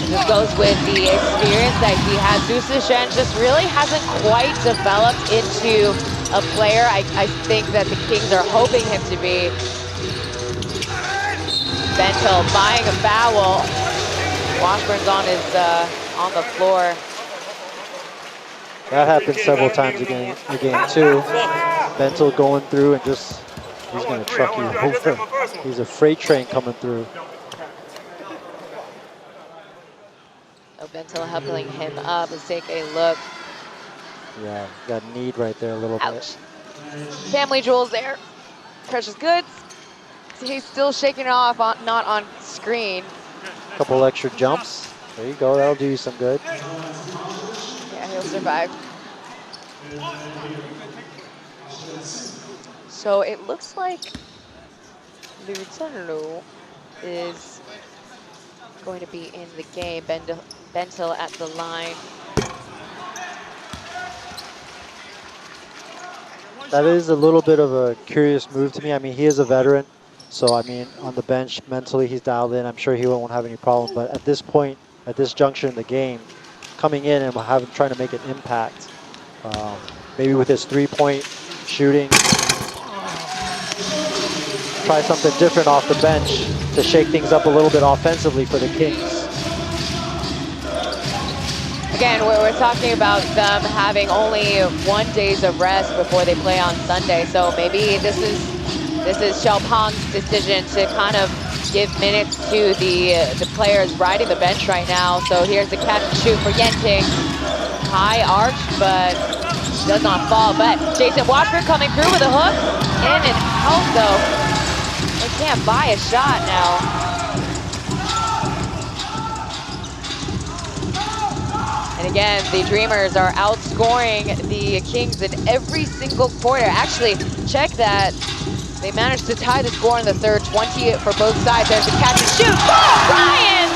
F: Just goes with the experience that he has. Susu Shen just really hasn't quite developed into a player I think that the Kings are hoping him to be. Bentel buying a foul. Washburn's on the floor.
K: That happened several times in the game too. Bentel going through and just, he's gonna truck you over. He's a freight train coming through.
F: Oh, Bentel helping him up. Let's take a look.
K: Yeah, got need right there a little bit.
F: Family jewels there. Precious Goods. He's still shaking it off, not on screen.
K: Couple extra jumps. There you go, that'll do you some good.
F: Yeah, he'll survive. So it looks like Liu Zhenlu is going to be in the game. Bentel at the line.
K: That is a little bit of a curious move to me. I mean, he is a veteran, so I mean, on the bench, mentally he's dialed in. I'm sure he won't have any problem, but at this point, at this juncture in the game, coming in and trying to make an impact, maybe with his three-point shooting, try something different off the bench to shake things up a little bit offensively for the Kings.
F: Again, we're talking about them having only 1 day of rest before they play on Sunday. So maybe this is Xiaopang's decision to kind of give minutes to the players riding the bench right now. So here's the catch and shoot for Yenting. High arch, but does not fall. But Jason Washburn coming through with a hook. In and out though. They can't buy a shot now. And again, the Dreamers are outscoring the Kings in every single quarter. Actually, check that. They managed to tie the score in the third, 20 for both sides. There's the catch and shoot. Oh, Ryan!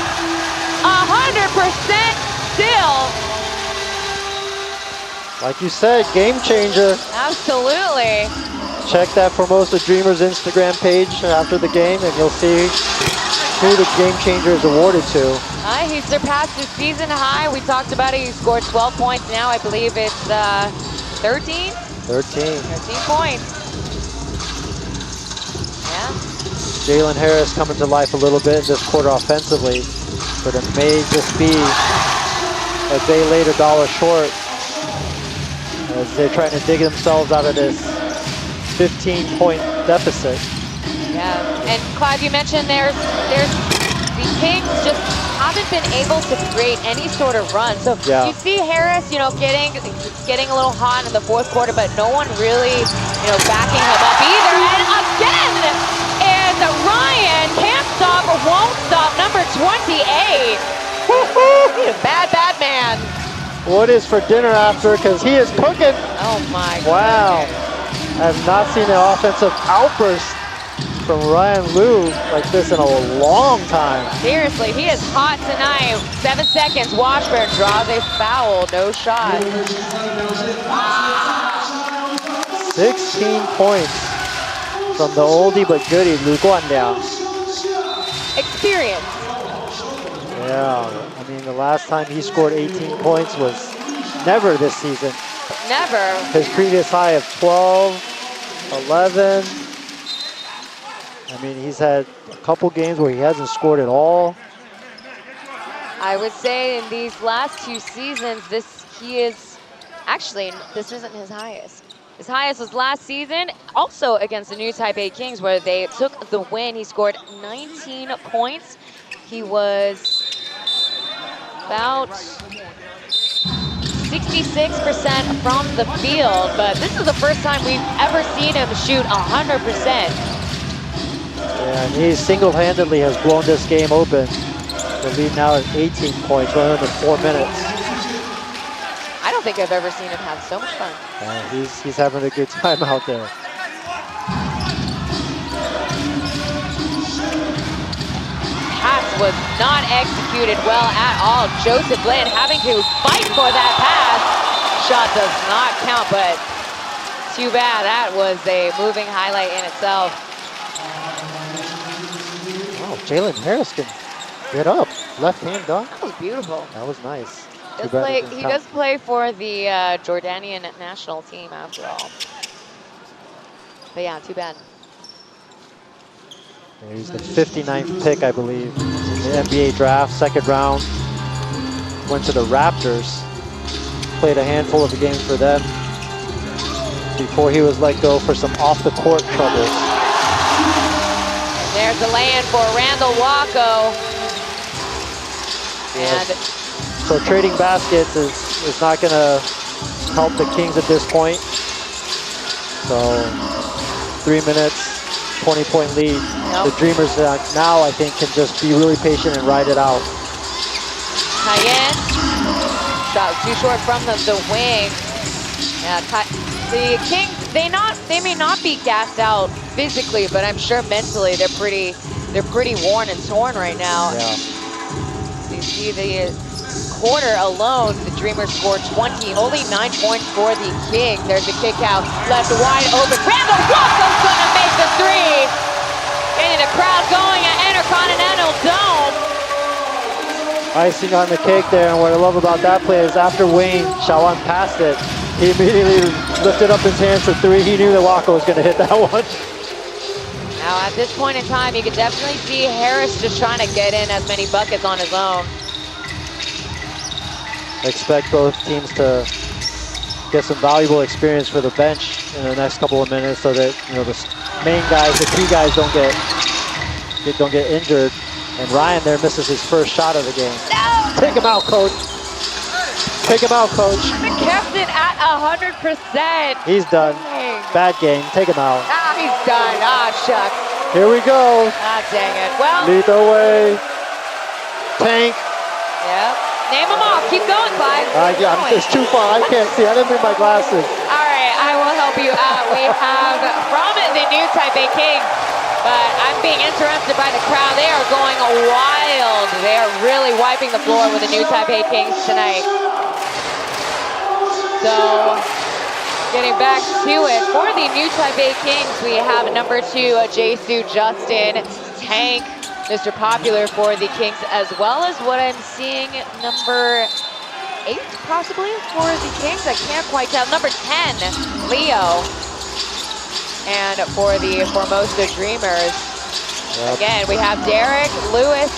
F: 100% still.
K: Like you said, game changer.
F: Absolutely.
K: Check that Formosa Dreamers Instagram page after the game and you'll see who the game changer is awarded to.
F: He surpassed his season high. We talked about it. He scored 12 points. Now I believe it's 13? 13 points. Yeah.
K: Jalen Harris coming to life a little bit in this quarter offensively, but it may just be a day late, a dollar short as they're trying to dig themselves out of this 15-point deficit.
F: Yeah, and Clive, you mentioned there's the Kings just haven't been able to create any sort of run. So you see Harris, getting a little hot in the fourth quarter, but no one really, backing him up either. And again, is Ryan can't stop, won't stop. Number 28. He's a bad man.
K: What is for dinner after? Because he is cooking.
F: Oh my.
K: Wow. I have not seen an offensive outburst from Ryan Liu like this in a long time.
F: Seriously, he is hot tonight. 7 seconds. Washburn draws a foul. No shot.
K: 16 points from the oldie but goodie, Lu Guanliang.
F: Experience.
K: Yeah, I mean, the last time he scored 18 points was never this season.
F: Never.
K: His previous high of 12, 11. I mean, he's had a couple games where he hasn't scored at all.
F: I would say in these last 2 seasons, this isn't his highest. His highest was last season, also against the new Taipei Kings, where they took the win. He scored 19 points. He was about 66% from the field, but this is the first time we've ever seen him shoot 100%.
K: Yeah, and he single-handedly has blown this game open. The lead now is 18 points, running under 4 minutes.
F: I don't think I've ever seen him have so much fun.
K: He's having a good time out there.
F: Pass was not executed well at all. Joseph Lin having to fight for that pass. Shot does not count, but too bad. That was a moving highlight in itself.
K: Wow, Jalen Harris can get up. Left hand dunk.
F: That was beautiful.
K: That was nice.
F: He does play for the Jordanian national team after all. But yeah, too bad.
K: Yeah, he's the 59th pick, I believe, in the NBA draft, second round. Went to the Raptors. Played a handful of the games for them before he was let go for some off-the-court troubles.
F: There's the lay-in for Randall Wacko.
K: Yes.
F: And
K: so trading baskets is not going to help the Kings at this point. So 3 minutes, 20-point lead.
F: Nope.
K: The Dreamers now, I think, can just be really patient and ride it out.
F: Cayenne shot too short from the wing. Yeah, the Kings, they may not be gassed out physically, but I'm sure mentally they're pretty worn and torn right now.
K: Yeah.
F: So you see the quarter alone, the Dreamers scored 20, only 9 points for the Kings. There's a kick out, left wide open. Randall Wacko's gonna make the three. Getting the crowd going at Intercontinental Dome.
K: Icing on the cake there, and what I love about that play is after Wayne Shawan passed it, he immediately lifted up his hands for three. He knew that Wacko was gonna hit that one.
F: Now at this point in time, you can definitely see Harris just trying to get in as many buckets on his own.
K: Expect both teams to get some valuable experience for the bench in the next couple of minutes so that, you know, the main guys, the key guys don't get don't get injured. And Ryan there misses his first shot of the game.
F: No!
K: Take him out, coach. Take him out, coach.
F: Kept it at 100%.
K: He's done. Bad game. Take him out.
F: Ah, he's done. Ah, shucks.
K: Here we go.
F: Ah, dang it. Well.
K: Lead the way. Tank.
F: Yep. Name them off. Keep going, Clyde.
K: It's too far. I can't see. I didn't bring my glasses.
F: All right, I will help you out. We have from the new Taipei Kings, but I'm being interrupted by the crowd. They are going wild. They are really wiping the floor with the new Taipei Kings tonight. So, getting back to it, for the new Taipei Kings, we have number 2, Jae-Soo Justin, Tank, Mr. Popular for the Kings, as well as what I'm seeing, number 8 possibly for the Kings. I can't quite tell. Number 10, Leo. And for the Formosa Dreamers, again, we have Derek, Lewis,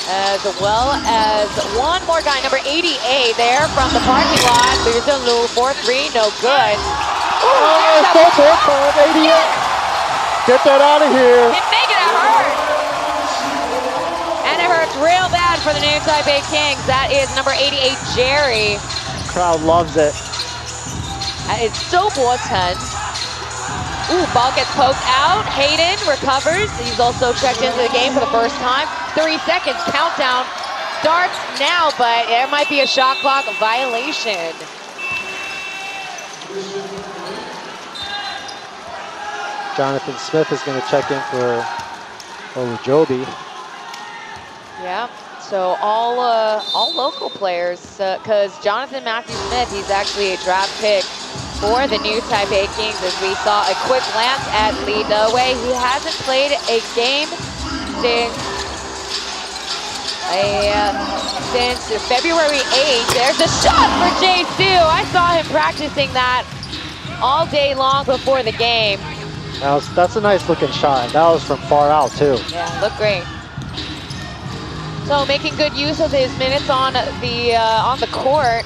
F: as well as one more guy, number 88 there from the parking lot. There's a little 4-3, no good.
K: Oh, 88. Get that out of here.
F: It's making it hurt. And it hurts real bad for the new Taipei Kings. That is number 88, Jerry.
K: Crowd loves it.
F: That is so Botan. Ooh, ball gets poked out. Hayden recovers. He's also checked into the game for the first time. 3 seconds countdown starts now, but there might be a shot clock violation.
K: Jonathan Smith is going to check in for Olujobi.
F: Yeah, so all local players, because Jonathan Matthew Smith, he's actually a draft pick for the new Taipei Kings. As we saw a quick glance at Lee Dewey, he hasn't played a game since February 8th. There's a shot for Jae-Soo. I saw him practicing that all day long before the game.
K: That's a nice looking shot. That was from far out too.
F: Yeah, looked great. So making good use of his minutes on the court.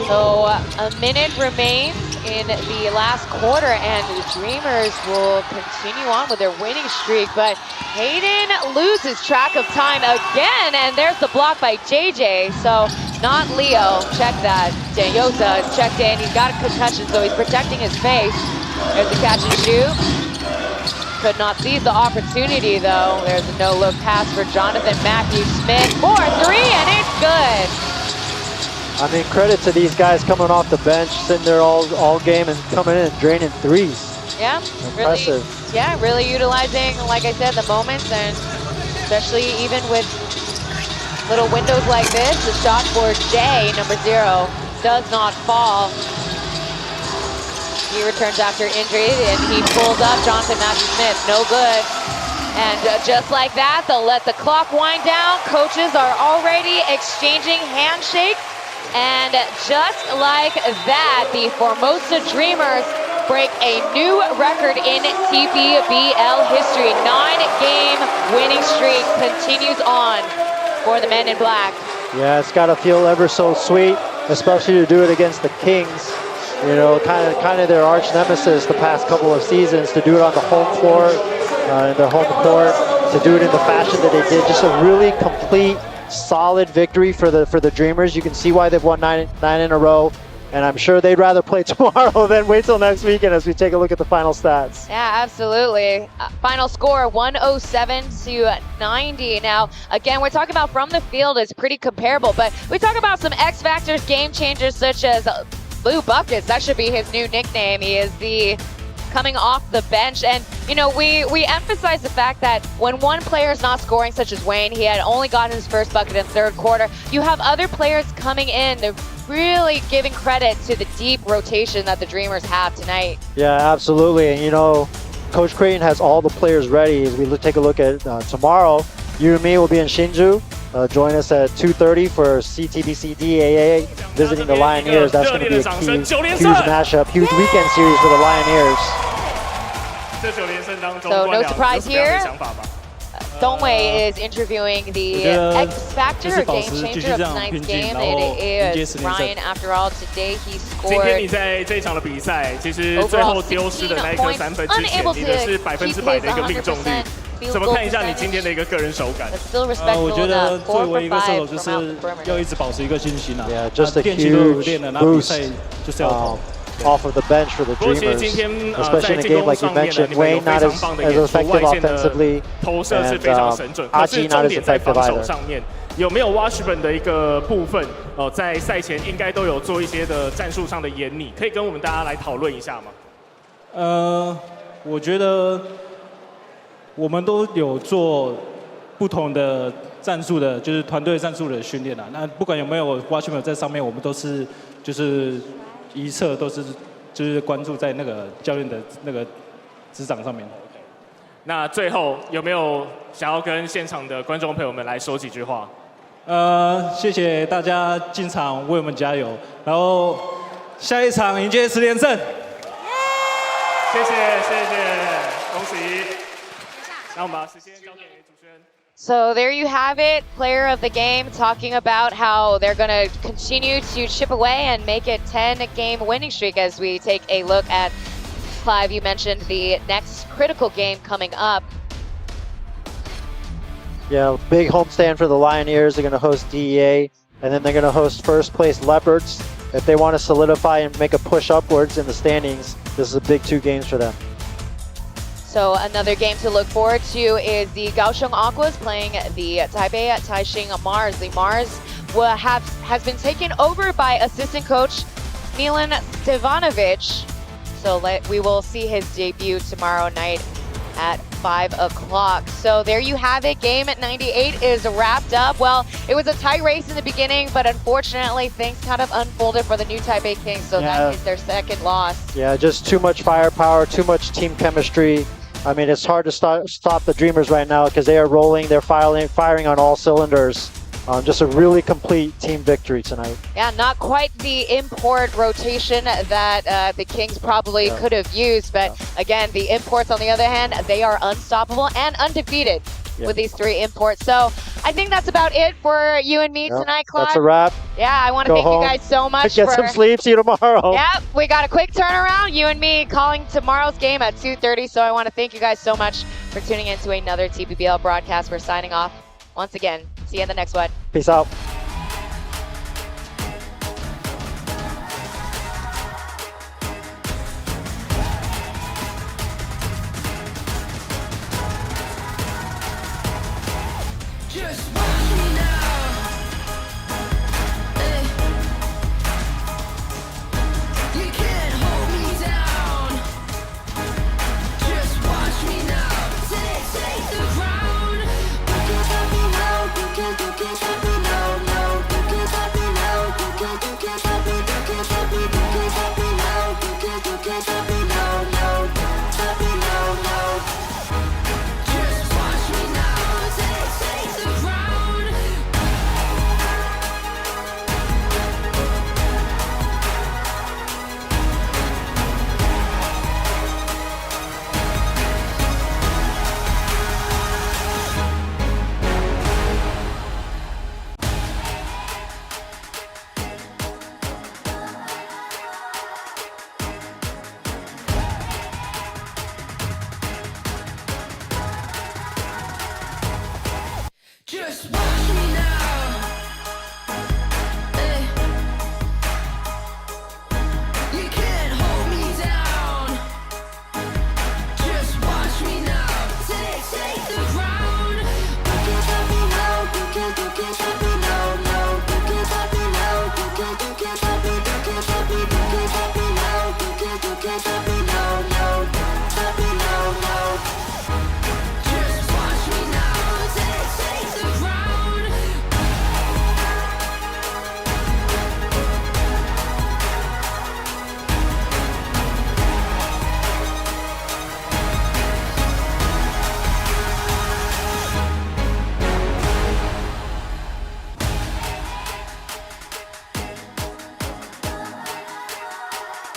F: So a minute remains in the last quarter, and the Dreamers will continue on with their winning streak. But Hayden loses track of time again, and there's the block by JJ. So not Leo. Check that. Daniyosa checked in. He's got a concussion, so he's protecting his face. There's the catch and shoot. Could not seize the opportunity, though. There's a no-look pass for Jonathan Matthew Smith. 4-3, and it's good.
K: I mean, credit to these guys coming off the bench, sitting there all game and coming in and draining threes.
F: Yeah,
K: impressive.
F: Really utilizing, like I said, the moments, and especially even with little windows like this, the shot for Jay, number 0, does not fall. He returns after injury, and he pulls up Jonathan Matthew Smith, no good. And just like that, they'll let the clock wind down. Coaches are already exchanging handshakes. And just like that, the Formosa Dreamers break a new record in TPBL history. 9-game winning streak continues on for the men in black.
K: Yeah, it's got to feel ever so sweet, especially to do it against the Kings. You know, kind of their arch nemesis the past couple of seasons, to do it on the home floor, in their home court, to do it in the fashion that they did. Just a really complete, solid victory for the Dreamers. You can see why they've won nine in a row, and I'm sure they'd rather play tomorrow than wait till next weekend as we take a look at the final stats.
F: Yeah, absolutely. Final score 107-90. Now, again, we're talking about from the field is pretty comparable, but we talk about some X factors, game changers such as Blue Buckets. That should be his new nickname. He is the coming off the bench, and you know, we emphasize the fact that when one player is not scoring, such as Wayne, he had only gotten his first bucket in third quarter, you have other players coming in. They're really giving credit to the deep rotation that the Dreamers have tonight.
K: Yeah, absolutely. And you know, Coach Creighton has all the players ready. As we take a look at tomorrow, you and me will be in Shinju. Join us at 2:30 for CTBC DAA visiting the Lioneers. That's going to be a huge matchup, huge weekend series for the Lioneers.
F: So no surprise here. Dongwei is interviewing the X Factor game changer of tonight's game. It is Ryan. After all, today he
R: 今天你
F: scored
R: 在这一场的比赛，其实最后丢失的那一颗3分之前，你的是100%的一个命中率。怎么看一下你今天的一个个人手感？
Q: 我觉得作为一个射手，就是要一直保持一个信心啊。
K: Yeah, just a
Q: 练习都有
K: huge
Q: 练了，那比赛
K: boost
Q: 就是要投。
K: off of the bench for the
R: 不过其实
K: Dreamers,
R: 今天
K: especially in a game like you mentioned, Wayne not as effective offensively,
R: 投射是非常神准，可是重点在防守上面。有没有 Washburn 的一个部分？在赛前应该都有做一些的战术上的研拟，可以跟我们大家来讨论一下吗？
Q: 我觉得我们都有做不同的战术的，就是团队战术的训练啊。那不管有没有 Washburn 在上面，我们都是就是一侧都是就是关注在那个教练的那个指掌上面。
R: 那最后有没有想要跟现场的观众朋友们来说几句话？
Q: 谢谢大家进场为我们加油，然后下一场迎接10连胜。
R: 谢谢，恭喜。那我们把时间交给主持人。
F: So there you have it, player of the game talking about how they're going to continue to chip away and make it 10-game winning streak as we take a look at, Clive, you mentioned the next critical game coming up.
K: Yeah, big homestand for the Lioneers. They're going to host DEA, and then they're going to host first place Leopards. If they want to solidify and make a push upwards in the standings, this is a big 2 games for them.
F: So another game to look forward to is the Kaohsiung Aquas playing the Taipei Taixing Mars. The Mars has been taken over by assistant coach Milan Stevanovic. So we will see his debut tomorrow night at 5 o'clock. So there you have it. Game 98 is wrapped up. Well, it was a tight race in the beginning, but unfortunately things kind of unfolded for the new Taipei Kings. So that is their second loss.
K: Yeah, just too much firepower, too much team chemistry. I mean, it's hard to stop the Dreamers right now because they are rolling. They're firing on all cylinders. Just a really complete team victory tonight.
F: Yeah, not quite the import rotation that the Kings probably could have used. But again, the imports, on the other hand, they are unstoppable and undefeated with these 3 imports. So I think that's about it for you and me tonight, Clive.
K: That's a wrap.
F: Yeah, I want to thank you guys so much
K: Get some sleep. See you tomorrow.
F: Yep, we got a quick turnaround. You and me calling tomorrow's game at 2:30. So I want to thank you guys so much for tuning in to another TPBL broadcast. We're signing off once again. See you in the next one.
K: Peace out.